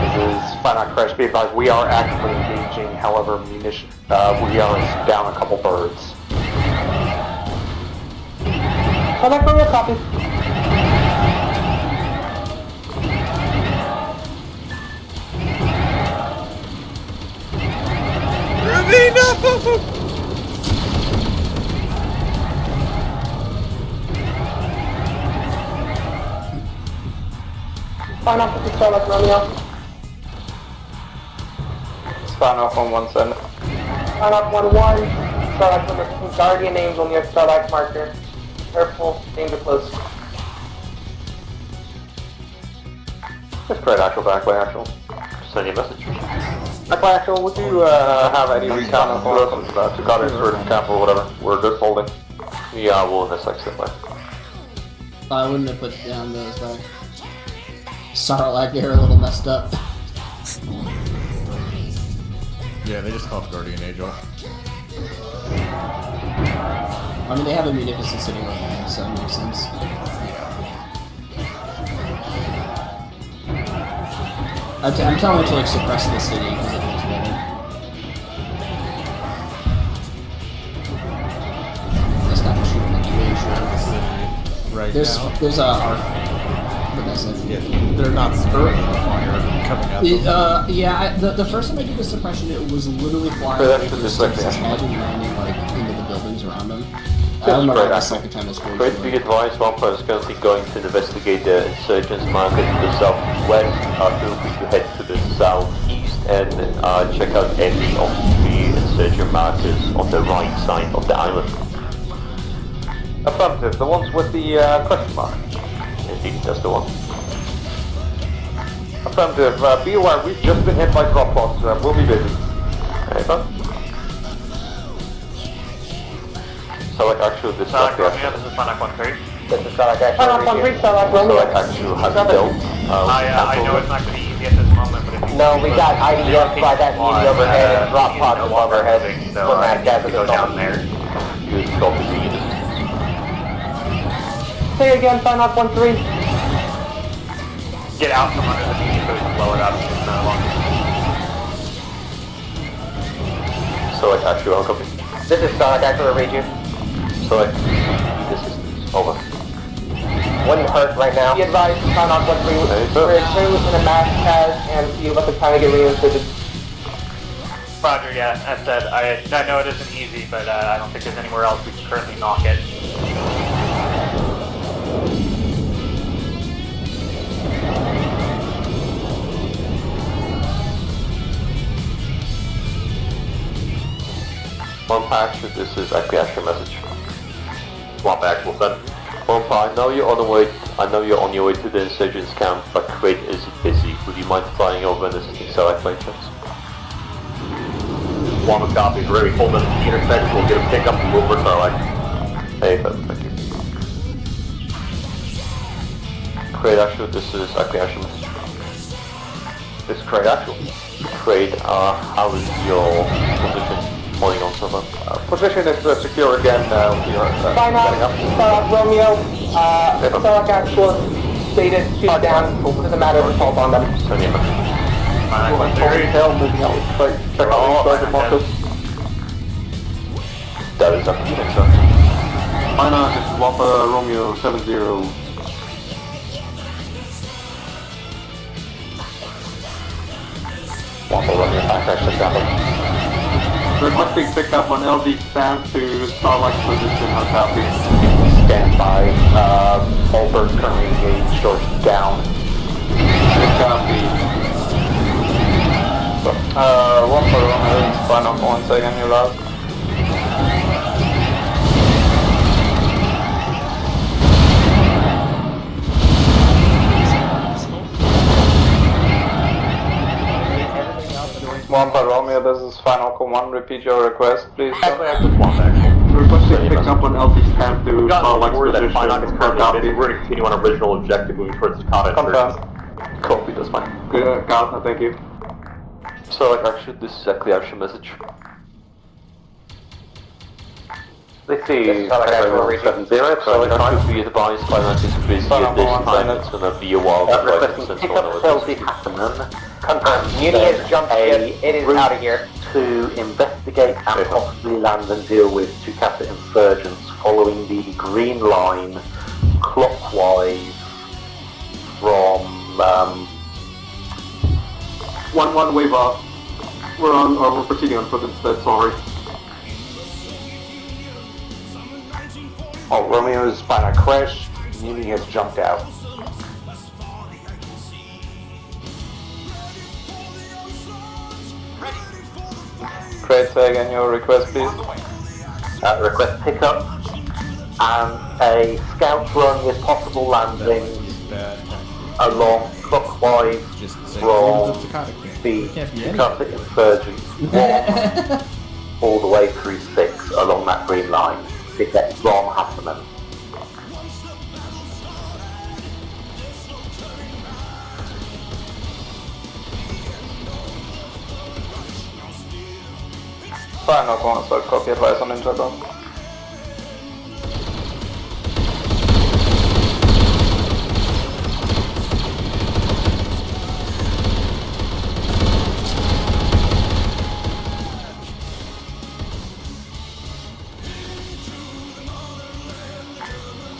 This is Final Crash. Be advised, we are actively engaging, however, munition. We are down a couple birds. Starlight Romeo, copy. No! Sign off with the Starlight Romeo. Sign off on 1-7. Sign off 1-1. Starlight Romeo. Guardian Angel near Starlight marker. Careful, danger close. Let's try actual to Acklay actual. Send you a message. Acklay actual, would you have any recount for us? To cut insert cap or whatever. We're just holding. Yeah, we'll in this exit way. I wouldn't have put down those back. Sorry, like they're a little messed up. Yeah, they just called Guardian Angel. I mean, they have a munificent sitting right now, so it makes sense. I'm telling them to like suppress the city because it looks better. That's not shooting like really sure. Right There's yeah, they're not skirting the fire coming out. Yeah, the first time I did the suppression, it was literally flying over the Stimp's head and landing like into the buildings around him. I don't remember the second time this was. Great big advice, Wampa is currently going to investigate the insurgents market to the southwest. Feel free to head to the southeast and check out any of the insurgent markers on the right side of the island. Affirmative, the ones with the question mark. Indeed, that's the one. Affirmative, be aware, we've just been hit by drop pods, we'll be busy. Anything? So like actually this is This is Panic 1-3. This is Starlight Actual. So like actually has built. I know it's not going to be easy at this moment, but if you No, we got IDF by that meeting overhead and drop pods overhead. So When that gas is go down there. Use copy feed. Say again, sign off 1-3. Get out from under the beam so we can blow it up. No longer. So like actually I'll copy. This is Starlight Actual, read you. So like this is over. Wouldn't hurt right now. Be advised, sign off 1-3. We're extremely in a mass cast and see what the time to get reinstated. Roger, yeah, as said, I know it isn't easy, but I don't think there's anywhere else we can currently knock it. One actually, this is actually a message. Swamp actual send. I know you're on the way. I know you're on your way to the insurgents camp, but Crate is busy. Would you mind flying over and assisting Select by chance? One copy, ready, hold them at the intersection, we'll get a pickup and move for Starlight. Hey, thank you. Crate actual, this is actually message. This is Crate actual. Crate, how is your position? Holding on so far. Position is secure again, we are Sign setting up. off, Starlight Romeo. Starlight Actual stated, shoot down. Doesn't matter if assault on them. Send you a message. Moving out, check out Sergeant Marcus. That is up to you next time. Minus, it's Wampa Romeo 70. Wampa Romeo, backtrack, check out. Requesting pickup on LD stand to Starlight's position, on copy. Stand by. Allbird currently engaged or down. Copy. One for Romeo, sign off 1 second, you're loud. Wampa Romeo, this is Final Call 1, repeat your request, please. Requesting pickup on LT stand to Starlight's position, copy. We're going to continue on our original objective moving towards the content. Confirmed. Copy, that's fine. Good, Got thank you. So like actually, this is exactly our message. Let's see. This is Starlight Actual, read you. 70, so like actually be advised by anticipation at this time it's going to be a while before I can sense one of happening. Confirmed. Muni has jumped ship. It is out of here. To investigate and possibly land and deal with two captive insurgents following the green line clockwise from 1-1 wave off. We're proceeding on foot instead, sorry. Oh, Romeo is fine. I crashed. Muni has jumped out. Afraid say again your request, please. Request pickup and a scout run with possible landings along clockwise from the Takata Insurgents 1 all the way through 6 along that green line to get Ron Hasselman. Final corner, so copy advice on Injadon.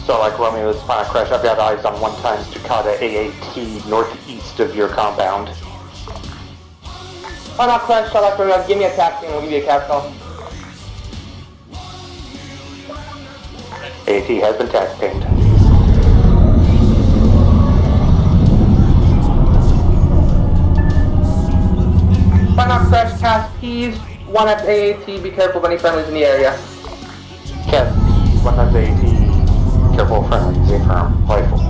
So like Romeo's final crash, I've got eyes on 1 times Takata AAT northeast of your compound. Why not crash? Shall I like give me a taxi and we'll give you a cab call. AAT has been tax pinged. Why not crash past P's? 1 at AAT, be careful of any friendlies in the area. Cat, 1 times AAT, careful friendly, A-firm, rifle.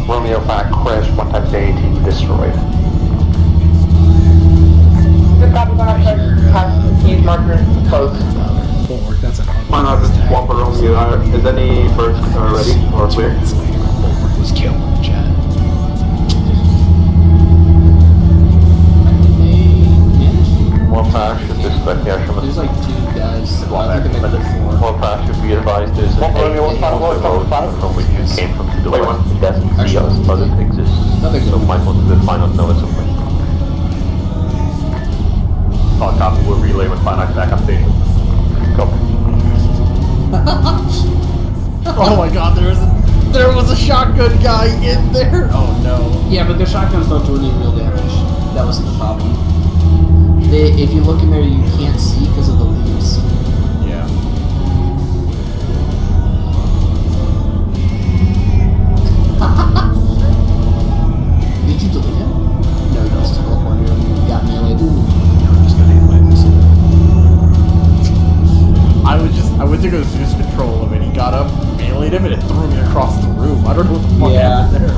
Romeo 5 crash, 1 times AAT destroyed. Good copy, 1 at crash past P's marker close. Bulwark, that's an Why not just swap a Romeo? Is any birds ready or clear? Bulwark was killed in the chat. Warpath should disconnect the Asherman. There's like 2 guys. I think they make 4. Warpath should be advised there's an A from which you came from to the west. It doesn't see us, doesn't exist. So might want to find out know at some point. Copy, we'll relay when Finite back on station. Copy. Oh my god, there was a shotgun guy in there! Oh no. Yeah, but the shotguns don't do any real damage. That wasn't the problem. If you look in there, you can't see because of the leaves. Yeah. Did you delete him? No, you just teleported him. You got melee. I went to go Zeus control him and he got up, meleeed him, and it threw me across the room. I don't know what the fuck happened there.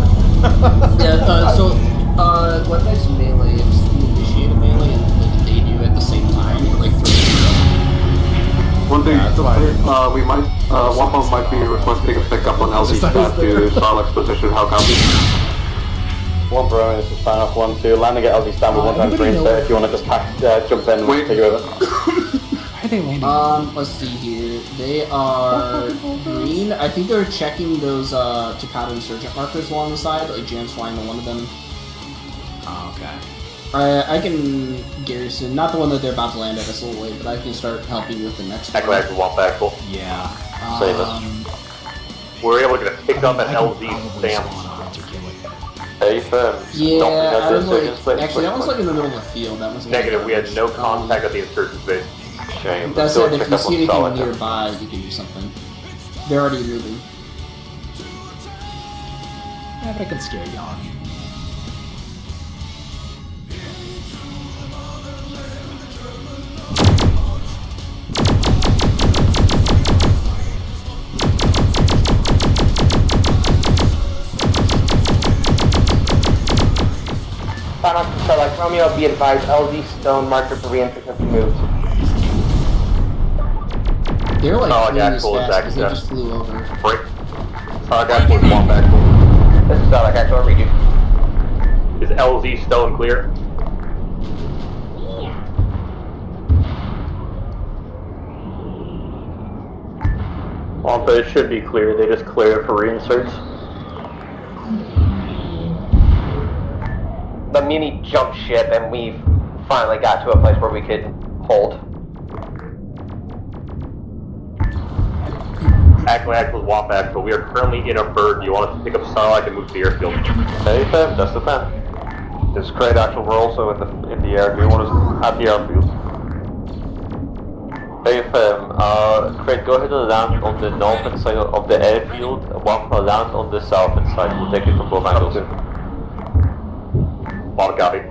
Yeah, what makes melee is you initiate a melee and they do at the same time, like One thing, we might, one of them might be requesting a pickup on LZ staff to Starlight position. How copy? 1 Bromeo, this is sign off 1-2. Landing at LZ stand with 1 times green, so if you want to just jump in and take over. Why are they landing? Let's see here. They are green. I think they're checking those Takata Insurgent markers along the side, like Jam's flying to one of them. Oh, okay. I can garrison, not the one that they're about to land at, that's a little late, but I can start helping with the next one. Acklay, we want back full. Yeah. Save us. We're able to get a pickup at LZ stamp. Hey, firm. Yeah, I was like, actually, that one's like in the middle of the field. That one's negative, we had no contact at the insurgent base. Shame. That said, if you see anything nearby, you can do something. They're already moving. Yeah, but I can scare you on. So like Romeo, be advised, LZ stone marker for reinforcement moved. They're like Solid fleeing as Axel is fast because they active. just flew over. Break. Solid Axel is one back full. This is Solid Axel, read you. Is LZ stone clear? Well, but it should be clear, they just clear it for reinserts. The mini jumped ship and we've finally got to a place where we could hold. Acklay Actual, Wamp Actual. We are currently in a bird. Do you want us to pick up Starlight and move to the airfield? Hey, fam, that's the plan. This is Crate Actual. We're also in the air. Do you want us at the airfield? Hey fam, Craig, go ahead and land on the northern side of the airfield. Wampa, land on the southern side. We'll take it from both angles. Mark, copy.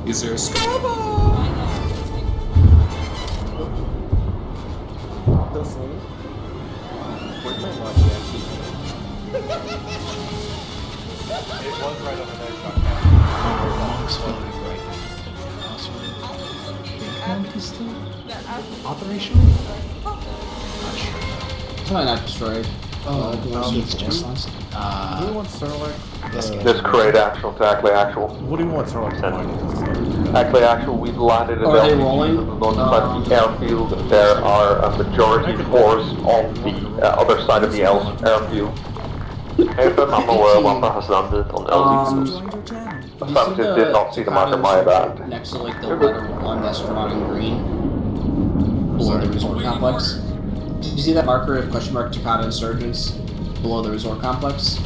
Is there a It was right over there, Monk's floating right there. Monk is still operational? Not sure. Probably not destroyed. Who wants Starlight? This Crate Actual to Acklay Actual. What do you want Starlight to find? Acklay Actual, we've landed at Are they LTC rolling? on the north side of the airfield. There are a majority force on the other side of the airfield. Hey fam, I'm aware Wampa has landed on LZ. Affirmative, did not see the marker, my bad. Next to like the letter 1 that's drawn in green. Below the resort complex. Did you see that marker of question mark Takata Insurgents below the resort complex?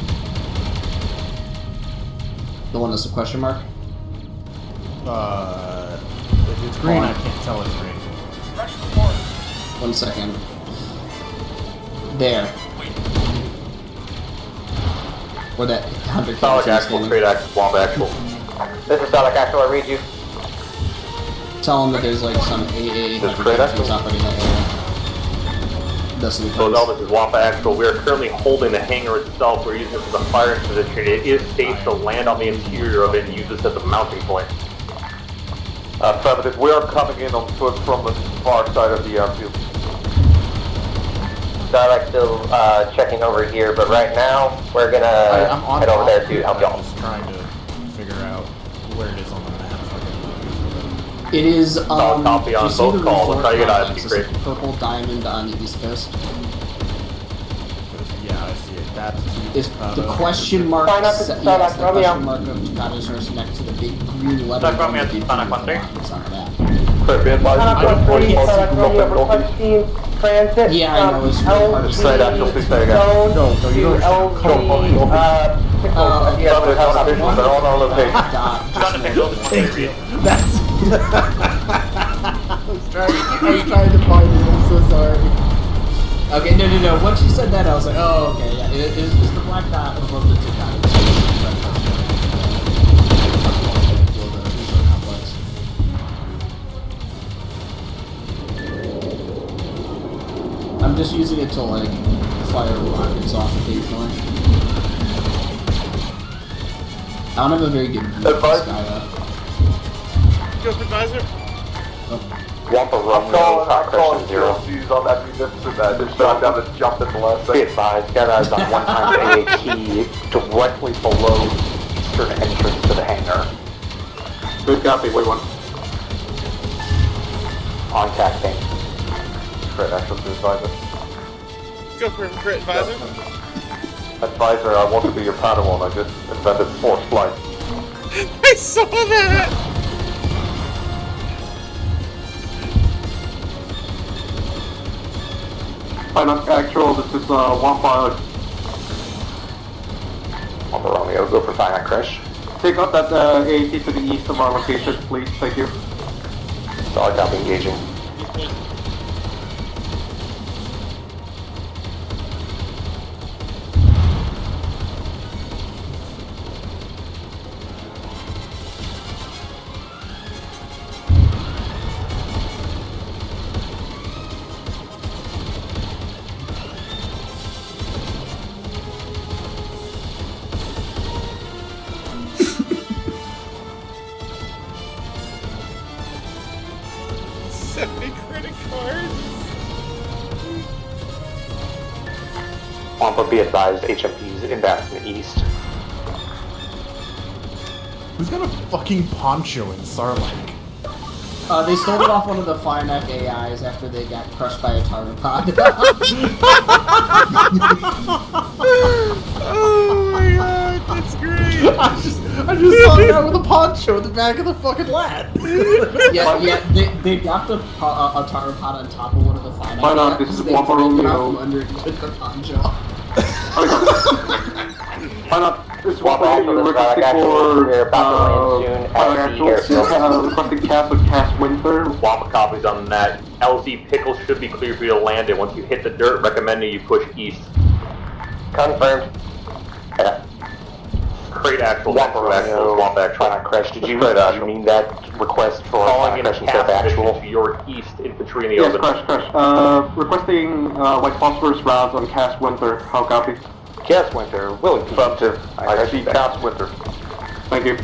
The one that's a question mark? If it's green, I can't tell it's green. 1 second. There. Where that hunter Starlight Actual, Crate Actual, Wamp Actual. This is Starlight Actual, I read you. Tell them that there's like some AA hunter operating that area. That's the So no, this is Wampa Actual. We are currently holding the hangar itself. We're using it as a firing position. It is safe to land on the interior of it and use this as a mounting point. Affirmative, we are coming in on foot from the far side of the airfield. Starlight still checking over here, but right now we're gonna head over there to help y'all. I'm just trying to figure out where it is on the map. It is, copy on both calls. I'll try to get ISP It's a purple diamond on the east coast. Yeah, I see it. That's Is the question mark? Yes, the question mark of Takata's nurse next to the big green letter. Transit Yeah, I know. It's from really hard to say. LG zone to LG They're on our location. That's. I was trying to find it. I'm so sorry. Okay, no. Once you said that, I was like, oh, okay, yeah. It's the black dot above the Takata. I'm just using it to like fire rockets off occasionally. I don't have a very good view of this guy though. Ghost Advisor? Wampa Romeo, Crash 0. On that munificent that just shot down and jumped in the last second. Be advised, guys on one-time AAT directly below the eastern entrance to the hangar. Good copy, wait one. Contacting. Crate Actual to Advisor. Go for him, Crit Advisor. Advisor, I want to be your Padawan. I just invented forced flight. I saw that! Actual, this is one pilot. Wampa Romeo, go for finite crash. Take out that AAT to the east of our location, please. Thank you. Solid copy, engaging. Wampa, be advised, HMP's inbound from the east. Who's got a fucking poncho in Sarlacc? They stole it off one of the Fireneck AIs after they got crushed by a tartropod. Oh my god, that's great! I just saw a guy with a poncho in the back of the fucking lad. They dropped a tartropod on top of one of the Fireneck Why not? AIs. This is They Wampa pulled it out Romeo. from underneath the poncho. Why not? This is Wampa Wampa also Romeo does not requesting actually for clear Battalion soon at the airfield. requesting cast with Cast Winter. Wampa copies on that. LZ Pickle should be clear for you to land it. Once you hit the dirt, recommending you push east. Confirmed. Crate actual. Wampa Romeo, Wampa actual. Why not crash? Did you mean that request for Calling in a crash instead of cast mission actual? to your east infantry in the Yes, open. crash. Requesting white phosphorus rounds on Cast Winter. How copy? Cast Winter, willing to. Affirmative. I see Cast Winter. Thank you.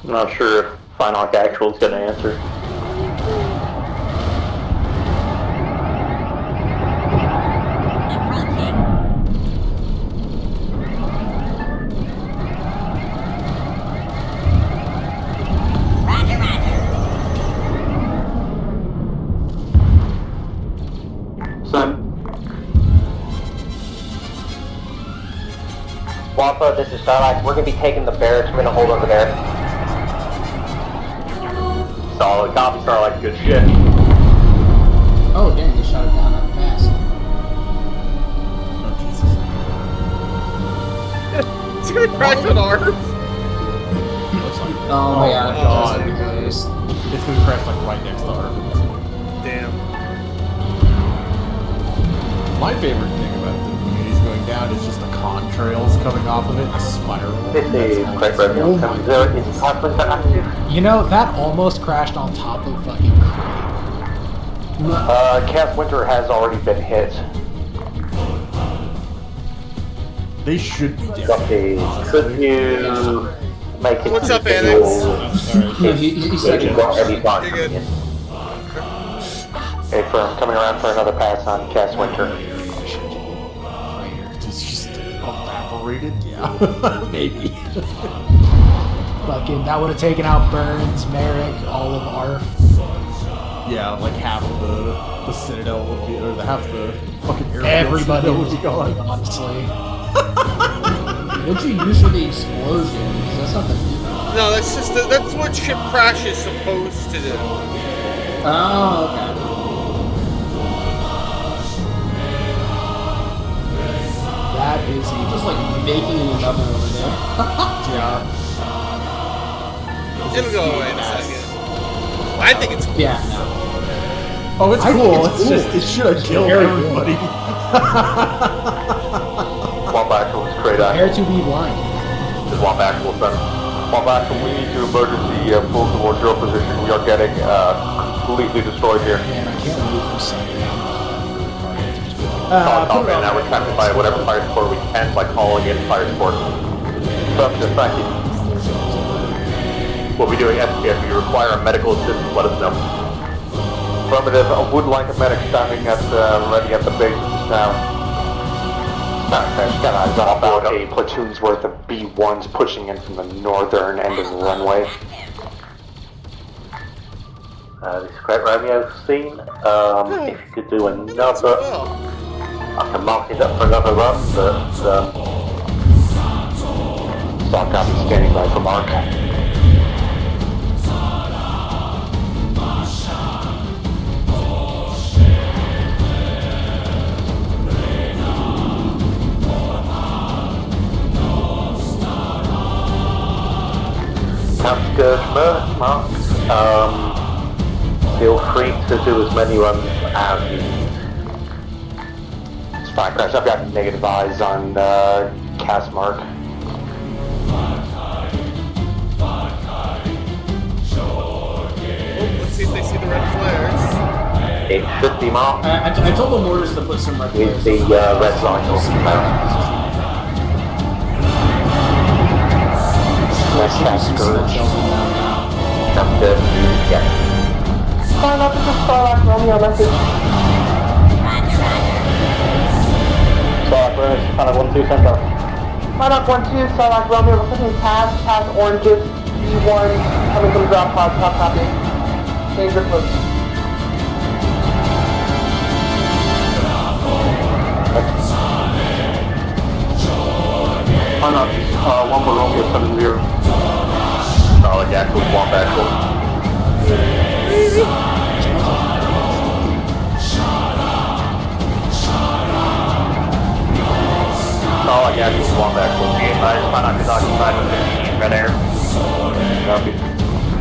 I'm not sure if Final Actual is going to answer. Send. Wampa, this is Sarlacc. We're going to be taking the barracks. We're going to hold over there. Solid copy, Starlight. Good shit. Oh, dang, they shot it down that fast. It's gonna crash on ours. Oh my god. It's gonna crash like right next to our. Damn. My favorite thing about the communities going down is just the contrails coming off of it, the spiral. You know, that almost crashed on top of fucking Crate. Cast Winter has already been hit. They should be dead. Could you make it? What's up, Annex? Yeah, he said you got every fun. You're good. Hey, firm, coming around for another pass on Cast Winter. It's just evaporated? Yeah. Maybe. Fucking, that would have taken out Burns, Merrick, all of ARF. Yeah, like half of the Citadel would be, or half the fucking airfield Everybody would be gone. honestly. What'd you use for the explosion? Because that's not the... No, that's just that's what ship crash is supposed to do. Oh, okay. That is Just like making an oven over there. Yeah. It'll go away in a second. I think it's cool. Yeah, no. Oh, it's cool. It's just, it should have killed everybody. Swamp Actual is great. Prepare to be blind. Swamp Actual, son. Swamp Actual, we need to emergency pull towards your position. We are getting completely destroyed here. Man, I can't wait for Sunday. Copy, and now we're trying to fight whatever fire support we can by calling in fire support. Affirmative, thank you. We'll be doing SPF. If you require a medical assistance, let us know. Affirmative, I would like a medic standing at ready at the base just now. Got eyes on about a platoon's worth of B1s pushing in from the northern end of the runway. This is Great Romeo scene. If you could do another, I can mark it up for another run, but Stock copy standing by for mark. Scourge mark. Feel free to do as many runs as you need. It's fine, Crash. I've got negative eyes on cast mark. Let's see if they see the red flares. It should be marked. I told the mortars to put some red with flares. the red line. Next cast Scourge. Captain, yeah. Sign up to the Starlight Romeo message. Starlight Romeo, kind of 1-2 central. Sign up 1-2, Starlight Romeo, we're putting pass oranges, B1, coming from drop pod, top copy. Danger close. Sign up, 1 for Romeo 7-0. Solid actual, swamp actual. Solid actual, swamp actual. Be advised, Monarch is occupied with 15 red air. Copy.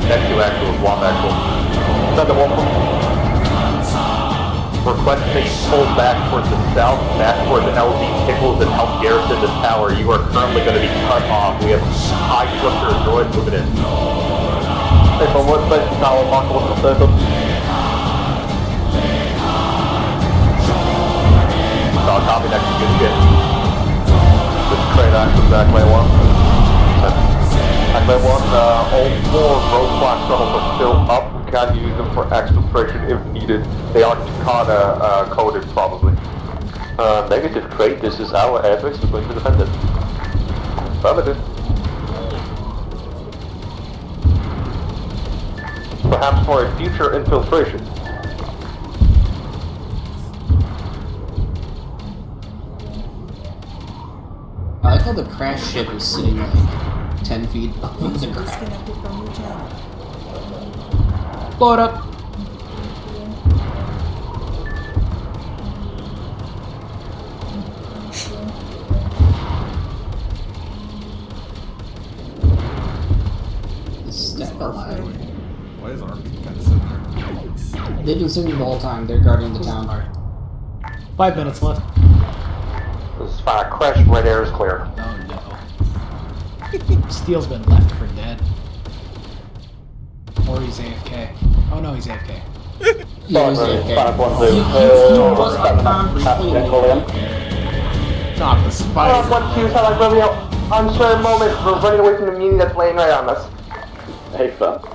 Next 2 actual, swamp actual. Send the 1 for. Request that you pull back towards the south, back towards LZ Pickles and help garrison this tower. You are currently going to be cut off. We have high cluster of droids moving in. Hey, from what place the tower, mark what's the circle? Solid copy, next good shit. This is trade action, Acklay 1. Acklay 1, all 4 roadblock shuttles are still up. We can use them for exfiltration if needed. They are Takana coded, probably. Negative trade, this is our airfix, we're going to defend it. Affirmative. Perhaps for a future infiltration. I like how the crash ship is sitting like 10 feet up on the ground. Disconnected from your channel. Blow it up. Step alive. Why is our kind of sitting there? They've been sitting the whole time. They're guarding the town. 5 minutes left. This is fine. Crash, red air is clear. Oh no. Steele's been left for dead. Or he's AFK. Oh no, he's AFK. Yeah, he's AFK. Not the spider. 1-2, Starlight Romeo, uncertain moment, we're running away from the meeting that's laying right on us. Hey, fuck.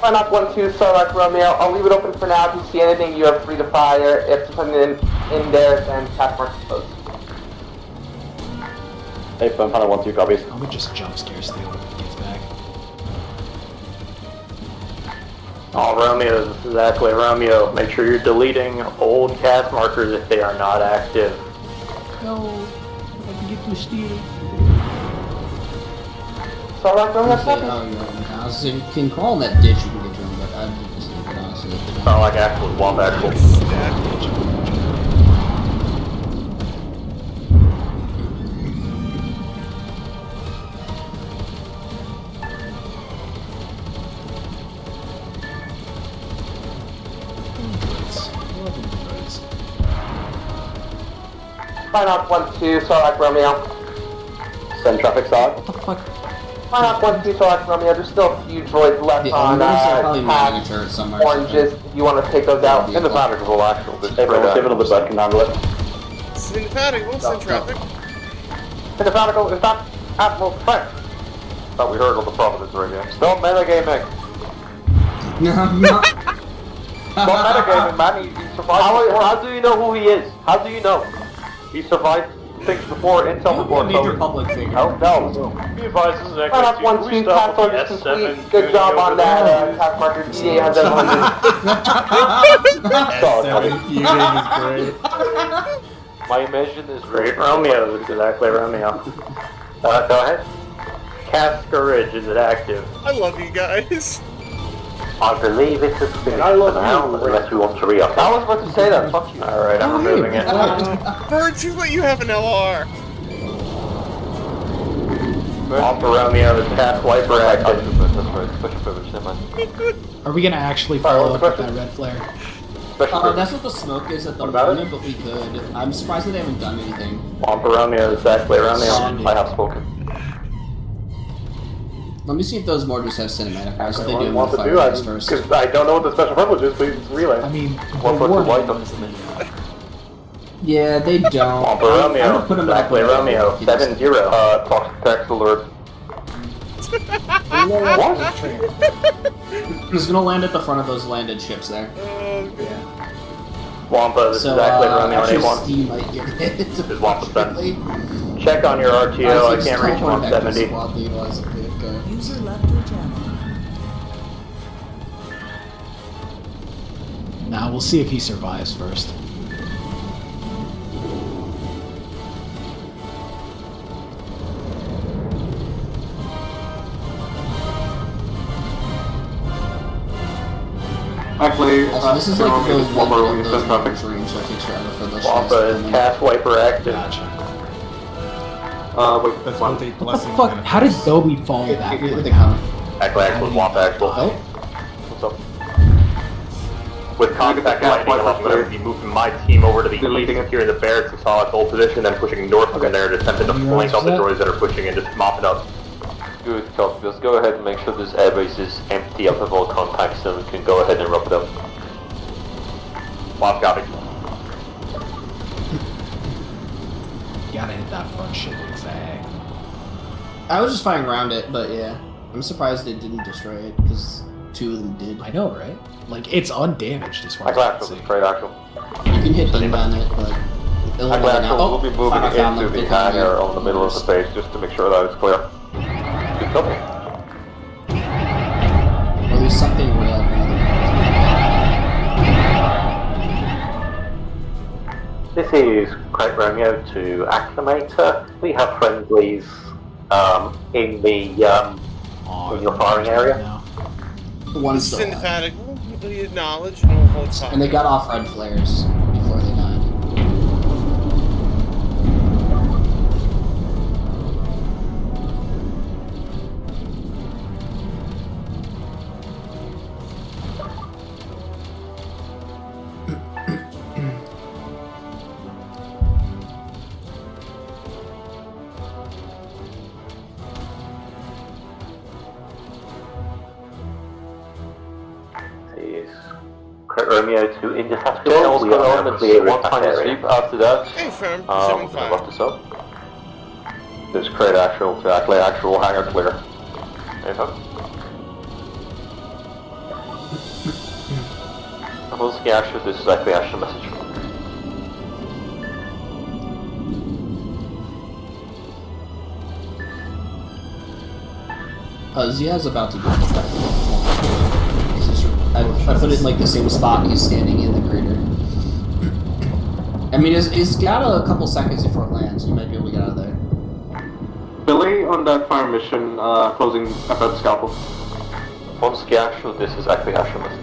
Sign up 1-2, Starlight Romeo. I'll leave it open for now. If you see anything, you are free to fire. If there's something in there, then task mark is closed. Hey, phone panel 1-2 copies. I would just jump scare Steele when he gets back. All Romeo, this is Acklay Romeo. Make sure you're deleting old cast markers if they are not active. No, I can get to Steele. Starlight Romeo, copy. So you can crawl in that ditch, you can get to him, but I'd just leave it honestly. Not like actual, swamp actual. Sign up 1-2, Starlight Romeo. Send traffic side. What the fuck? Sign up 1-2, Starlight Romeo. There's still a few droids left on probably turret somewhere. oranges. If you want to take those out. In the Vanderbilt actual. Hey, bro, give it to the bud, can handle it. Synthetic, we'll send traffic. In the Vatican, is that Admiral Frank? Thought we heard on the Providence radio. Still metagaming. Still metagaming, man. He survived. How do you know who he is? How do you know? He survived things before, intel before. Major public figure. Oh no. Be advised, this is Sign up Acklay 1-2, task order is complete. Good job on that, task marker. EA has everyone. Feuding is great. My mission is Great Romeo, this is Acklay Romeo. Go ahead. Cast Courage, is it active? I love you guys. I believe it's a finished I love for now, you. unless we want to re-up. I was about to say that, fuck you. Alright, I'm removing it. Bird, you let you have an LR. Alpha Romeo is cast wiper active. That's right. Special privilege, never mind. Are we gonna actually follow up with that red flare? That's what the smoke is at the moment, but we could. I'm surprised that they haven't done anything. Alpha Romeo is Acklay Romeo. I have spoken. Let me see if those mortars have cinematic eyes. If they do, I'm Want gonna to do? fire those first. Because I don't know what the special privilege is. Please relay. I mean, One foot to white. Yeah, they don't. Wampa I'm Romeo, gonna put them up Acklay with Romeo, 7-0. Toxic text alert. What? I'm just gonna land at the front of those landed ships there. Wampa, this So, is Acklay Romeo actually, A1. Steve might get hit. This is Wampa 7. Check on your RTO, I can't reach him on 70. User left your channel. Now we'll see if he survives first. Actually, Also, this is like the one more one we of said those nothing. range that takes forever for those Wampa is Cast Wiper active. Wait, That's one. one take What the fuck? How did Dobie fall that Here way? they come. Acklay actual, Wampa actual. Oh. What's up? With contact lightning, I'm going to be moving my team over to the east, securing the barracks and solid hold position, then pushing north from there to attempt to flank all the droids that are pushing and just mop it up. Good copy. Just go ahead and make sure this airbase is empty of all contacts and we can go ahead and wrap it up. Wampa copy. Gotta hit that front ship exact. I was just firing around it, but yeah. I'm surprised it didn't destroy it, because 2 of them did. I know, right? Like, it's undamaged as far as Acklay I can actual, see. this is trade actual. You can hit inbound it, but it'll Acklay run actual, out. we'll be moving I found into them. the They're coming hangar in. on the middle of the base just to make sure that it's clear. Good copy. Or there's something real. This is Crate Romeo to Acclimator. We have friendlies in the in your firing area. One still alive. Synthetic, we acknowledge, and we'll hold fire. And they got off red flares before they died. This is Crate Romeo to Indicator. Yeah, what's We going are on? now It's clear one in that time to area. sleep after that. Hey, firm, We're gonna lock this up. This is Crate actual to Acklay actual, hangar clear. Anytime. Polski actual, this is Acklay actual message. Zia's about to go back. I put it in like the same spot he's standing in the crater. I mean, it's got a couple seconds before it lands. You might be able to get out of there. Delay on that fire mission, closing FF Scalpel. Polski actual, this is Acklay actual message.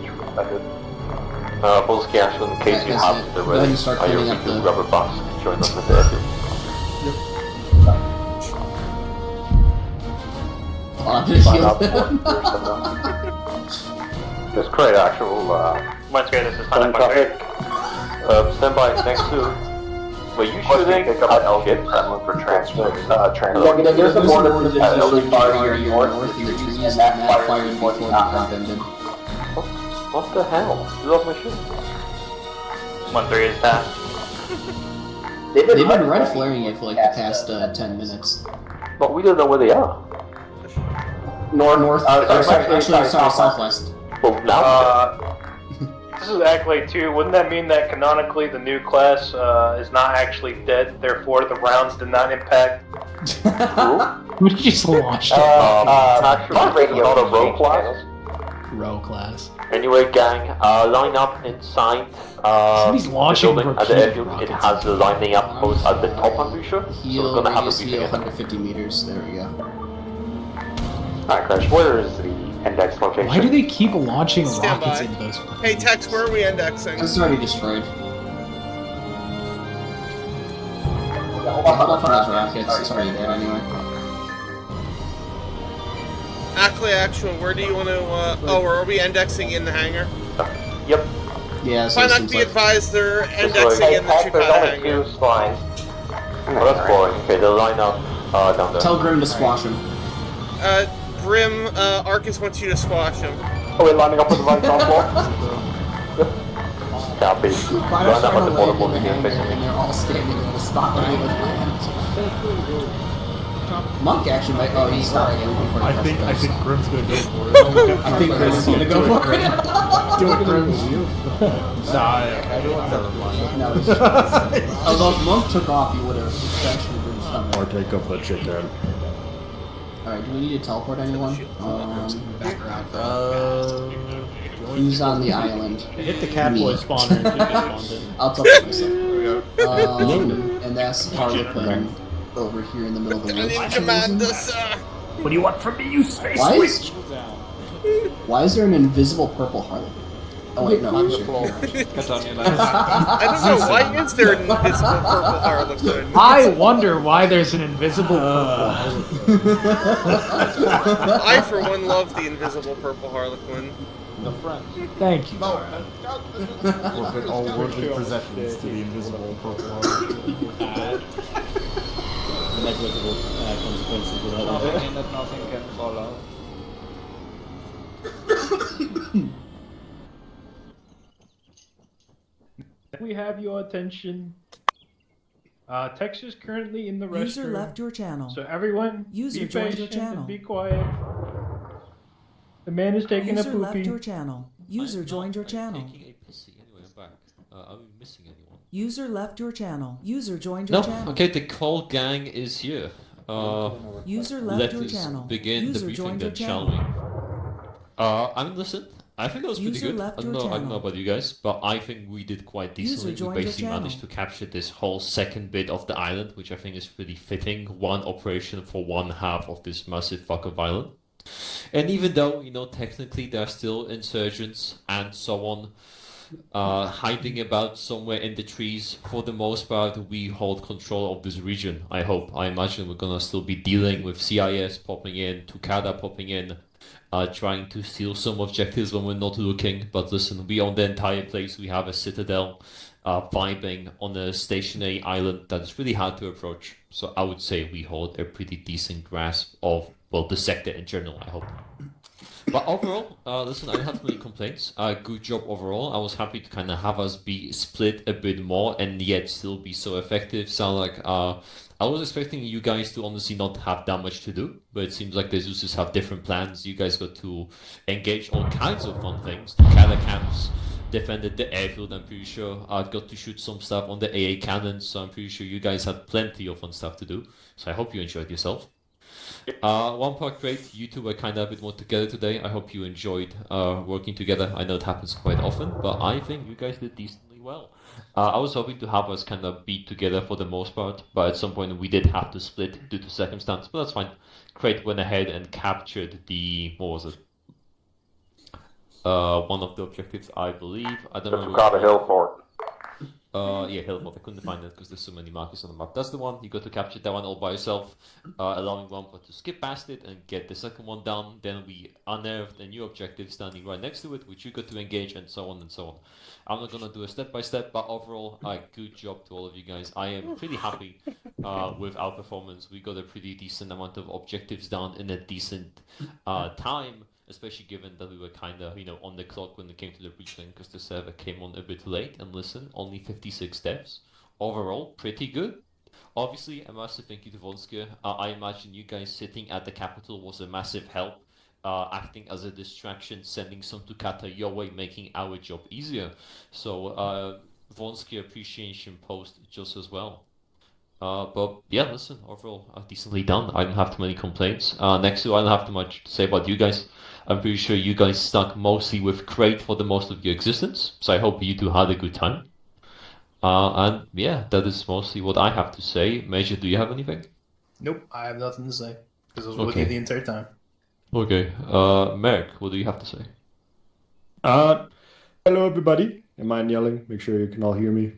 Polski actual, in case you That's have it. the Go ahead and ready, start I cleaning urge up you to the- grab a box and join us at the airfield. Sign up This Crate actual, Once again, this is Sun traffic. stand by next to. Were you shooting Pick up at an ships? L for transfer. Yeah, There's a border position position really far far to to your your north north of the trees, and and that that fired fired before before the the combat. comp ended. What the hell? You lost my ship. 1-3 is that. They've been red flaring it for like the past 10 minutes. But we don't know where they are. North. Actually, southwest. Well, now This is Acklay 2. Wouldn't that mean that canonically the new class is not actually dead, therefore the rounds did not impact? We just launched it. actually, not a row class. Row class. Anyway, gang, line up inside Somebody's the launching building at the repeated airfield. It rockets. has a lining up post at the top, I'm pretty sure. So we're Heal gonna have a radius, heal briefing. 150 meters. There we go. Alright, Crash, where is the index location? Why do they keep launching Stand rockets by. into those? Hey, Tex, where are we indexing? This is already destroyed. Hold off on those rockets. It's already dead anyway. Acklay actual, where do you want to, are we indexing in the hangar? Yep. Yeah, so it Why not seems be like... advised they're way. indexing Hey, in the Heck, there's Chupata only hangar? 2 lines. Oh, that's boring. Okay, they'll line up down there. Tell Grim to squash him. Grim Grim, Arcus wants you to squash him. Are we lining up with the right top wall? Copy. Find Line up at the bottom in of the the hangar, facing and they're all standing in the spot where they would land. Monk actually might. Oh, he's not. I think Grim's gonna go for it. I think Grim's gonna go for it. Do it, Grim. Nah, No, although if Monk took off, he would have actually been somewhere. Or take up the chicken. Alright, do we need to teleport anyone? Who's on the island? Hit the catboy spawner and keep it I'll teleport myself. And that's Harlequin over here in the middle of the woods. What do you want from me, you space witch? Why is there an invisible purple Harlequin? Oh wait, no. I don't know, why is there an invisible purple Harlequin? I wonder why there's an invisible purple I, for one, love the invisible purple Harlequin. The front. Thank you. Forfeit all worldly possessions to the invisible purple Harlequin. Negligible consequences without Nothing that nothing can follow. We have your attention. Tex is currently in the restroom. User left your channel. So everyone, User be joined your patient channel. and be quiet. The man is taking User a poopy. left your channel. User joined your channel. Taking a pissy. Anyway, I'm back. Are we missing anyone? User left your channel. User joined your No. channel. Okay, the whole gang is here. User left let your us channel. begin User the briefing joined your then, shall we? I mean, listen. I think that was pretty User good. left I don't your know channel. about you guys, but I think we did quite decently. We joined your basically channel. managed to capture this whole second bit of the island, which I think is pretty fitting. One operation for one half of this massive fuck of island. And even though, you know, technically there are still insurgents and so on, hiding about somewhere in the trees, for the most part, we hold control of this region, I hope. I imagine we're gonna still be dealing with CIS popping in, Tukada popping in, trying to steal some objectives when we're not looking. But listen, we own the entire place. We have a citadel vibing on a stationary island that is really hard to approach. So I would say we hold a pretty decent grasp of, well, the sector in general, I hope. But overall, listen, I don't have many complaints. Good job overall. I was happy to kind of have us be split a bit more and yet still be so effective. Sound like I was expecting you guys to honestly not have that much to do, but it seems like the Zeus's have different plans. You guys got to engage all kinds of fun things. The Kala camps, defended the airfield, I'm pretty sure. Got to shoot some stuff on the AA cannons, so I'm pretty sure you guys had plenty of fun stuff to do. So I hope you enjoyed yourself. One part great, you two were kind of a bit more together today. I hope you enjoyed working together. I know it happens quite often, but I think you guys did decently well. I was hoping to have us kind of be together for the most part, but at some point we did have to split due to circumstance, but that's fine. Crate went ahead and captured the, what was it? One of the objectives, I believe. I don't know. Tukada Hill Fort. Yeah, Hillfort. I couldn't find it because there's so many markers on the map. That's the one. You got to capture that one all by yourself, allowing one part to skip past it and get the second one down. Then we unearthed a new objective standing right next to it, which you got to engage, and so on and so on. I'm not gonna do a step by step, but overall, good job to all of you guys. I am pretty happy with our performance. We got a pretty decent amount of objectives down in a decent time. Especially given that we were kind of, you know, on the clock when it came to the briefing because the server came on a bit late. And listen, only 56 deaths. Overall, pretty good. Obviously, a massive thank you to Vonska. I imagine you guys sitting at the capital was a massive help. Acting as a distraction, sending some Tukata your way, making our job easier. So, Vonska appreciation post just as well. But yeah, listen, overall, decently done. I don't have too many complaints. Next to, I don't have too much to say about you guys. I'm pretty sure you guys stuck mostly with Crate for the most of your existence, so I hope you two had a good time. And yeah, that is mostly what I have to say. Major, do you have anything? Nope, I have nothing to say, because I was with Okay. you the entire time. Okay, Merrick, what do you have to say? Hello everybody. Am I yelling? Make sure you can all hear me.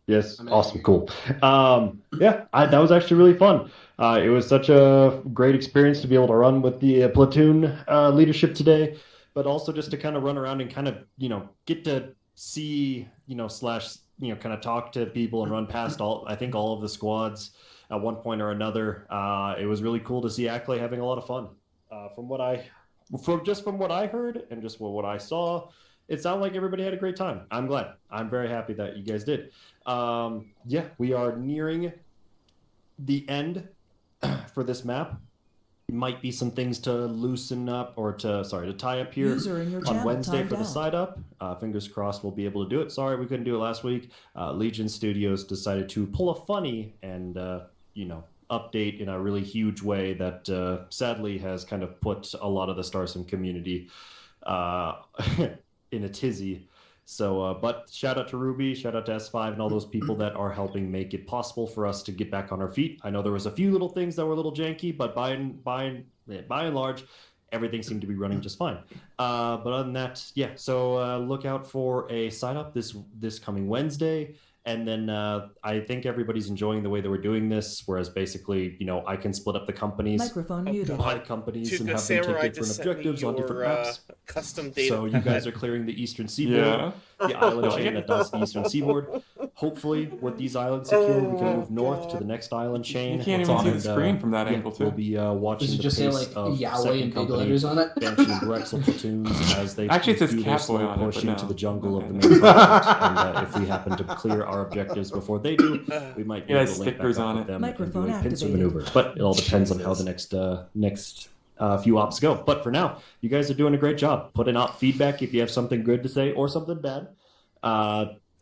Yes, awesome, cool. Yeah, that was actually really fun. It was such a great experience to be able to run with the platoon leadership today, but also just to kind of run around and kind of, you know, get to see, you know, / kind of talk to people and run past all of the squads. at one point or another. It was really cool to see Acklay having a lot of fun. From what I heard and just what I saw, it sounded like everybody had a great time. I'm glad. I'm very happy that you guys did. Yeah, we are nearing the end for this map. Might be some things to loosen up or to tie up here on Wednesday for the side up. Fingers crossed we'll be able to do it. Sorry we couldn't do it last week. Legion Studios decided to pull a funny and update in a really huge way that sadly has kind of put a lot of the Starsim community in a tizzy. So, but shout out to Ruby, shout out to S5 and all those people that are helping make it possible for us to get back on our feet. I know there was a few little things that were a little janky, but by and large, everything seemed to be running just fine. But other than that, yeah. So look out for a sign up this coming Wednesday. And then I think everybody's enjoying the way that we're doing this, whereas basically, I can split up the companies, buy companies, and have them take different objectives on different maps. Custom data. So you guys are clearing the Eastern Seaboard, the island chain that does the Eastern Seaboard. Hopefully, with these islands secure, we can move north to the next island chain. You can't even see the screen from that angle, too. We'll be watching Does it the just pace say, like, of Yahweh second in big company, letters on it? Banshee and Drexel platoons as they Actually, it says do their Catboy slow on it, push but into no. the jungle of the main project. And if we happen to clear our objectives before they do, we might be It able has to link back stickers up on with it. them Microphone and do a pincer activated. maneuver. But it all depends on how the next few ops go. But for now, you guys are doing a great job. Put in op feedback if you have something good to say or something bad.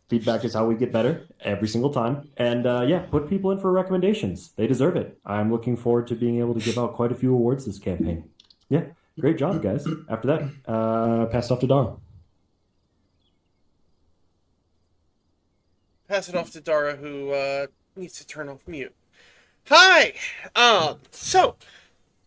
Feedback is how we get better every single time. And put people in for recommendations. They deserve it. I'm looking forward to being able to give out quite a few awards this campaign. Yeah, great job, guys. After that, pass it off to Dara. Pass it off to Dara, who needs to turn off mute. Hi! So,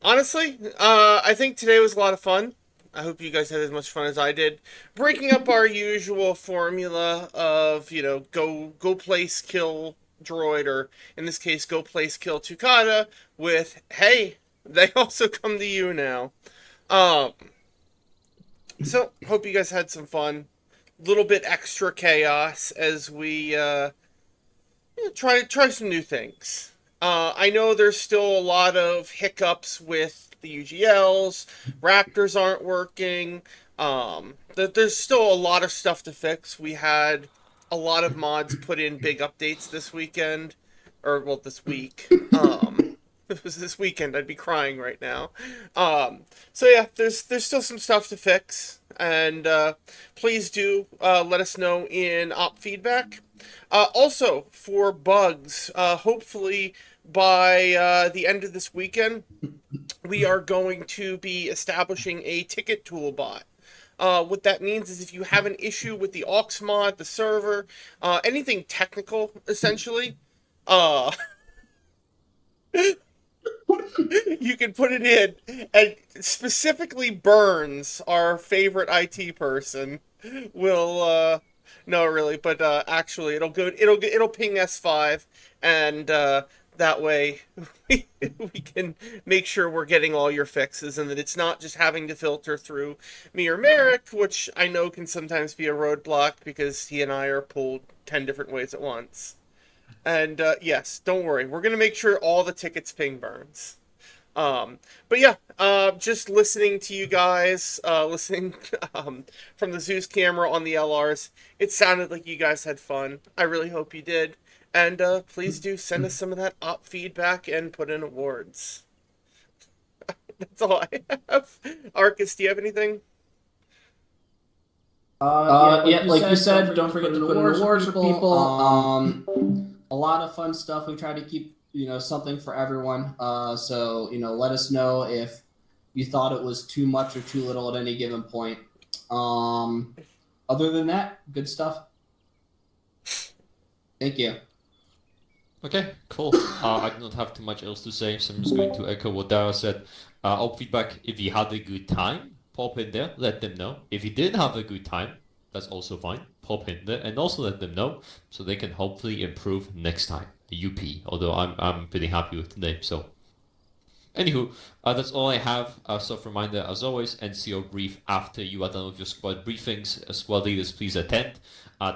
honestly, I think today was a lot of fun. I hope you guys had as much fun as I did. Breaking up our usual formula of, go place, kill droid, or in this case, go place, kill Tukata, with, hey, they also come to you now. So, hope you guys had some fun. Little bit extra chaos as we try some new things. I know there's still a lot of hiccups with the UGLs. Raptors aren't working. There's still a lot of stuff to fix. We had a lot of mods put in big updates this weekend, this week. If it was this weekend, I'd be crying right now. So yeah, there's still some stuff to fix, and please do let us know in op feedback. Also, for bugs, hopefully by the end of this weekend, we are going to be establishing a ticket toolbot. What that means is if you have an issue with the aux mod, the server, anything technical, essentially, you can put it in, and specifically Burns, our favorite IT person, will no, really, but actually it'll ping S5, and that way we can make sure we're getting all your fixes, and that it's not just having to filter through me or Merrick, which I know can sometimes be a roadblock because he and I are pulled 10 different ways at once. And yes, don't worry, we're gonna make sure all the tickets ping Burns. But yeah, just listening to you guys, listening from the Zeus camera on the LRs, it sounded like you guys had fun. I really hope you did. And please do send us some of that op feedback and put in awards. That's all I have. Arcus, do you have anything? Like you said, don't forget to put in awards for people. A lot of fun stuff. We try to keep, something for everyone. So, let us know if you thought it was too much or too little at any given point. Other than that, good stuff. Thank you. Okay, cool. I do not have too much else to say, so I'm just going to echo what Dara said. Op feedback, if you had a good time, pop in there, let them know. If you didn't have a good time, that's also fine. Pop in there and also let them know, so they can hopefully improve next time. UP, although I'm pretty happy with today, so Anywho, that's all I have. Self-reminder as always, NCO brief after you are done with your squad briefings. Squad leaders, please attend.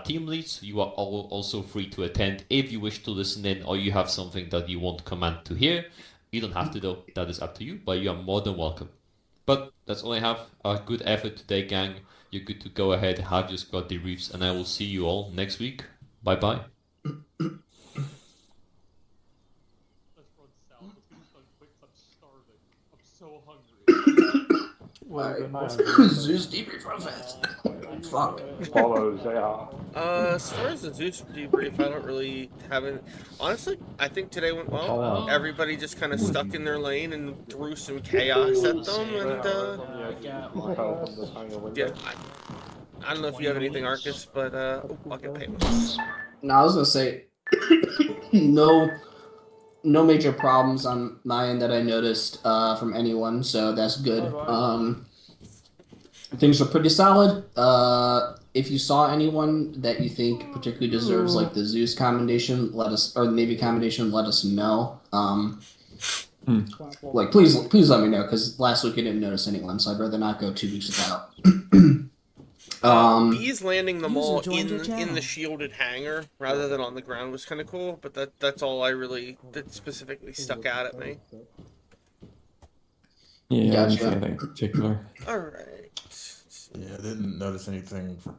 Team leads, you are all also free to attend if you wish to listen in or you have something that you want command to hear. You don't have to though, that is up to you, but you are more than welcome. But that's all I have. Good effort today, gang. You're good to go ahead, have your squad debriefs, and I will see you all next week. Bye-bye. Zeus debrief real fast. Fuck. Follows, As far as the Zeus debrief, I don't really have it. Honestly, I think today went well. Everybody just kind of stuck in their lane and threw some chaos at them, and yeah, I don't know if you have anything, Arcus, but I'll get paid with this. No, I was gonna say no major problems on my end that I noticed from anyone, so that's good. Things are pretty solid. If you saw anyone that you think particularly deserves like the Zeus commendation, let us, or the Navy commendation, let us know. Like please let me know, because last week I didn't notice anyone, so I'd rather not go 2 weeks without. Bees landing them all in the shielded hangar rather than on the ground was kind of cool, but that's all that specifically stuck out at me. Yeah, I didn't see anything in particular. All right. Yeah, I didn't notice anything for